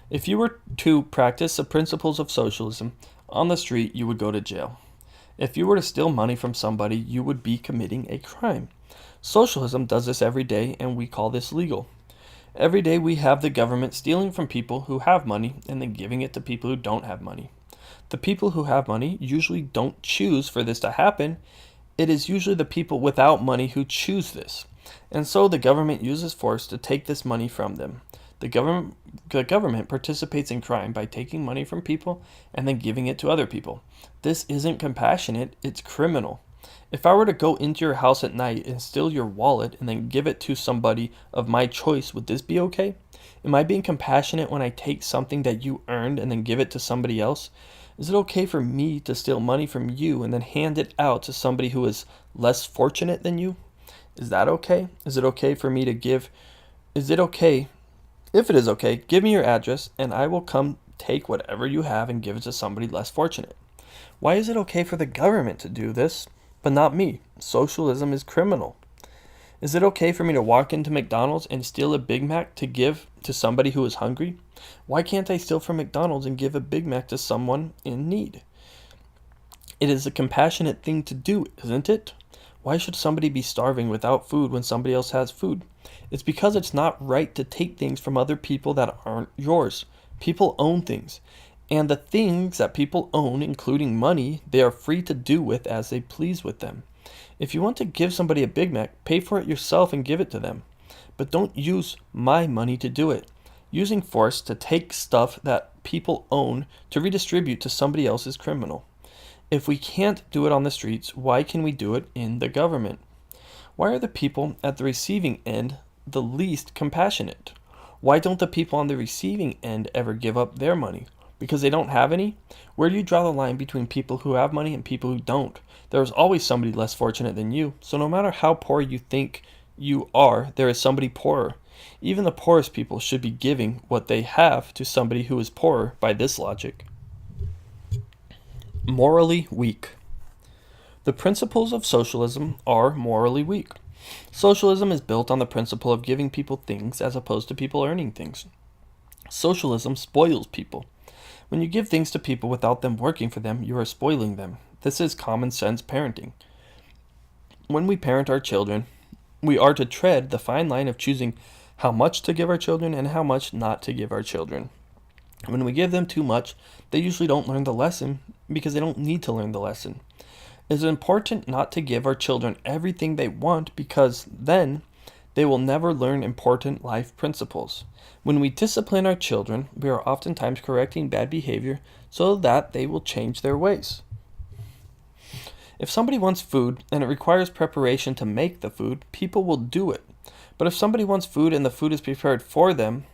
If you were to practice the principles of socialism on the street, you would go to jail. If you were to steal money from somebody, you would be committing a crime. Socialism does this every day, and we call this legal. Every day we have the government stealing from people who have money and then giving it to people who don't have money. The people who have money usually don't choose for this to happen. It is usually the people without money who choose this. And so the government uses force to take this money from them. The government participates in crime by taking money from people and then giving it to other people. This isn't compassionate, it's criminal. If I were to go into your house at night and steal your wallet and then give it to somebody of my choice, would this be okay? Am I being compassionate when I take something that you earned and then give it to somebody else? Is it okay for me to steal money from you and then hand it out to somebody who is less fortunate than you? Is that okay? Is it okay for me to give? Is it okay? If it is okay, give me your address and I will come take whatever you have and give it to somebody less fortunate. Why is it okay for the government to do this, but not me? Socialism is criminal. Is it okay for me to walk into McDonald's and steal a Big Mac to give to somebody who is hungry? Why can't I steal from McDonald's and give a Big Mac to someone in need? It is a compassionate thing to do, isn't it? Why should somebody be starving without food when somebody else has food? It's because it's not right to take things from other people that aren't yours. People own things. And the things that people own, including money, they are free to do with as they please with them. If you want to give somebody a Big Mac, pay for it yourself and give it to them. But don't use my money to do it. Using force to take stuff that people own to redistribute to somebody else is criminal. If we can't do it on the streets, why can we do it in the government? Why are the people at the receiving end the least compassionate? Why don't the people on the receiving end ever give up their money? Because they don't have any? Where do you draw the line between people who have money and people who don't? There is always somebody less fortunate than you, so no matter how poor you think you are, there is somebody poorer. Even the poorest people should be giving what they have to somebody who is poorer by this logic. Morally weak. The principles of socialism are morally weak. Socialism is built on the principle of giving people things as opposed to people earning things. Socialism spoils people. When you give things to people without them working for them, you are spoiling them. This is common sense parenting. When we parent our children, we are to tread the fine line of choosing how much to give our children and how much not to give our children. When we give them too much, they usually don't learn the lesson because they don't need to learn the lesson. It is important not to give our children everything they want because then they will never learn important life principles. When we discipline our children, we are oftentimes correcting bad behavior so that they will change their ways. If somebody wants food and it requires preparation to make the food, people will do it. But if somebody wants food and the food is prepared for them,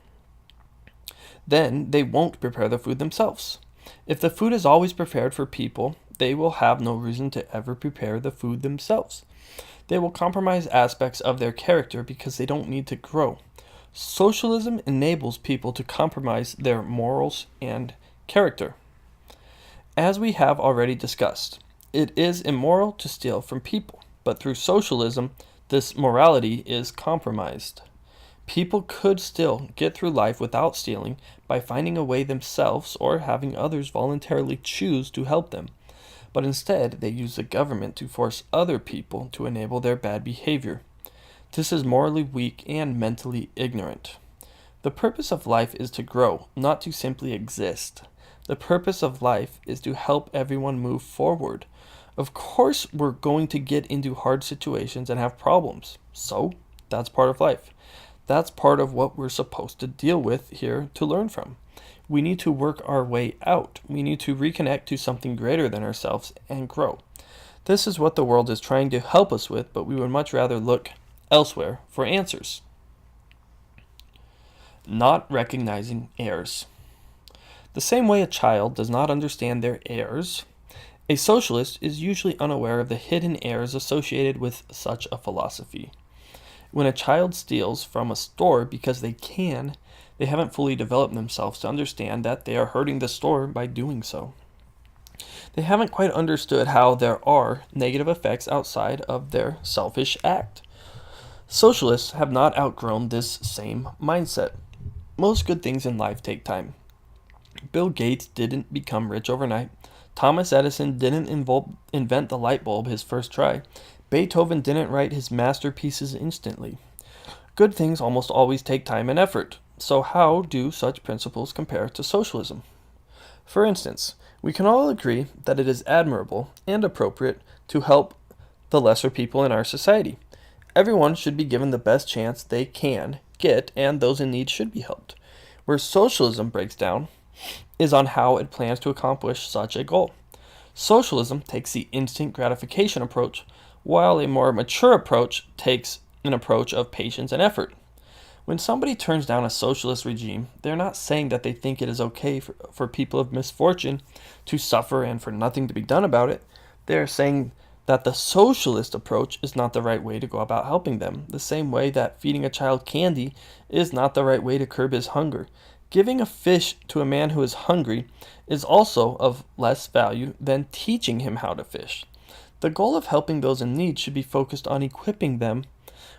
then they won't prepare the food themselves. If the food is always prepared for people, they will have no reason to ever prepare the food themselves. They will compromise aspects of their character because they don't need to grow. Socialism enables people to compromise their morals and character. As we have already discussed, it is immoral to steal from people, but through socialism, this morality is compromised. People could still get through life without stealing by finding a way themselves or having others voluntarily choose to help them. But instead, they use the government to force other people to enable their bad behavior. This is morally weak and mentally ignorant. The purpose of life is to grow, not to simply exist. The purpose of life is to help everyone move forward. Of course, we're going to get into hard situations and have problems. So, that's part of life. That's part of what we're supposed to deal with here to learn from. We need to work our way out. We need to reconnect to something greater than ourselves and grow. This is what the world is trying to help us with, but we would much rather look elsewhere for answers. Not recognizing errors. The same way a child does not understand their errors, a socialist is usually unaware of the hidden errors associated with such a philosophy. When a child steals from a store because they can, they haven't fully developed themselves to understand that they are hurting the store by doing so. They haven't quite understood how there are negative effects outside of their selfish act. Socialists have not outgrown this same mindset. Most good things in life take time. Bill Gates didn't become rich overnight. Thomas Edison didn't invent the light bulb his first try. Beethoven didn't write his masterpieces instantly. Good things almost always take time and effort. So how do such principles compare to socialism? For instance, we can all agree that it is admirable and appropriate to help the lesser people in our society. Everyone should be given the best chance they can get, and those in need should be helped. Where socialism breaks down is on how it plans to accomplish such a goal. Socialism takes the instant gratification approach, while a more mature approach takes an approach of patience and effort. When somebody turns down a socialist regime, they're not saying that they think it is okay for people of misfortune to suffer and for nothing to be done about it. They're saying that the socialist approach is not the right way to go about helping them, the same way that feeding a child candy is not the right way to curb his hunger. Giving a fish to a man who is hungry is also of less value than teaching him how to fish. The goal of helping those in need should be focused on equipping them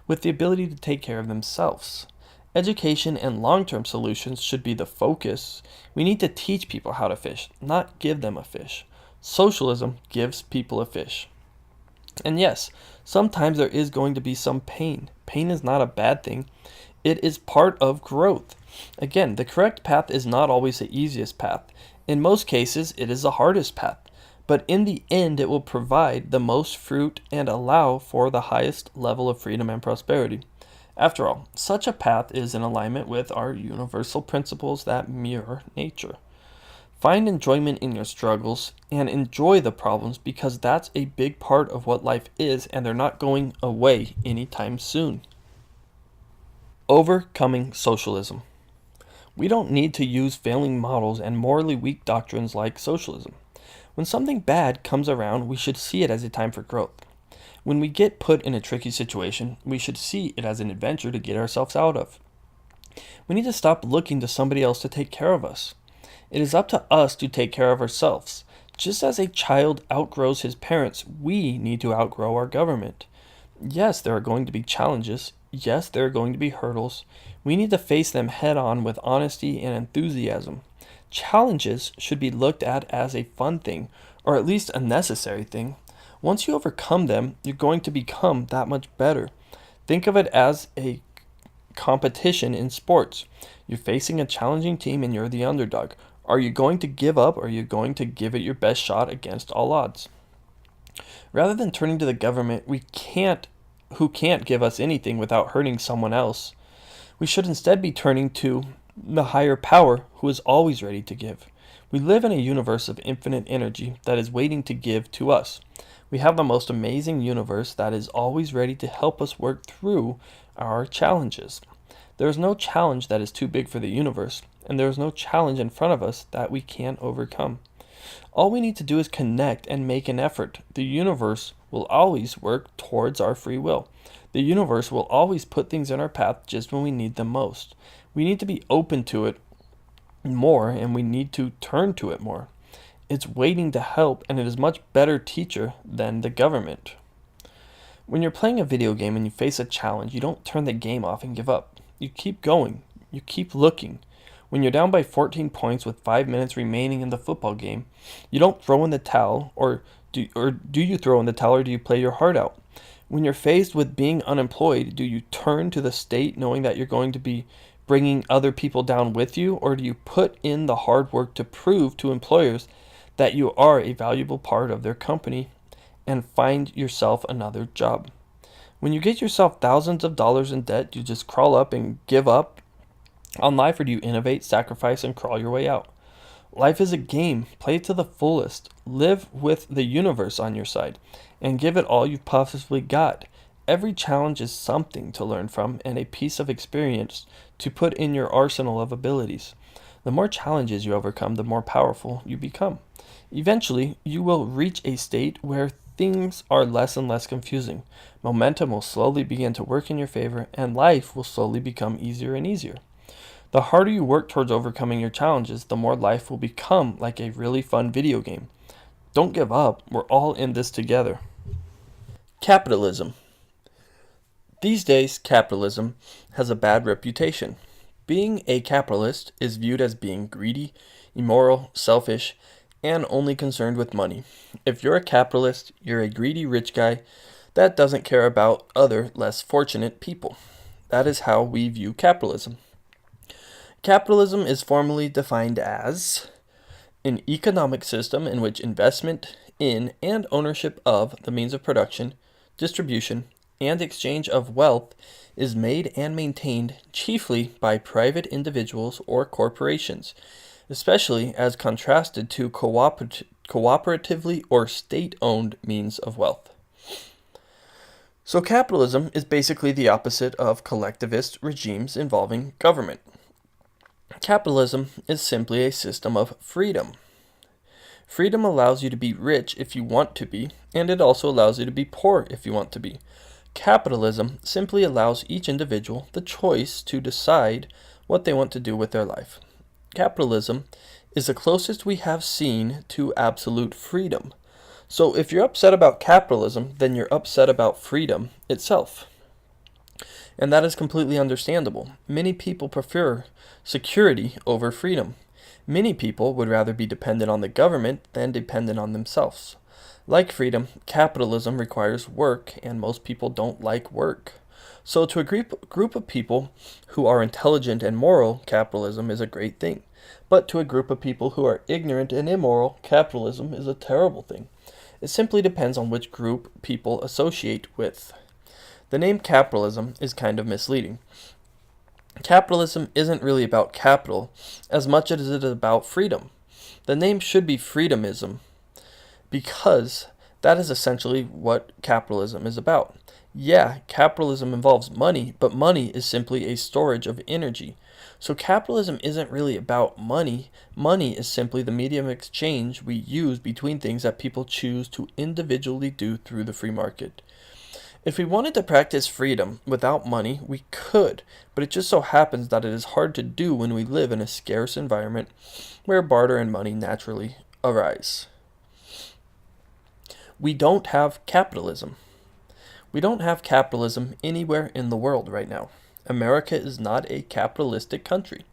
with the ability to take care of themselves. Education and long-term solutions should be the focus. We need to teach people how to fish, not give them a fish. Socialism gives people a fish. And yes, sometimes there is going to be some pain. Pain is not a bad thing. It is part of growth. Again, the correct path is not always the easiest path. In most cases, it is the hardest path. But in the end, it will provide the most fruit and allow for the highest level of freedom and prosperity. After all, such a path is in alignment with our universal principles that mirror nature. Find enjoyment in your struggles and enjoy the problems because that's a big part of what life is and they're not going away anytime soon. Overcoming socialism. We don't need to use failing models and morally weak doctrines like socialism. When something bad comes around, we should see it as a time for growth. When we get put in a tricky situation, we should see it as an adventure to get ourselves out of. We need to stop looking to somebody else to take care of us. It is up to us to take care of ourselves. Just as a child outgrows his parents, we need to outgrow our government. Yes, there are going to be challenges. Yes, there are going to be hurdles. We need to face them head on with honesty and enthusiasm. Challenges should be looked at as a fun thing, or at least a necessary thing. Once you overcome them, you're going to become that much better. Think of it as a competition in sports. You're facing a challenging team and you're the underdog. Are you going to give up or are you going to give it your best shot against all odds? Rather than turning to the government, who can't give us anything without hurting someone else, we should instead be turning to the higher power who is always ready to give. We live in a universe of infinite energy that is waiting to give to us. We have the most amazing universe that is always ready to help us work through our challenges. There is no challenge that is too big for the universe, and there is no challenge in front of us that we can't overcome. All we need to do is connect and make an effort. The universe will always work towards our free will. The universe will always put things in our path just when we need them most. We need to be open to it more, and we need to turn to it more. It's waiting to help, and it is a much better teacher than the government. When you're playing a video game and you face a challenge, you don't turn the game off and give up. You keep going. You keep looking. When you're down by 14 points with 5 minutes remaining in the football game, you don't throw in the towel, or do you throw in the towel, or do you play your heart out? When you're faced with being unemployed, do you turn to the state knowing that you're going to be bringing other people down with you, or do you put in the hard work to prove to employers that you are a valuable part of their company and find yourself another job? When you get yourself thousands of dollars in debt, do you just crawl up and give up on life, or do you innovate, sacrifice, and crawl your way out? Life is a game. Play it to the fullest. Live with the universe on your side and give it all you've possibly got. Every challenge is something to learn from and a piece of experience to put in your arsenal of abilities. The more challenges you overcome, the more powerful you become. Eventually, you will reach a state where things are less and less confusing. Momentum will slowly begin to work in your favor, and life will slowly become easier and easier. The harder you work towards overcoming your challenges, the more life will become like a really fun video game. Don't give up. We're all in this together. Capitalism. These days, capitalism has a bad reputation. Being a capitalist is viewed as being greedy, immoral, selfish, and only concerned with money. If you're a capitalist, you're a greedy rich guy that doesn't care about other less fortunate people. That is how we view capitalism. Capitalism is formally defined as an economic system in which investment in and ownership of the means of production, distribution, and exchange of wealth is made and maintained chiefly by private individuals or corporations, especially as contrasted to cooperatively or state-owned means of wealth. So capitalism is basically the opposite of collectivist regimes involving government. Capitalism is simply a system of freedom. Freedom allows you to be rich if you want to be, and it also allows you to be poor if you want to be. Capitalism simply allows each individual the choice to decide what they want to do with their life. Capitalism is the closest we have seen to absolute freedom. So if you're upset about capitalism, then you're upset about freedom itself. And that is completely understandable. Many people prefer security over freedom. Many people would rather be dependent on the government than dependent on themselves. Like freedom, capitalism requires work, and most people don't like work. So to a group of people who are intelligent and moral, capitalism is a great thing. But to a group of people who are ignorant and immoral, capitalism is a terrible thing. It simply depends on which group people associate with. The name capitalism is kind of misleading. Capitalism isn't really about capital as much as it is about freedom. The name should be freedomism, because that is essentially what capitalism is about. Yeah, capitalism involves money, but money is simply a storage of energy. So capitalism isn't really about money. Money is simply the medium of exchange we use between things that people choose to individually do through the free market. If we wanted to practice freedom without money, we could, but it just so happens that it is hard to do when we live in a scarce environment where barter and money naturally arise. We don't have capitalism. We don't have capitalism anywhere in the world right now. America is not a capitalistic country.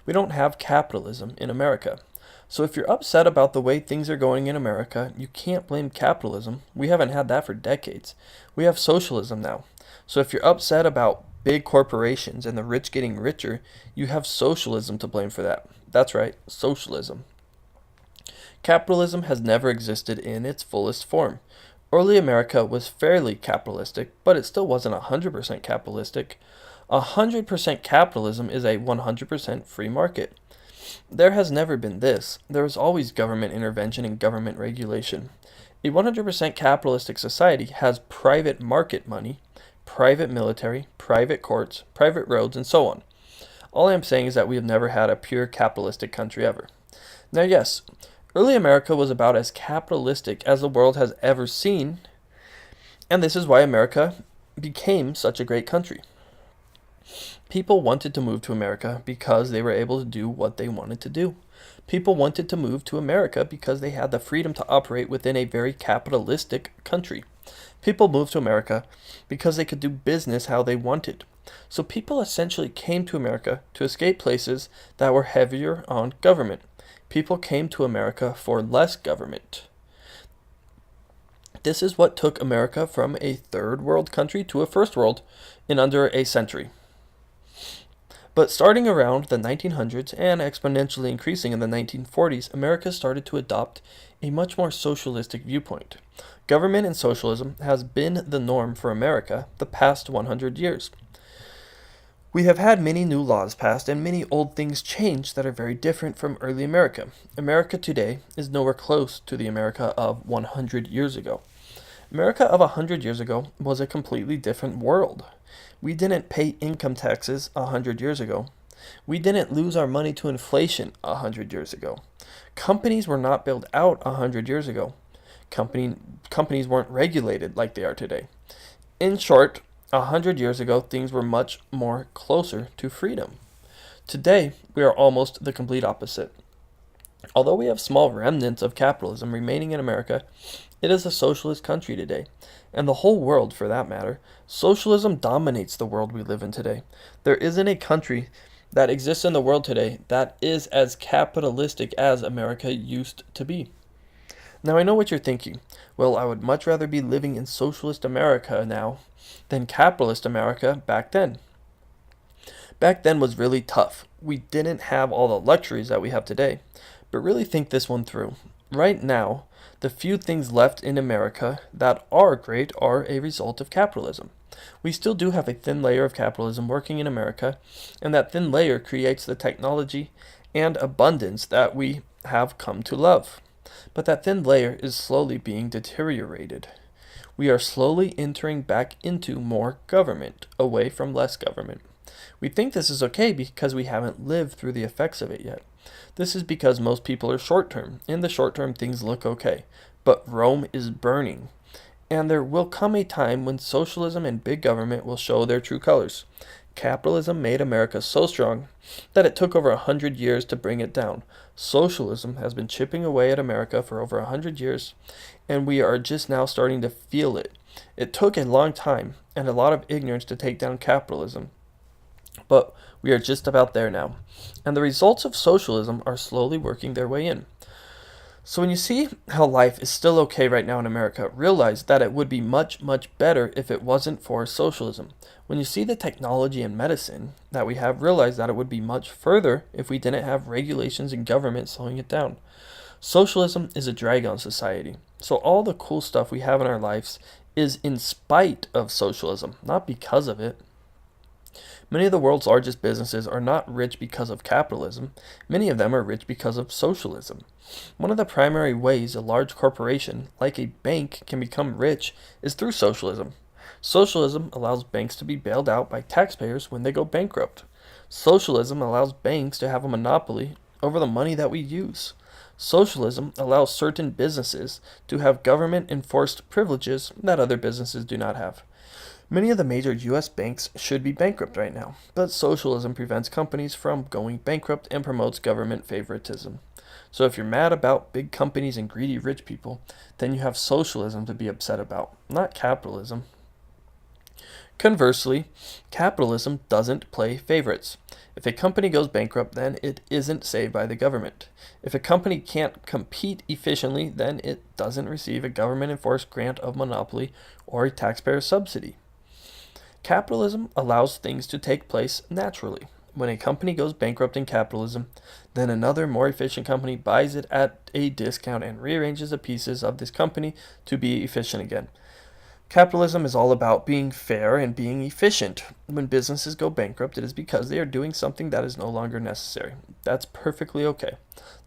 We don't have capitalism in America. So if you're upset about the way things are going in America, you can't blame capitalism. We haven't had that for decades. We have socialism now. So if you're upset about big corporations and the rich getting richer, you have socialism to blame for that. That's right, socialism. Capitalism has never existed in its fullest form. Early America was fairly capitalistic, but it still wasn't 100% capitalistic. 100% capitalism is a 100% free market. There has never been this. There is always government intervention and government regulation. A 100% capitalistic society has private market money, private military, private courts, private roads, and so on. All I am saying is that we have never had a pure capitalistic country ever. Now, yes, early America was about as capitalistic as the world has ever seen, and this is why America became such a great country. People wanted to move to America because they were able to do what they wanted to do. People wanted to move to America because they had the freedom to operate within a very capitalistic country. People moved to America because they could do business how they wanted. So people essentially came to America to escape places that were heavier on government. People came to America for less government. This is what took America from a third world country to a first world in under a century. But starting around the 1900s and exponentially increasing in the 1940s, America started to adopt a much more socialistic viewpoint. Government and socialism has been the norm for America the past 100 years. We have had many new laws passed and many old things changed that are very different from early America. America today is nowhere close to the America of 100 years ago. America of 100 years ago was a completely different world. We didn't pay income taxes 100 years ago. We didn't lose our money to inflation 100 years ago. Companies were not built out 100 years ago. Companies weren't regulated like they are today. In short, 100 years ago, things were much more closer to freedom. Today, we are almost the complete opposite. Although we have small remnants of capitalism remaining in America, it is a socialist country today, and the whole world for that matter. Socialism dominates the world we live in today. There isn't a country that exists in the world today that is as capitalistic as America used to be. Now I know what you're thinking. Well, I would much rather be living in socialist America now than capitalist America back then. Back then was really tough. We didn't have all the luxuries that we have today. But really think this one through. Right now, the few things left in America that are great are a result of capitalism. We still do have a thin layer of capitalism working in America, and that thin layer creates the technology and abundance that we have come to love. But that thin layer is slowly being deteriorated. We are slowly entering back into more government, away from less government. We think this is okay because we haven't lived through the effects of it yet. This is because most people are short-term. In the short term, things look okay. But Rome is burning. And there will come a time when socialism and big government will show their true colors. Capitalism made America so strong that it took over 100 years to bring it down. Socialism has been chipping away at America for over 100 years, and we are just now starting to feel it. It took a long time and a lot of ignorance to take down capitalism. But we are just about there now, and the results of socialism are slowly working their way in. So when you see how life is still okay right now in America, realize that it would be much, much better if it wasn't for socialism. When you see the technology and medicine that we have, realize that it would be much further if we didn't have regulations and government slowing it down. Socialism is a drag on society. So all the cool stuff we have in our lives is in spite of socialism, not because of it. Many of the world's largest businesses are not rich because of capitalism. Many of them are rich because of socialism. One of the primary ways a large corporation, like a bank, can become rich is through socialism. Socialism allows banks to be bailed out by taxpayers when they go bankrupt. Socialism allows banks to have a monopoly over the money that we use. Socialism allows certain businesses to have government-enforced privileges that other businesses do not have. Many of the major U.S. banks should be bankrupt right now, but socialism prevents companies from going bankrupt and promotes government favoritism. So if you're mad about big companies and greedy rich people, then you have socialism to be upset about, not capitalism. Conversely, capitalism doesn't play favorites. If a company goes bankrupt, then it isn't saved by the government. If a company can't compete efficiently, then it doesn't receive a government-enforced grant of monopoly or a taxpayer subsidy. Capitalism allows things to take place naturally. When a company goes bankrupt in capitalism, then another more efficient company buys it at a discount and rearranges the pieces of this company to be efficient again. Capitalism is all about being fair and being efficient. When businesses go bankrupt, it is because they are doing something that is no longer necessary. That's perfectly okay.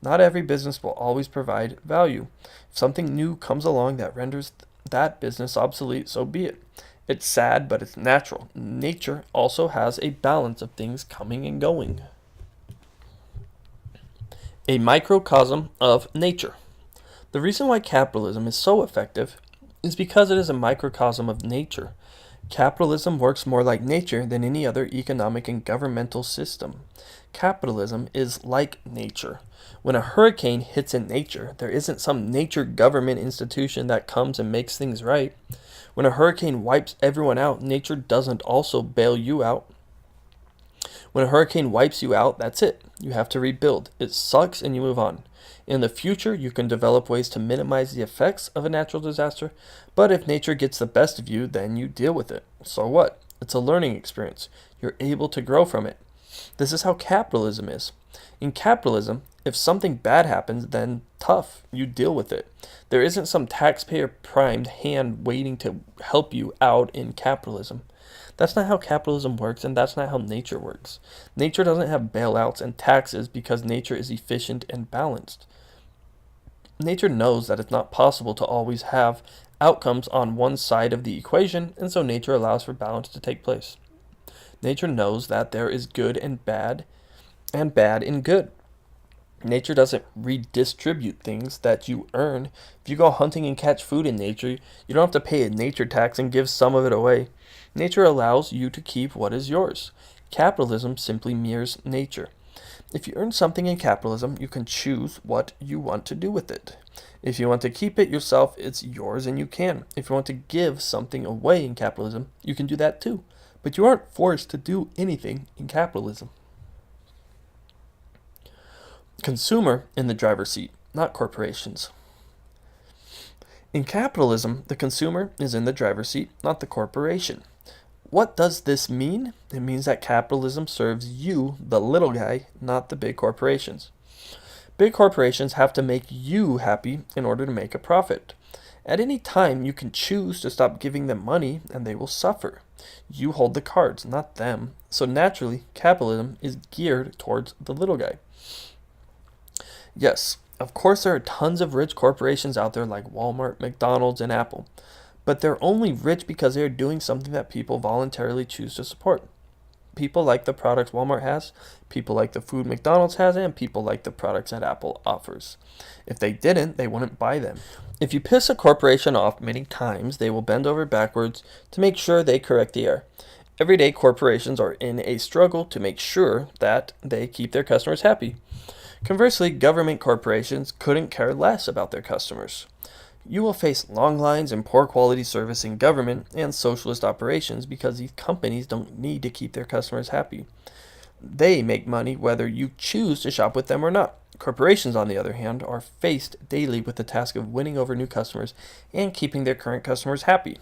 Not every business will always provide value. If something new comes along that renders that business obsolete, so be it. It's sad, but it's natural. Nature also has a balance of things coming and going. A microcosm of nature. The reason why capitalism is so effective is because it is a microcosm of nature. Capitalism works more like nature than any other economic and governmental system. Capitalism is like nature. When a hurricane hits in nature, there isn't some nature government institution that comes and makes things right. When a hurricane wipes everyone out, nature doesn't also bail you out. When a hurricane wipes you out, that's it. You have to rebuild. It sucks and you move on. In the future, you can develop ways to minimize the effects of a natural disaster, but if nature gets the best of you, then you deal with it. So what? It's a learning experience. You're able to grow from it. This is how capitalism is. In capitalism, if something bad happens, then tough, you deal with it. There isn't some taxpayer primed hand waiting to help you out in capitalism. That's not how capitalism works, and that's not how nature works. Nature doesn't have bailouts and taxes because nature is efficient and balanced. Nature knows that it's not possible to always have outcomes on one side of the equation, and so nature allows for balance to take place. Nature knows that there is good and bad in good. Nature doesn't redistribute things that you earn. If you go hunting and catch food in nature, you don't have to pay a nature tax and give some of it away. Nature allows you to keep what is yours. Capitalism simply mirrors nature. If you earn something in capitalism, you can choose what you want to do with it. If you want to keep it yourself, it's yours and you can. If you want to give something away in capitalism, you can do that too. But you aren't forced to do anything in capitalism. Consumer in the driver's seat, not corporations. In capitalism, the consumer is in the driver's seat, not the corporation. What does this mean? It means that capitalism serves you, the little guy, not the big corporations. Big corporations have to make you happy in order to make a profit. At any time, you can choose to stop giving them money and they will suffer. You hold the cards, not them. So naturally, capitalism is geared towards the little guy. Yes, of course there are tons of rich corporations out there like Walmart, McDonald's, and Apple. But they're only rich because they are doing something that people voluntarily choose to support. People like the products Walmart has, people like the food McDonald's has, and people like the products that Apple offers. If they didn't, they wouldn't buy them. If you piss a corporation off many times, they will bend over backwards to make sure they correct the error. Everyday corporations are in a struggle to make sure that they keep their customers happy. Conversely, government corporations couldn't care less about their customers. You will face long lines and poor quality service in government and socialist operations because these companies don't need to keep their customers happy. They make money whether you choose to shop with them or not. Corporations, on the other hand, are faced daily with the task of winning over new customers and keeping their current customers happy.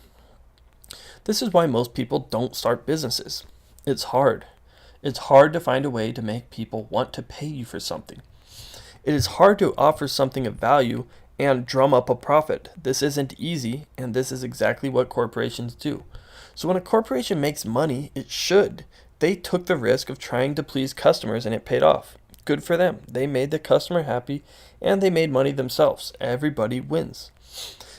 This is why most people don't start businesses. It's hard. It's hard to find a way to make people want to pay you for something. It is hard to offer something of value and drum up a profit. This isn't easy, and this is exactly what corporations do. So when a corporation makes money, it should. They took the risk of trying to please customers and it paid off. Good for them. They made the customer happy and they made money themselves. Everybody wins.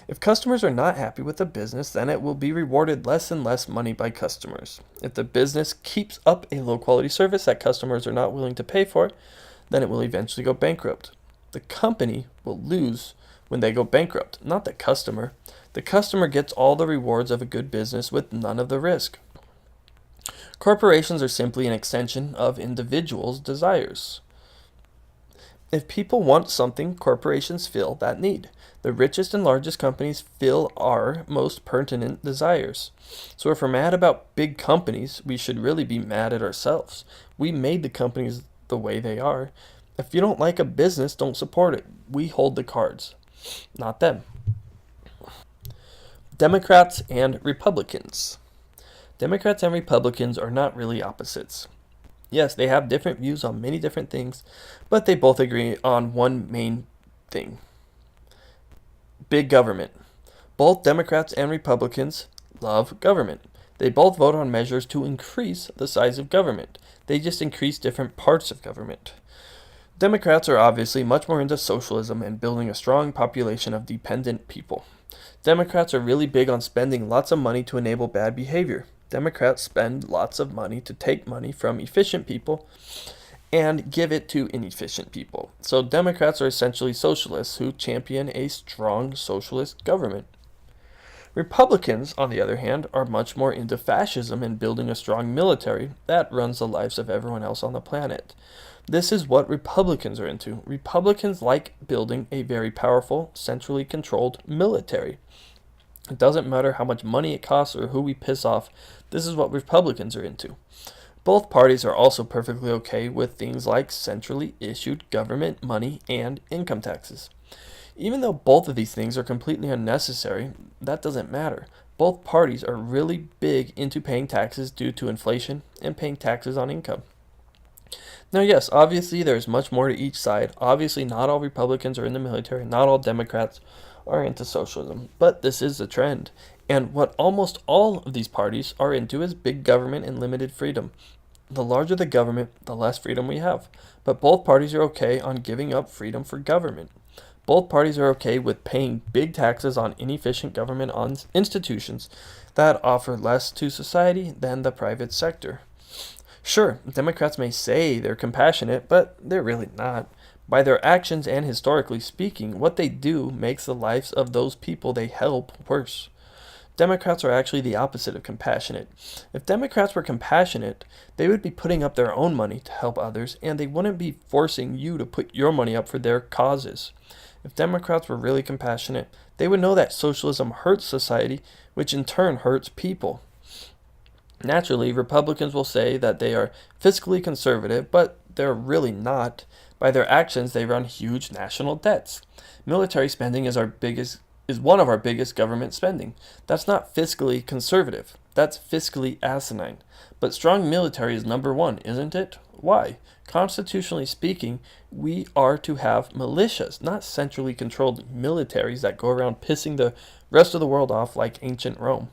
If customers are not happy with the business, then it will be rewarded less and less money by customers. If the business keeps up a low quality service that customers are not willing to pay for, then it will eventually go bankrupt. The company will lose when they go bankrupt, not the customer. The customer gets all the rewards of a good business with none of the risk. Corporations are simply an extension of individuals' desires. If people want something, corporations fill that need. The richest and largest companies fill our most pertinent desires. So if we're mad about big companies, we should really be mad at ourselves. We made the companies the way they are. If you don't like a business, don't support it. We hold the cards, not them. Democrats and Republicans. Democrats and Republicans are not really opposites. Yes, they have different views on many different things, but they both agree on one main thing: big government. Both Democrats and Republicans love government. They both vote on measures to increase the size of government. They just increase different parts of government. Democrats are obviously much more into socialism and building a strong population of dependent people. Democrats are really big on spending lots of money to enable bad behavior. Democrats spend lots of money to take money from efficient people and give it to inefficient people. So Democrats are essentially socialists who champion a strong socialist government. Republicans, on the other hand, are much more into fascism and building a strong military that runs the lives of everyone else on the planet. This is what Republicans are into. Republicans like building a very powerful, centrally controlled military. It doesn't matter how much money it costs or who we piss off. This is what Republicans are into. Both parties are also perfectly okay with things like centrally issued government money and income taxes. Even though both of these things are completely unnecessary, that doesn't matter. Both parties are really big into paying taxes due to inflation and paying taxes on income. Now, yes, obviously there's much more to each side. Obviously, not all Republicans are in the military, not all Democrats are into socialism, but this is the trend. And what almost all of these parties are into is big government and limited freedom. The larger the government, the less freedom we have. But both parties are okay on giving up freedom for government. Both parties are okay with paying big taxes on inefficient government institutions that offer less to society than the private sector. Sure, Democrats may say they're compassionate, but they're really not. By their actions and historically speaking, what they do makes the lives of those people they help worse. Democrats are actually the opposite of compassionate. If Democrats were compassionate, they would be putting up their own money to help others, and they wouldn't be forcing you to put your money up for their causes. If Democrats were really compassionate, they would know that socialism hurts society, which in turn hurts people. Naturally, Republicans will say that they are fiscally conservative, but they're really not. By their actions, they run huge national debts. Military spending is one of our biggest government spending. That's not fiscally conservative. That's fiscally asinine. But strong military is number one, isn't it? Why? Constitutionally speaking, we are to have militias, not centrally controlled militaries that go around pissing the rest of the world off like ancient Rome.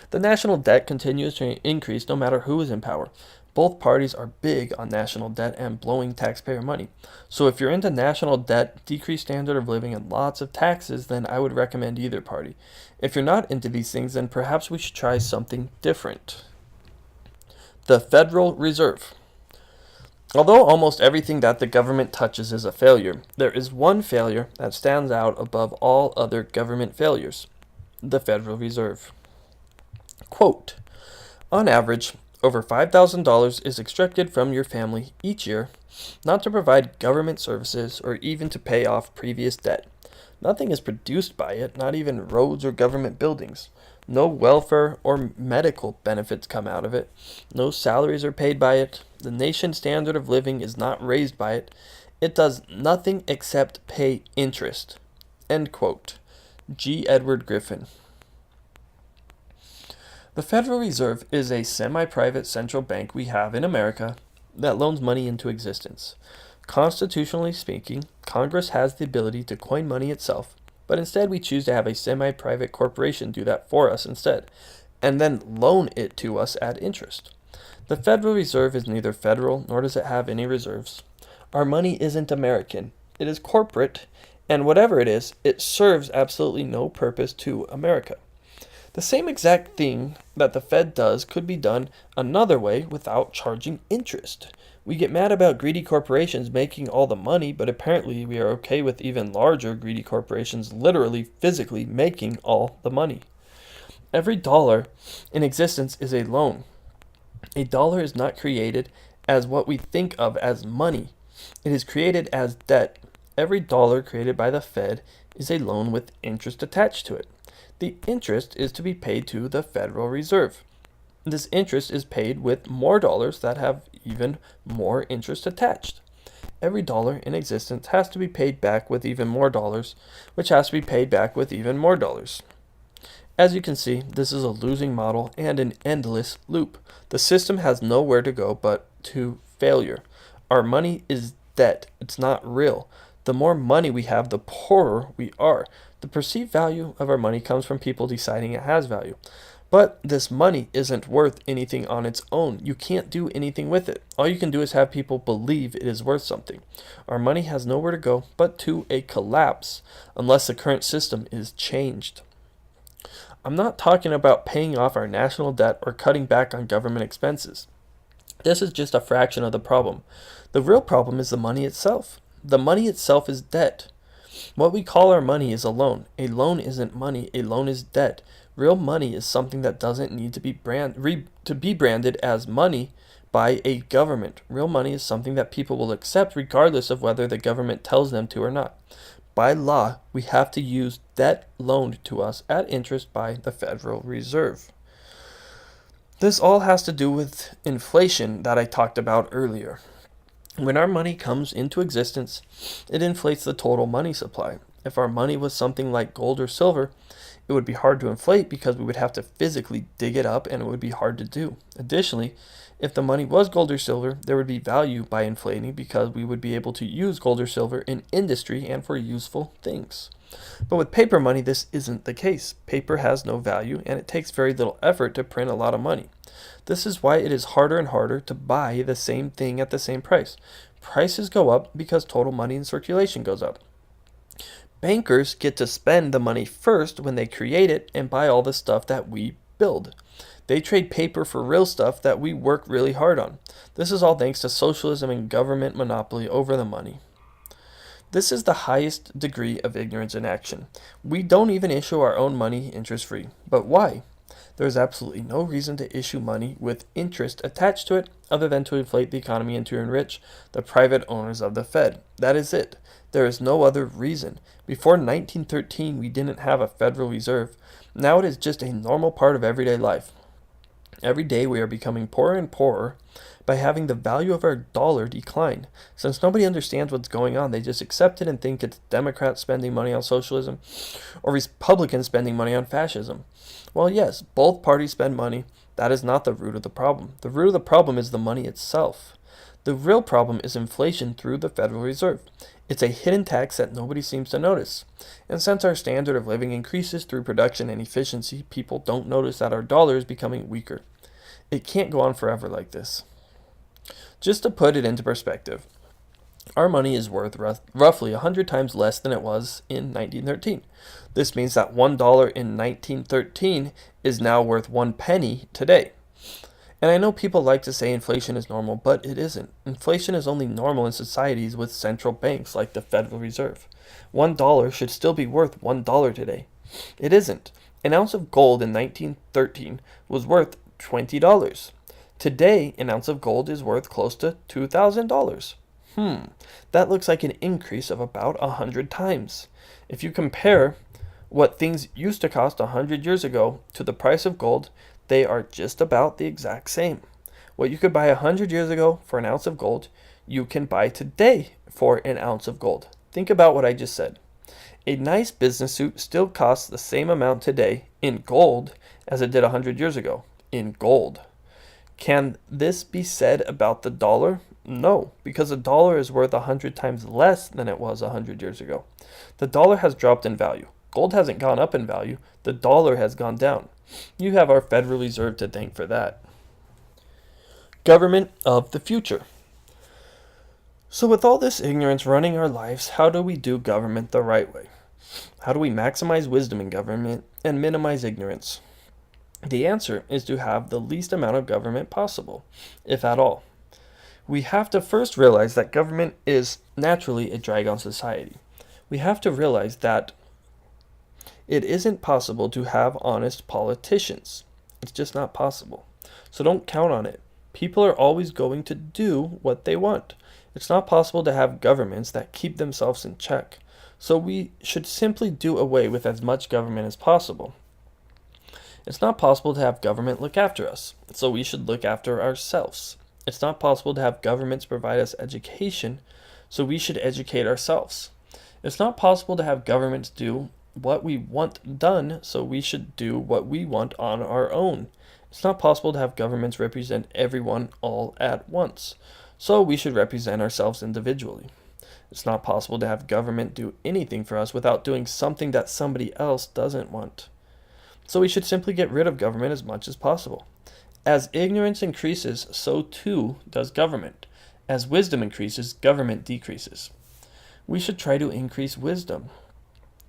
The national debt continues to increase no matter who is in power. Both parties are big on national debt and blowing taxpayer money. So if you're into national debt, decreased standard of living, and lots of taxes, then I would recommend either party. If you're not into these things, then perhaps we should try something different. The Federal Reserve. Although almost everything that the government touches is a failure, there is one failure that stands out above all other government failures: the Federal Reserve. Quote, on average, over $5,000 is extracted from your family each year, not to provide government services or even to pay off previous debt. Nothing is produced by it, not even roads or government buildings. No welfare or medical benefits come out of it. No salaries are paid by it. The nation's standard of living is not raised by it. It does nothing except pay interest. End quote. G. Edward Griffin. The Federal Reserve is a semi-private central bank we have in America that loans money into existence. Constitutionally speaking, Congress has the ability to coin money itself, but instead we choose to have a semi-private corporation do that for us instead, and then loan it to us at interest. The Federal Reserve is neither federal nor does it have any reserves. Our money isn't American. It is corporate, and whatever it is, it serves absolutely no purpose to America. The same exact thing that the Fed does could be done another way without charging interest. We get mad about greedy corporations making all the money, but apparently we are okay with even larger greedy corporations literally physically making all the money. Every dollar in existence is a loan. A dollar is not created as what we think of as money. It is created as debt. Every dollar created by the Fed is a loan with interest attached to it. The interest is to be paid to the Federal Reserve. This interest is paid with more dollars that have even more interest attached. Every dollar in existence has to be paid back with even more dollars, which has to be paid back with even more dollars. As you can see, this is a losing model and an endless loop. The system has nowhere to go but to failure. Our money is debt. It's not real. The more money we have, the poorer we are. The perceived value of our money comes from people deciding it has value. But this money isn't worth anything on its own. You can't do anything with it. All you can do is have people believe it is worth something. Our money has nowhere to go but to a collapse unless the current system is changed. I'm not talking about paying off our national debt or cutting back on government expenses. This is just a fraction of the problem. The real problem is the money itself. The money itself is debt. What we call our money is a loan. A loan isn't money. A loan is debt. Real money is something that doesn't need to be branded as money by a government. Real money is something that people will accept regardless of whether the government tells them to or not. By law, we have to use debt loaned to us at interest by the Federal Reserve. This all has to do with inflation that I talked about earlier. When our money comes into existence, it inflates the total money supply. If our money was something like gold or silver, it would be hard to inflate because we would have to physically dig it up and it would be hard to do. Additionally, if the money was gold or silver, there would be value by inflating because we would be able to use gold or silver in industry and for useful things. But with paper money, this isn't the case. Paper has no value and it takes very little effort to print a lot of money. This is why it is harder and harder to buy the same thing at the same price. Prices go up because total money in circulation goes up. Bankers get to spend the money first when they create it and buy all the stuff that we build. They trade paper for real stuff that we work really hard on. This is all thanks to socialism and government monopoly over the money. This is the highest degree of ignorance in action. We don't even issue our own money interest-free. But why? There is absolutely no reason to issue money with interest attached to it other than to inflate the economy and to enrich the private owners of the Fed. That is it. There is no other reason. Before 1913, we didn't have a Federal Reserve. Now it is just a normal part of everyday life. Every day we are becoming poorer and poorer by having the value of our dollar decline. Since nobody understands what's going on, they just accept it and think it's Democrats spending money on socialism or Republicans spending money on fascism. Well, yes, both parties spend money. That is not the root of the problem. The root of the problem is the money itself. The real problem is inflation through the Federal Reserve. It's a hidden tax that nobody seems to notice. And since our standard of living increases through production and efficiency, people don't notice that our dollar is becoming weaker. It can't go on forever like this. Just to put it into perspective, our money is worth roughly 100 times less than it was in 1913. This means that $1 in 1913 is now worth 1 penny today. And I know people like to say inflation is normal, but it isn't. Inflation is only normal in societies with central banks like the Federal Reserve. $1 should still be worth $1 today. It isn't. An ounce of gold in 1913 was worth $20. Today, an ounce of gold is worth close to $2,000. That looks like an increase of about 100 times. If you compare what things used to cost 100 years ago to the price of gold, they are just about the exact same. What you could buy 100 years ago for an ounce of gold, you can buy today for an ounce of gold. Think about what I just said. A nice business suit still costs the same amount today in gold as it did 100 years ago in gold. Can this be said about the dollar? No, because a dollar is worth 100 times less than it was 100 years ago. The dollar has dropped in value. Gold hasn't gone up in value. The dollar has gone down. You have our Federal Reserve to thank for that. Government of the future. So with all this ignorance running our lives, how do we do government the right way? How do we maximize wisdom in government and minimize ignorance? The answer is to have the least amount of government possible, if at all. We have to first realize that government is naturally a drag on society. We have to realize that it isn't possible to have honest politicians. It's just not possible. So don't count on it. People are always going to do what they want. It's not possible to have governments that keep themselves in check, so we should simply do away with as much government as possible. It's not possible to have government look after us, so we should look after ourselves. It's not possible to have governments provide us education, so we should educate ourselves. It's not possible to have governments do what we want done, so we should do what we want on our own. It's not possible to have governments represent everyone all at once, so we should represent ourselves individually. It's not possible to have government do anything for us without doing something that somebody else doesn't want. So we should simply get rid of government as much as possible. As ignorance increases, so too does government. As wisdom increases, government decreases. We should try to increase wisdom.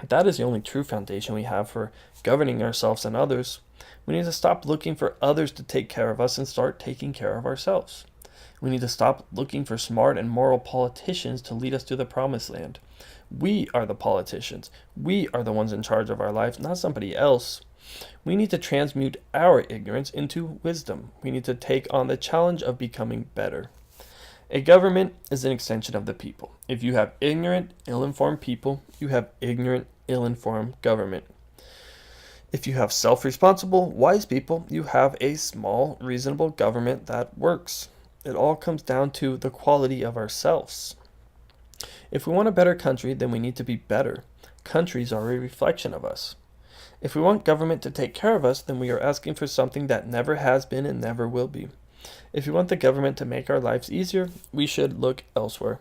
That is the only true foundation we have for governing ourselves and others. We need to stop looking for others to take care of us and start taking care of ourselves. We need to stop looking for smart and moral politicians to lead us to the promised land. We are the politicians. We are the ones in charge of our life, not somebody else. We need to transmute our ignorance into wisdom. We need to take on the challenge of becoming better. A government is an extension of the people. If you have ignorant, ill-informed people, you have ignorant, ill-informed government. If you have self-responsible, wise people, you have a small, reasonable government that works. It all comes down to the quality of ourselves. If we want a better country, then we need to be better. Countries are a reflection of us. If we want government to take care of us, then we are asking for something that never has been and never will be. If we want the government to make our lives easier, we should look elsewhere.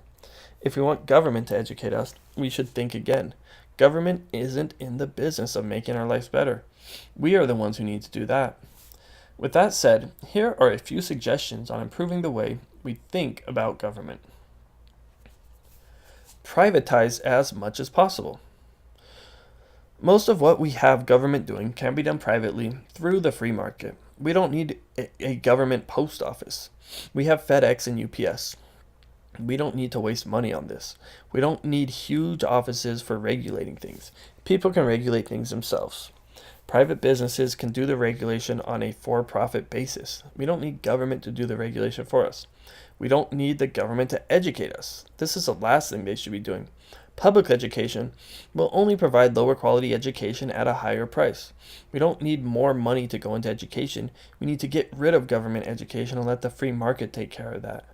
If we want government to educate us, we should think again. Government isn't in the business of making our lives better. We are the ones who need to do that. With that said, here are a few suggestions on improving the way we think about government. Privatize as much as possible. Most of what we have government doing can be done privately through the free market. We don't need a government post office. We have FedEx and UPS. We don't need to waste money on this. We don't need huge offices for regulating things. People can regulate things themselves. Private businesses can do the regulation on a for-profit basis. We don't need government to do the regulation for us. We don't need the government to educate us. This is the last thing they should be doing. Public education will only provide lower quality education at a higher price. We don't need more money to go into education. We need to get rid of government education and let the free market take care of that.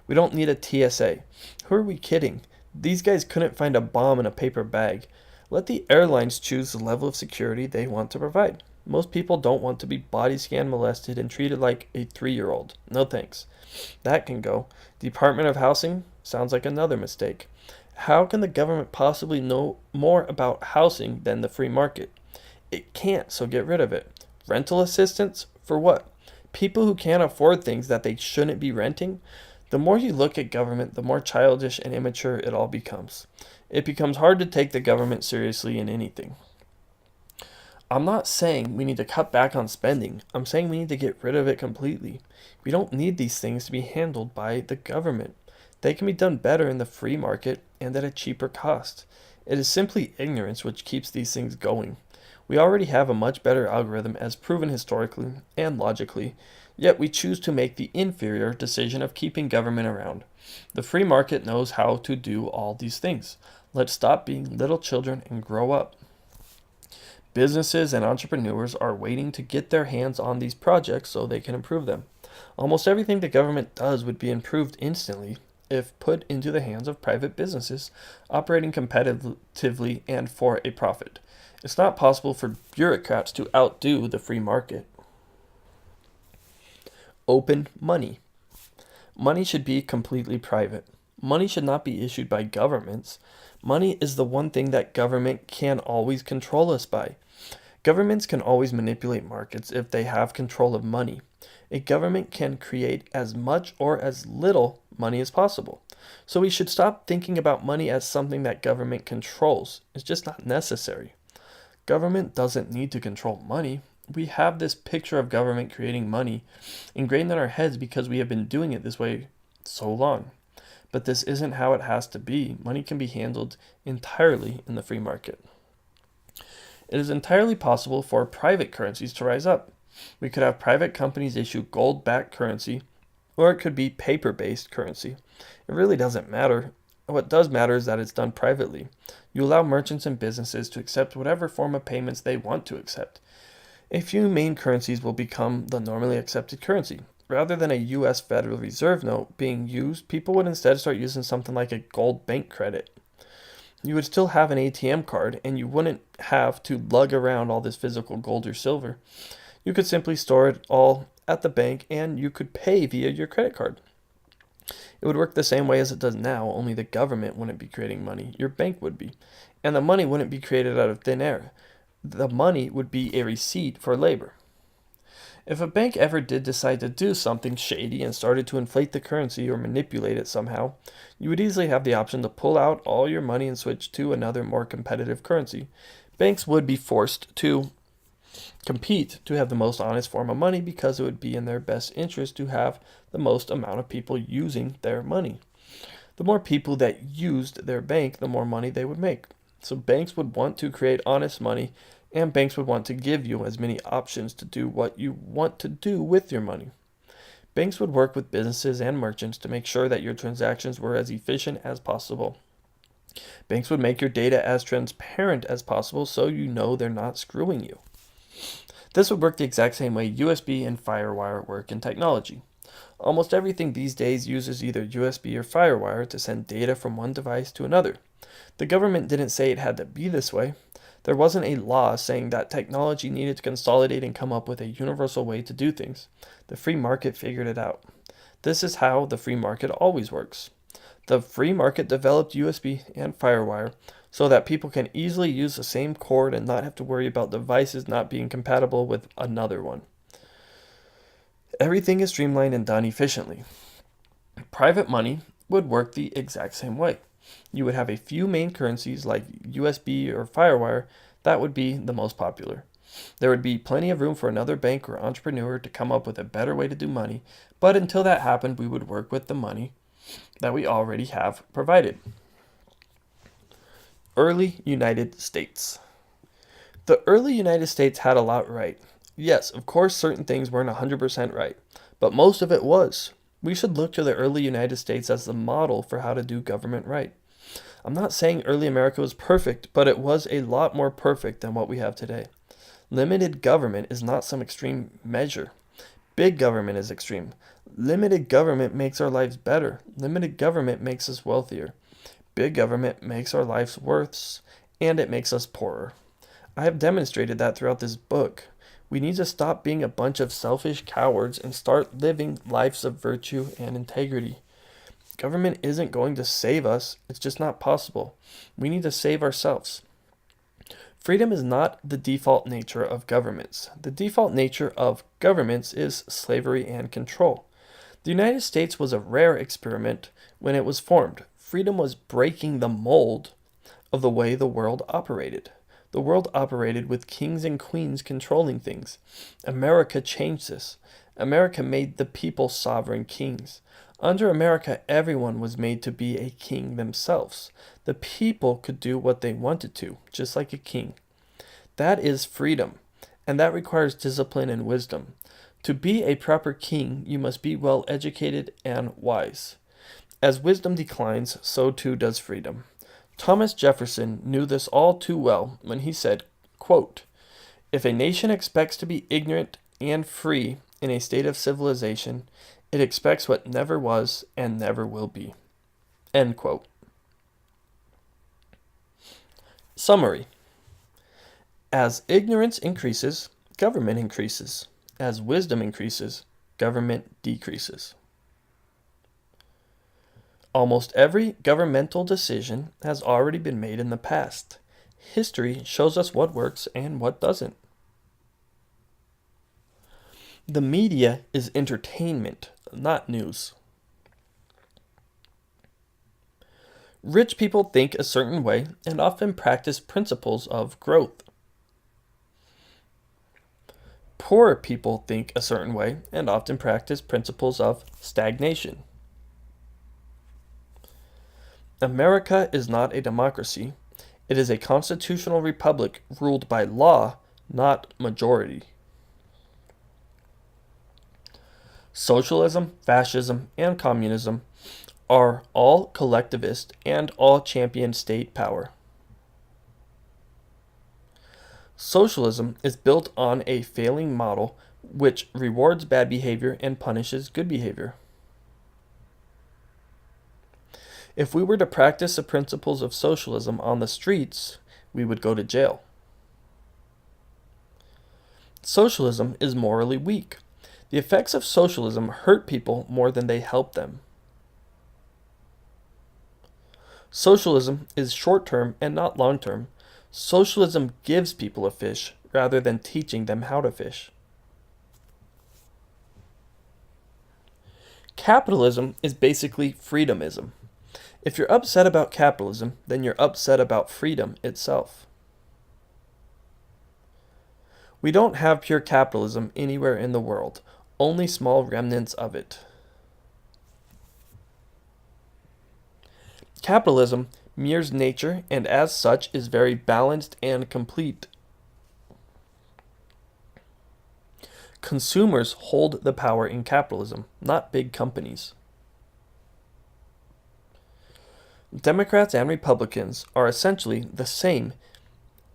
We don't need a TSA. Who are we kidding? These guys couldn't find a bomb in a paper bag. Let the airlines choose the level of security they want to provide. Most people don't want to be body scanned, molested, and treated like a 3-year-old. No thanks. That can go. Department of Housing sounds like another mistake. How can the government possibly know more about housing than the free market? It can't, so get rid of it. Rental assistance? For what? People who can't afford things that they shouldn't be renting? The more you look at government, the more childish and immature it all becomes. It becomes hard to take the government seriously in anything. I'm not saying we need to cut back on spending. I'm saying we need to get rid of it completely. We don't need these things to be handled by the government. They can be done better in the free market and at a cheaper cost. It is simply ignorance which keeps these things going. We already have a much better algorithm as proven historically and logically, yet we choose to make the inferior decision of keeping government around. The free market knows how to do all these things. Let's stop being little children and grow up. Businesses and entrepreneurs are waiting to get their hands on these projects so they can improve them. Almost everything the government does would be improved instantly if put into the hands of private businesses operating competitively and for a profit. It's not possible for bureaucrats to outdo the free market. Open money. Money should be completely private. Money should not be issued by governments. Money is the one thing that government can always control us by. Governments can always manipulate markets if they have control of money. A government can create as much or as little money as possible. So we should stop thinking about money as something that government controls. It's just not necessary. Government doesn't need to control money. We have this picture of government creating money ingrained in our heads because we have been doing it this way so long. But this isn't how it has to be. Money can be handled entirely in the free market. It is entirely possible for private currencies to rise up. We could have private companies issue gold-backed currency or it could be paper-based currency. It really doesn't matter. What does matter is that it's done privately. You allow merchants and businesses to accept whatever form of payments they want to accept. A few main currencies will become the normally accepted currency. Rather than a US Federal Reserve note being used, people would instead start using something like a gold bank credit. You would still have an ATM card, and you wouldn't have to lug around all this physical gold or silver. You could simply store it all at the bank, and you could pay via your credit card. It would work the same way as it does now, only the government wouldn't be creating money. Your bank would be. And the money wouldn't be created out of thin air. The money would be a receipt for labor. If a bank ever did decide to do something shady and started to inflate the currency or manipulate it somehow, you would easily have the option to pull out all your money and switch to another more competitive currency. Banks would be forced to compete to have the most honest form of money because it would be in their best interest to have the most amount of people using their money. The more people that used their bank, the more money they would make. So banks would want to create honest money, and banks would want to give you as many options to do what you want to do with your money. Banks would work with businesses and merchants to make sure that your transactions were as efficient as possible. Banks would make your data as transparent as possible so you know they're not screwing you. This would work the exact same way USB and FireWire work in technology. Almost everything these days uses either USB or FireWire to send data from one device to another. The government didn't say it had to be this way. There wasn't a law saying that technology needed to consolidate and come up with a universal way to do things. The free market figured it out. This is how the free market always works. The free market developed USB and FireWire so that people can easily use the same cord and not have to worry about devices not being compatible with another one. Everything is streamlined and done efficiently. Private money would work the exact same way. You would have a few main currencies like USB or FireWire that would be the most popular. There would be plenty of room for another bank or entrepreneur to come up with a better way to do money, but until that happened, we would work with the money that we already have provided. Early United States. The early United States had a lot right. Yes, of course, certain things weren't 100% right, but most of it was. We should look to the early United States as the model for how to do government right. I'm not saying early America was perfect, but it was a lot more perfect than what we have today. Limited government is not some extreme measure. Big government is extreme. Limited government makes our lives better. Limited government makes us wealthier. Big government makes our lives worse, and it makes us poorer. I have demonstrated that throughout this book. We need to stop being a bunch of selfish cowards and start living lives of virtue and integrity. Government isn't going to save us. It's just not possible. We need to save ourselves. Freedom is not the default nature of governments. The default nature of governments is slavery and control. The United States was a rare experiment when it was formed. Freedom was breaking the mold of the way the world operated. The world operated with kings and queens controlling things. America changed this. America made the people sovereign kings. Under America, everyone was made to be a king themselves. The people could do what they wanted to, just like a king. That is freedom, and that requires discipline and wisdom. To be a proper king, you must be well educated and wise. As wisdom declines, so too does freedom. Thomas Jefferson knew this all too well when he said, quote, "If a nation expects to be ignorant and free in a state of civilization, it expects what never was and never will be." End quote. Summary. As ignorance increases, government increases. As wisdom increases, government decreases. Almost every governmental decision has already been made in the past. History shows us what works and what doesn't. The media is entertainment, not news. Rich people think a certain way and often practice principles of growth. Poor people think a certain way and often practice principles of stagnation. America is not a democracy. It is a constitutional republic ruled by law, not majority. Socialism, fascism, and communism are all collectivist and all champion state power. Socialism is built on a failing model which rewards bad behavior and punishes good behavior. If we were to practice the principles of socialism on the streets, we would go to jail. Socialism is morally weak. The effects of socialism hurt people more than they help them. Socialism is short-term and not long-term. Socialism gives people a fish rather than teaching them how to fish. Capitalism is basically freedomism. If you're upset about capitalism, then you're upset about freedom itself. We don't have pure capitalism anywhere in the world, only small remnants of it. Capitalism mirrors nature and as such is very balanced and complete. Consumers hold the power in capitalism, not big companies. Democrats and Republicans are essentially the same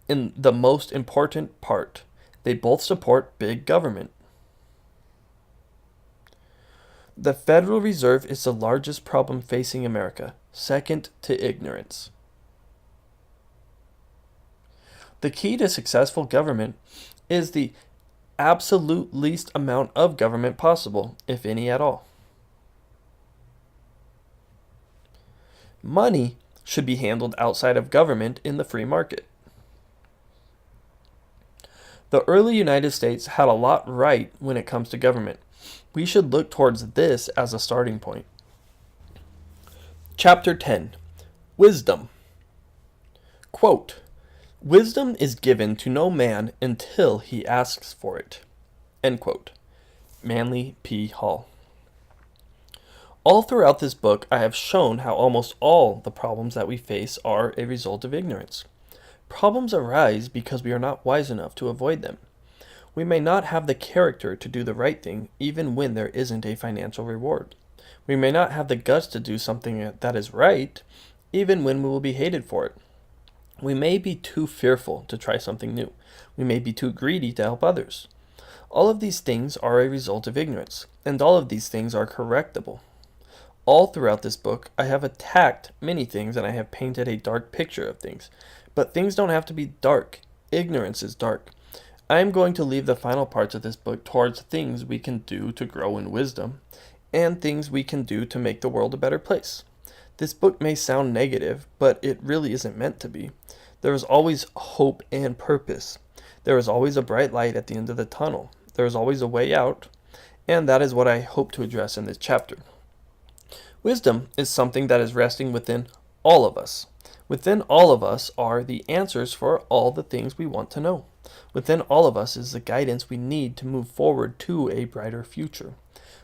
in the most important part. They both support big government. The Federal Reserve is the largest problem facing America, second to ignorance. The key to successful government is the absolute least amount of government possible, if any at all. Money should be handled outside of government in the free market. The early United States had a lot right when it comes to government. We should look towards this as a starting point. Chapter 10. Wisdom. Quote, "Wisdom is given to no man until he asks for it." End quote. Manly P. Hall. All throughout this book, I have shown how almost all the problems that we face are a result of ignorance. Problems arise because we are not wise enough to avoid them. We may not have the character to do the right thing even when there isn't a financial reward. We may not have the guts to do something that is right even when we will be hated for it. We may be too fearful to try something new. We may be too greedy to help others. All of these things are a result of ignorance, and all of these things are correctable. All throughout this book, I have attacked many things and I have painted a dark picture of things. But things don't have to be dark. Ignorance is dark. I am going to leave the final parts of this book towards things we can do to grow in wisdom and things we can do to make the world a better place. This book may sound negative, but it really isn't meant to be. There is always hope and purpose. There is always a bright light at the end of the tunnel. There is always a way out, and that is what I hope to address in this chapter. Wisdom is something that is resting within all of us. Within all of us are the answers for all the things we want to know. Within all of us is the guidance we need to move forward to a brighter future.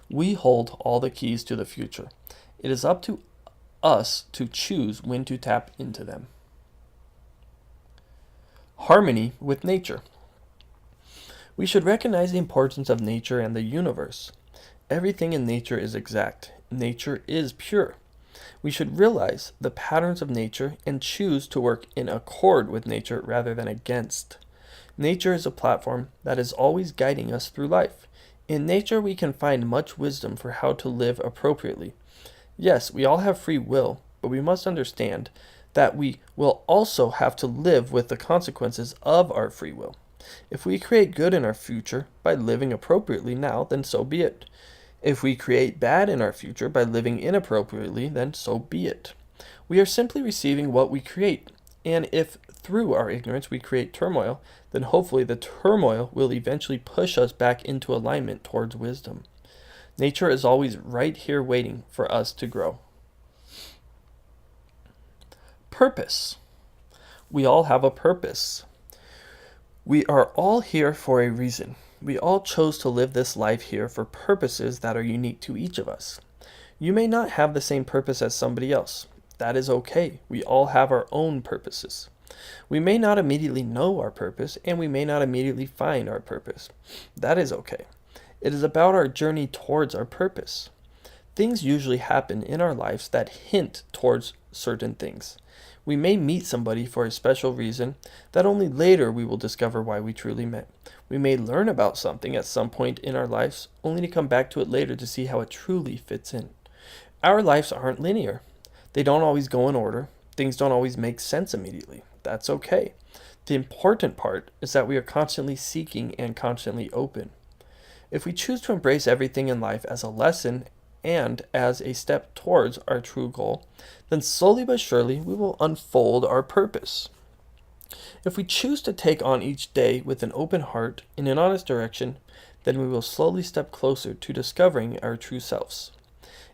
We hold all the keys to the future. It is up to us to choose when to tap into them. Harmony with nature. We should recognize the importance of nature and the universe. Everything in nature is exact. Nature is pure. We should realize the patterns of nature and choose to work in accord with nature rather than against. Nature is a platform that is always guiding us through life. In nature, we can find much wisdom for how to live appropriately. Yes, we all have free will, but we must understand that we will also have to live with the consequences of our free will. If we create good in our future by living appropriately now, then so be it. If we create bad in our future by living inappropriately, then so be it. We are simply receiving what we create, and if through our ignorance we create turmoil, then hopefully the turmoil will eventually push us back into alignment towards wisdom. Nature is always right here waiting for us to grow. Purpose. We all have a purpose. We are all here for a reason. We all chose to live this life here for purposes that are unique to each of us. You may not have the same purpose as somebody else. That is okay. We all have our own purposes. We may not immediately know our purpose, and we may not immediately find our purpose. That is okay. It is about our journey towards our purpose. Things usually happen in our lives that hint towards certain things. We may meet somebody for a special reason that only later we will discover why we truly met. We may learn about something at some point in our lives only to come back to it later to see how it truly fits in. Our lives aren't linear. They don't always go in order. Things don't always make sense immediately. That's okay. The important part is that we are constantly seeking and constantly open. If we choose to embrace everything in life as a lesson and as a step towards our true goal, then slowly but surely we will unfold our purpose. If we choose to take on each day with an open heart in an honest direction, then we will slowly step closer to discovering our true selves.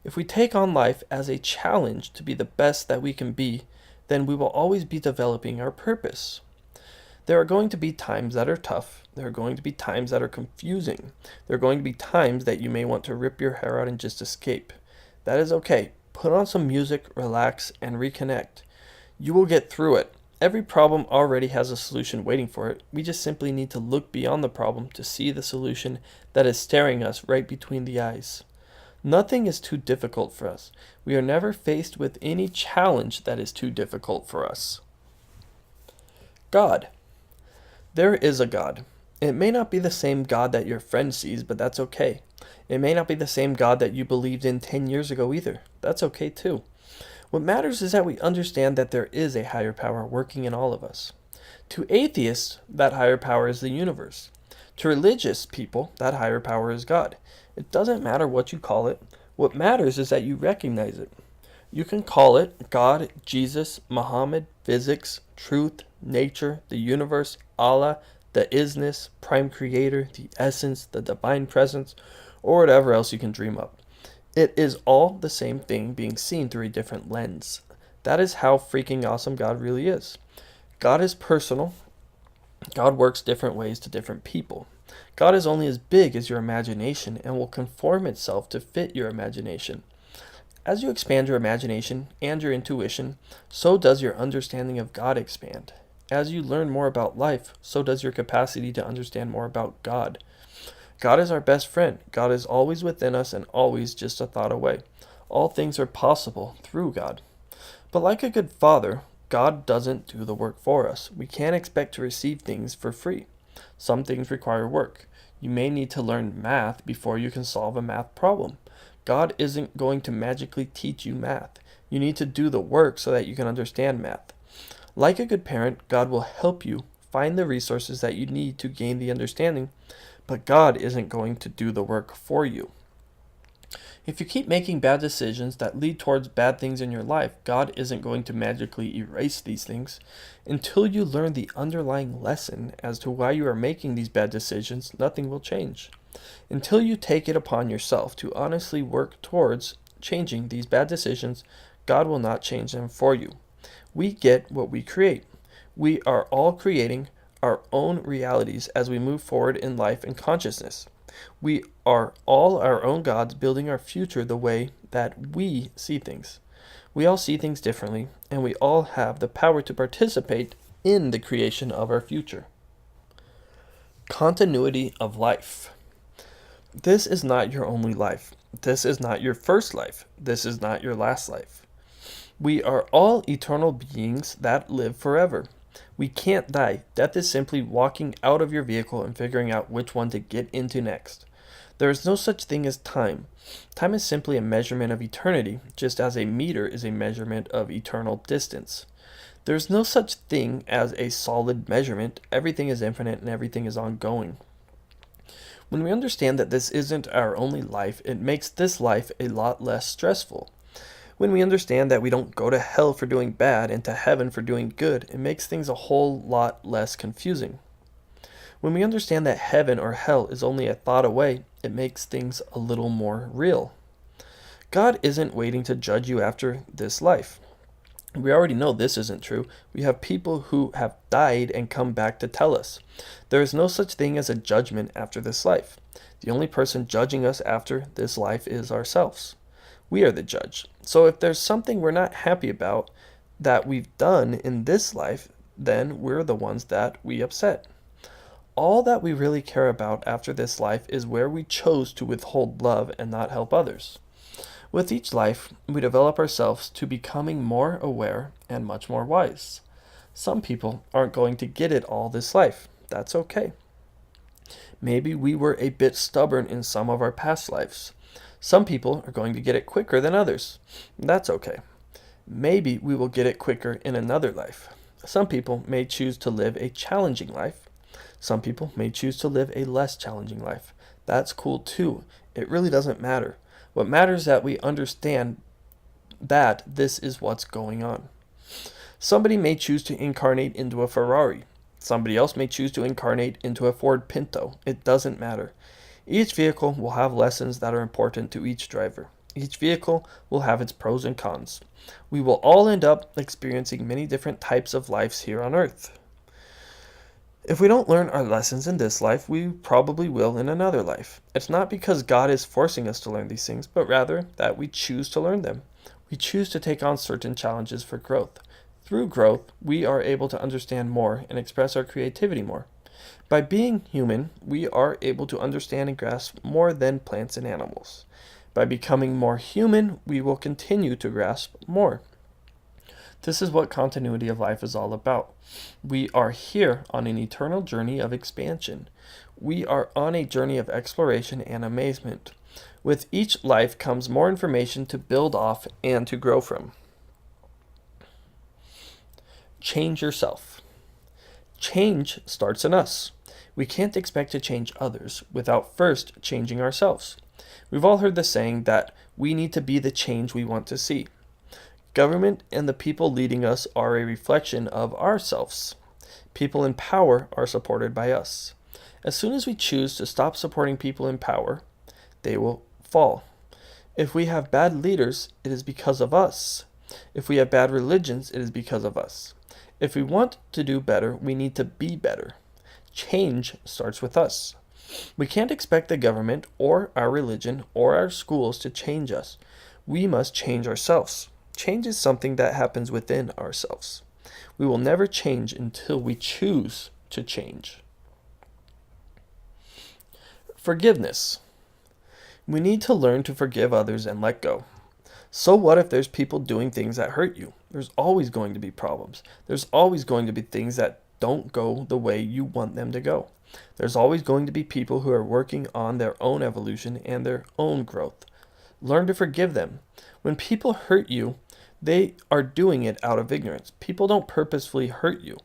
If we take on life as a challenge to be the best that we can be, then we will always be developing our purpose. There are going to be times that are tough. There are going to be times that are confusing. There are going to be times that you may want to rip your hair out and just escape. That is okay. Put on some music, relax, and reconnect. You will get through it. Every problem already has a solution waiting for it. We just simply need to look beyond the problem to see the solution that is staring us right between the eyes. Nothing is too difficult for us. We are never faced with any challenge that is too difficult for us. God. There is a God. It may not be the same God that your friend sees, but that's okay. It may not be the same God that you believed in 10 years ago either. That's okay too. What matters is that we understand that there is a higher power working in all of us. To atheists, that higher power is the universe. To religious people, that higher power is God. It doesn't matter what you call it. What matters is that you recognize it. You can call it God, Jesus, Muhammad, physics, truth, nature, the universe, Allah, the isness, prime creator, the essence, the divine presence, or whatever else you can dream up. It is all the same thing being seen through a different lens. That is how freaking awesome God really is. God is personal. God works different ways to different people. God is only as big as your imagination and will conform itself to fit your imagination. As you expand your imagination and your intuition, so does your understanding of God expand. As you learn more about life, so does your capacity to understand more about God. God is our best friend. God is always within us and always just a thought away. All things are possible through God. But like a good father, God doesn't do the work for us. We can't expect to receive things for free. Some things require work. You may need to learn math before you can solve a math problem. God isn't going to magically teach you math. You need to do the work so that you can understand math. Like a good parent, God will help you find the resources that you need to gain the understanding, but God isn't going to do the work for you. If you keep making bad decisions that lead towards bad things in your life, God isn't going to magically erase these things. Until you learn the underlying lesson as to why you are making these bad decisions, nothing will change. Until you take it upon yourself to honestly work towards changing these bad decisions, God will not change them for you. We get what we create. We are all creating our own realities as we move forward in life and consciousness. We are all our own gods building our future the way that we see things. We all see things differently, and we all have the power to participate in the creation of our future. Continuity of life. This is not your only life. This is not your first life. This is not your last life. We are all eternal beings that live forever. We can't die. Death is simply walking out of your vehicle and figuring out which one to get into next. There is no such thing as time. Time is simply a measurement of eternity, just as a meter is a measurement of eternal distance. There is no such thing as a solid measurement. Everything is infinite and everything is ongoing. When we understand that this isn't our only life, it makes this life a lot less stressful. When we understand that we don't go to hell for doing bad and to heaven for doing good, it makes things a whole lot less confusing. When we understand that heaven or hell is only a thought away, it makes things a little more real. God isn't waiting to judge you after this life. We already know this isn't true. We have people who have died and come back to tell us. There is no such thing as a judgment after this life. The only person judging us after this life is ourselves. We are the judge. So if there's something we're not happy about that we've done in this life, then we're the ones that we upset. all that we really care about after this life is where we chose to withhold love and not help others. With each life, we develop ourselves to becoming more aware and much more wise. Some people aren't going to get it all this life. That's okay. Maybe we were a bit stubborn in some of our past lives. Some people are going to get it quicker than others. That's okay. Maybe we will get it quicker in another life. Some people may choose to live a challenging life. Some people may choose to live a less challenging life. That's cool too. It really doesn't matter. What matters is that we understand that this is what's going on. Somebody may choose to incarnate into a Ferrari. Somebody else may choose to incarnate into a Ford Pinto. It doesn't matter. Each vehicle will have lessons that are important to each driver. Each vehicle will have its pros and cons. We will all end up experiencing many different types of lives here on Earth. If we don't learn our lessons in this life, we probably will in another life. It's not because God is forcing us to learn these things, but rather that we choose to learn them. We choose to take on certain challenges for growth. Through growth, we are able to understand more and express our creativity more. By being human, we are able to understand and grasp more than plants and animals. By becoming more human, we will continue to grasp more. This is what continuity of life is all about. We are here on an eternal journey of expansion. We are on a journey of exploration and amazement. With each life comes more information to build off and to grow from. Change yourself. Change starts in us. We can't expect to change others without first changing ourselves. We've all heard the saying that we need to be the change we want to see. Government and the people leading us are a reflection of ourselves. People in power are supported by us. As soon as we choose to stop supporting people in power, they will fall. If we have bad leaders, it is because of us. If we have bad religions, it is because of us. If we want to do better, we need to be better. Change starts with us. We can't expect the government or our religion or our schools to change us. We must change ourselves. Change is something that happens within ourselves. We will never change until we choose to change. Forgiveness. We need to learn to forgive others and let go. So what if there's people doing things that hurt you? There's always going to be problems. There's always going to be things that don't go the way you want them to go. There's always going to be people who are working on their own evolution and their own growth. Learn to forgive them. When people hurt you, they are doing it out of ignorance. People don't purposefully hurt you.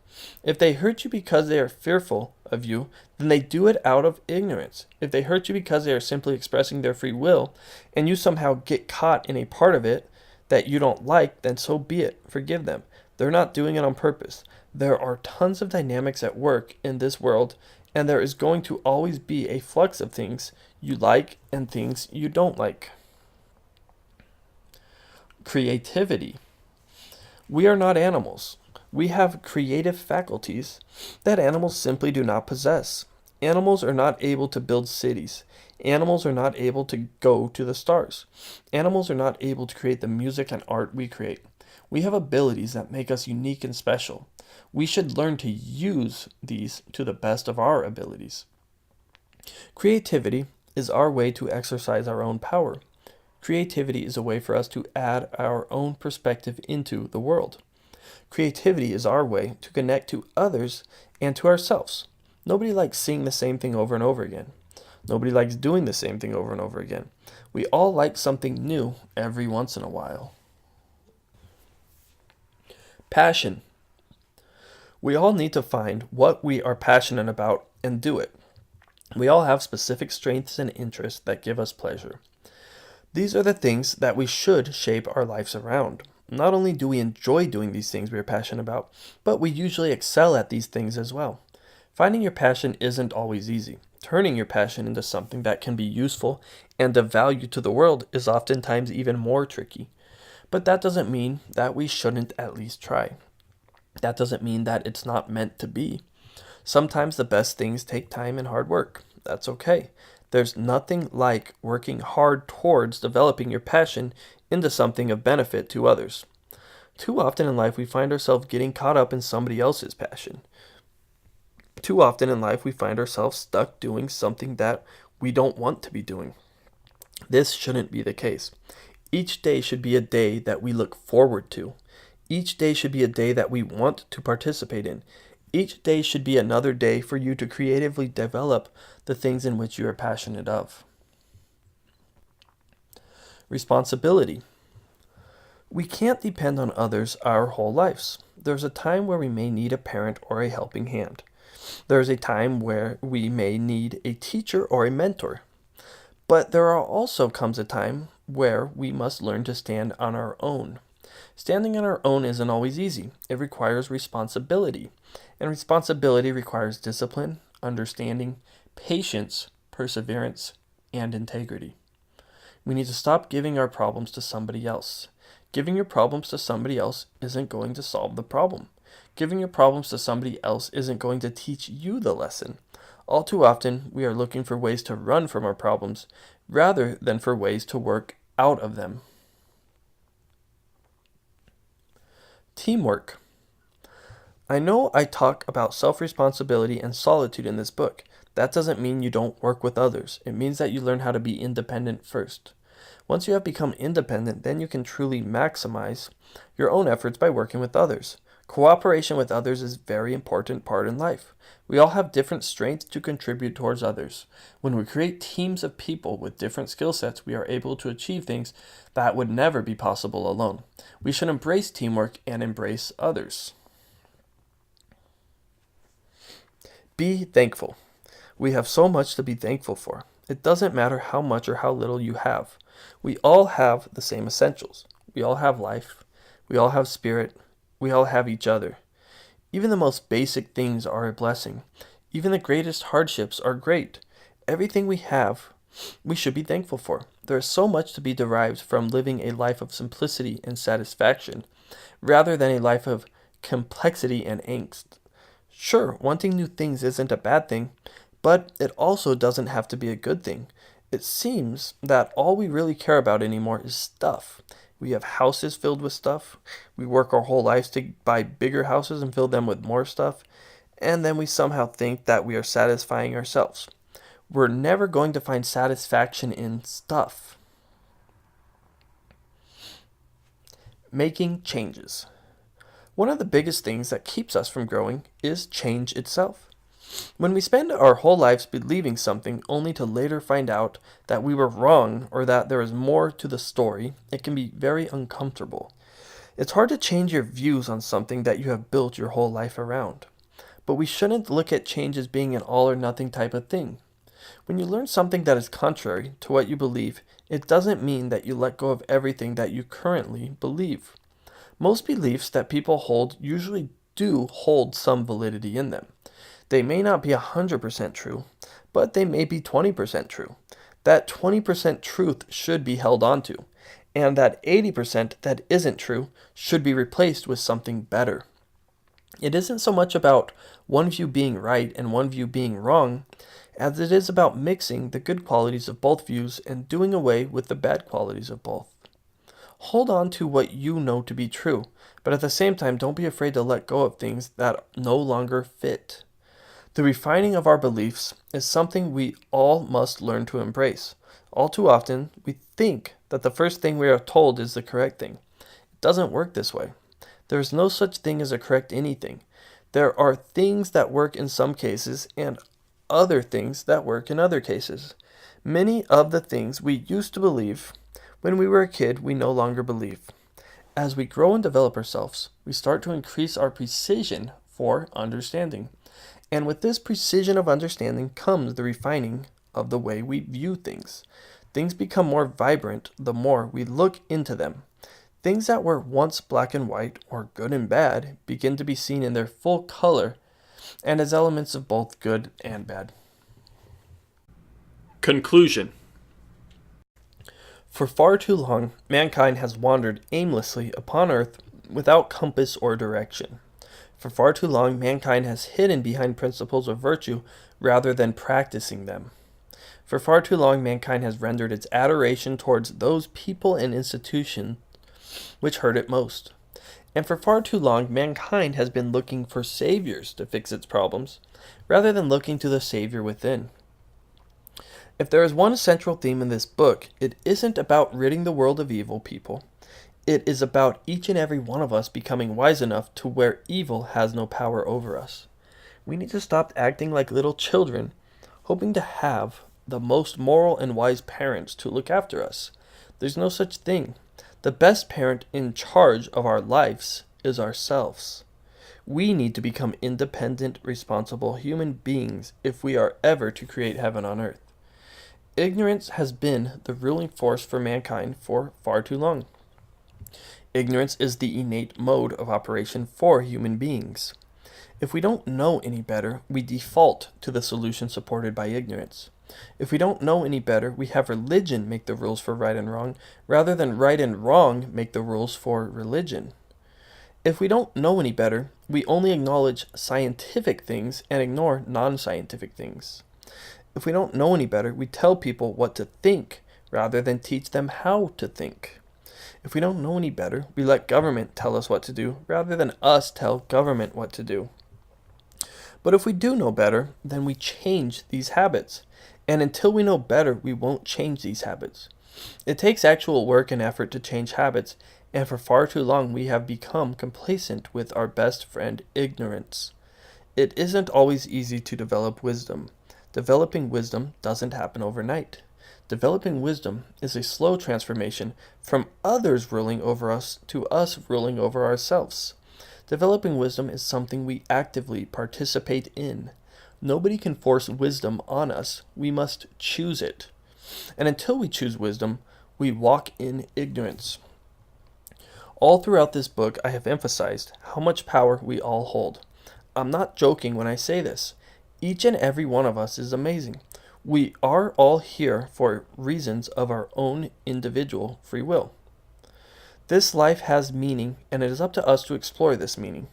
If they hurt you because they are fearful of you, then they do it out of ignorance. If they hurt you because they are simply expressing their free will, and you somehow get caught in a part of it that you don't like, then so be it. Forgive them. They're not doing it on purpose. There are tons of dynamics at work in this world, and there is going to always be a flux of things you like and things you don't like. Creativity. We are not animals. We have creative faculties that animals simply do not possess. Animals are not able to build cities. Animals are not able to go to the stars. Animals are not able to create the music and art we create. We have abilities that make us unique and special. We should learn to use these to the best of our abilities. Creativity is our way to exercise our own power. Creativity is a way for us to add our own perspective into the world. Creativity is our way to connect to others and to ourselves. Nobody likes seeing the same thing over and over again. Nobody likes doing the same thing over and over again. We all like something new every once in a while. Passion. We all need to find what we are passionate about and do it. We all have specific strengths and interests that give us pleasure. These are the things that we should shape our lives around. Not only do we enjoy doing these things we are passionate about, but we usually excel at these things as well. Finding your passion isn't always easy. Turning your passion into something that can be useful and of value to the world is oftentimes even more tricky. But that doesn't mean that we shouldn't at least try. That doesn't mean that it's not meant to be. Sometimes the best things take time and hard work. That's okay. There's nothing like working hard towards developing your passion into something of benefit to others. Too often in life we find ourselves getting caught up in somebody else's passion. too often in life we find ourselves stuck doing something that we don't want to be doing. This shouldn't be the case. Each day should be a day that we look forward to. Each day should be a day that we want to participate in. Each day should be another day for you to creatively develop the things in which you are passionate of. Responsibility. We can't depend on others our whole lives. There's a time where we may need a parent or a helping hand. There's a time where we may need a teacher or a mentor. But also comes a time where we must learn to stand on our own. Standing on our own isn't always easy. It requires responsibility. And responsibility requires discipline, understanding, patience, perseverance, and integrity. We need to stop giving our problems to somebody else. Giving your problems to somebody else isn't going to solve the problem. Giving your problems to somebody else isn't going to teach you the lesson. All too often, we are looking for ways to run from our problems rather than for ways to work out of them. Teamwork. I know I talk about self-responsibility and solitude in this book. That doesn't mean you don't work with others. It means that you learn how to be independent first. Once you have become independent, then you can truly maximize your own efforts by working with others. Cooperation with others is a very important part in life. We all have different strengths to contribute towards others. When we create teams of people with different skill sets, we are able to achieve things that would never be possible alone. We should embrace teamwork and embrace others. Be thankful. We have so much to be thankful for. It doesn't matter how much or how little you have. We all have the same essentials. We all have life. We all have spirit. We all have each other. Even the most basic things are a blessing. Even the greatest hardships are great. Everything we have, we should be thankful for. There is so much to be derived from living a life of simplicity and satisfaction, rather than a life of complexity and angst. Sure, wanting new things isn't a bad thing, but it also doesn't have to be a good thing. It seems that all we really care about anymore is stuff. We have houses filled with stuff. We work our whole lives to buy bigger houses and fill them with more stuff. And then we somehow think that we are satisfying ourselves. We're never going to find satisfaction in stuff. Making changes. One of the biggest things that keeps us from growing is change itself. When we spend our whole lives believing something only to later find out that we were wrong or that there is more to the story, it can be very uncomfortable. It's hard to change your views on something that you have built your whole life around. But we shouldn't look at change as being an all or nothing type of thing. When you learn something that is contrary to what you believe, it doesn't mean that you let go of everything that you currently believe. Most beliefs that people hold usually do hold some validity in them. They may not be 100% true, but they may be 20% true. That 20% truth should be held onto, and that 80% that isn't true should be replaced with something better. It isn't so much about one view being right and one view being wrong, as it is about mixing the good qualities of both views and doing away with the bad qualities of both. Hold on to what you know to be true, but at the same time, don't be afraid to let go of things that no longer fit. The refining of our beliefs is something we all must learn to embrace. All too often, we think that the first thing we are told is the correct thing. It doesn't work this way. There is no such thing as a correct anything. There are things that work in some cases and other things that work in other cases. Many of the things we used to believe when we were a kid, we no longer believe. As we grow and develop ourselves, we start to increase our precision for understanding. And with this precision of understanding comes the refining of the way we view things. Things become more vibrant the more we look into them. Things that were once black and white or good and bad begin to be seen in their full color and as elements of both good and bad. Conclusion. For far too long, mankind has wandered aimlessly upon earth without compass or direction. For far too long, mankind has hidden behind principles of virtue rather than practicing them. For far too long, mankind has rendered its adoration towards those people and institutions which hurt it most. And for far too long, mankind has been looking for saviors to fix its problems, rather than looking to the Savior within. If there is one central theme in this book, it isn't about ridding the world of evil people. It is about each and every one of us becoming wise enough to where evil has no power over us. We need to stop acting like little children, hoping to have the most moral and wise parents to look after us. There's no such thing. The best parent in charge of our lives is ourselves. We need to become independent, responsible human beings if we are ever to create heaven on earth. Ignorance has been the ruling force for mankind for far too long. Ignorance is the innate mode of operation for human beings. If we don't know any better, we default to the solution supported by ignorance. If we don't know any better, we have religion make the rules for right and wrong, rather than right and wrong make the rules for religion. If we don't know any better, we only acknowledge scientific things and ignore non-scientific things. If we don't know any better, we tell people what to think rather than teach them how to think. If we don't know any better, we let government tell us what to do rather than us tell government what to do. But if we do know better, then we change these habits. And until we know better, we won't change these habits. It takes actual work and effort to change habits, and for far too long we have become complacent with our best friend, ignorance. It isn't always easy to develop wisdom. Developing wisdom doesn't happen overnight. Developing wisdom is a slow transformation from others ruling over us to us ruling over ourselves. Developing wisdom is something we actively participate in. Nobody can force wisdom on us. We must choose it. And until we choose wisdom, we walk in ignorance. All throughout this book, I have emphasized how much power we all hold. I'm not joking when I say this. Each and every one of us is amazing. We are all here for reasons of our own individual free will. This life has meaning, and it is up to us to explore this meaning.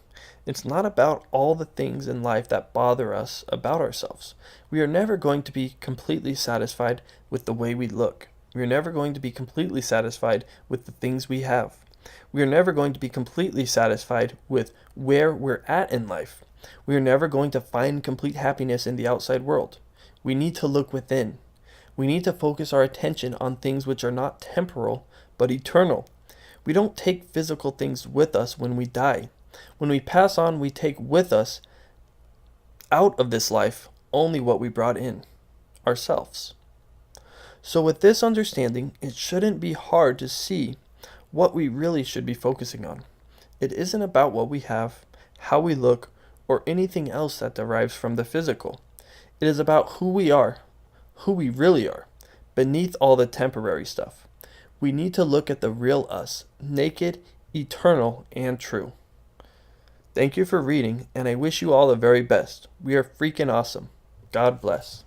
It's not about all the things in life that bother us about ourselves. We are never going to be completely satisfied with the way we look. We are never going to be completely satisfied with the things we have. We are never going to be completely satisfied with where we're at in life. We are never going to find complete happiness in the outside world. We need to look within. We need to focus our attention on things which are not temporal, but eternal. We don't take physical things with us when we die. When we pass on, we take with us out of this life only what we brought in, ourselves. So with this understanding, it shouldn't be hard to see what we really should be focusing on. It isn't about what we have, how we look, or anything else that derives from the physical. It is about who we are, who we really are, beneath all the temporary stuff. We need to look at the real us, naked, eternal, and true. Thank you for reading, and I wish you all the very best. We are freaking awesome. God bless.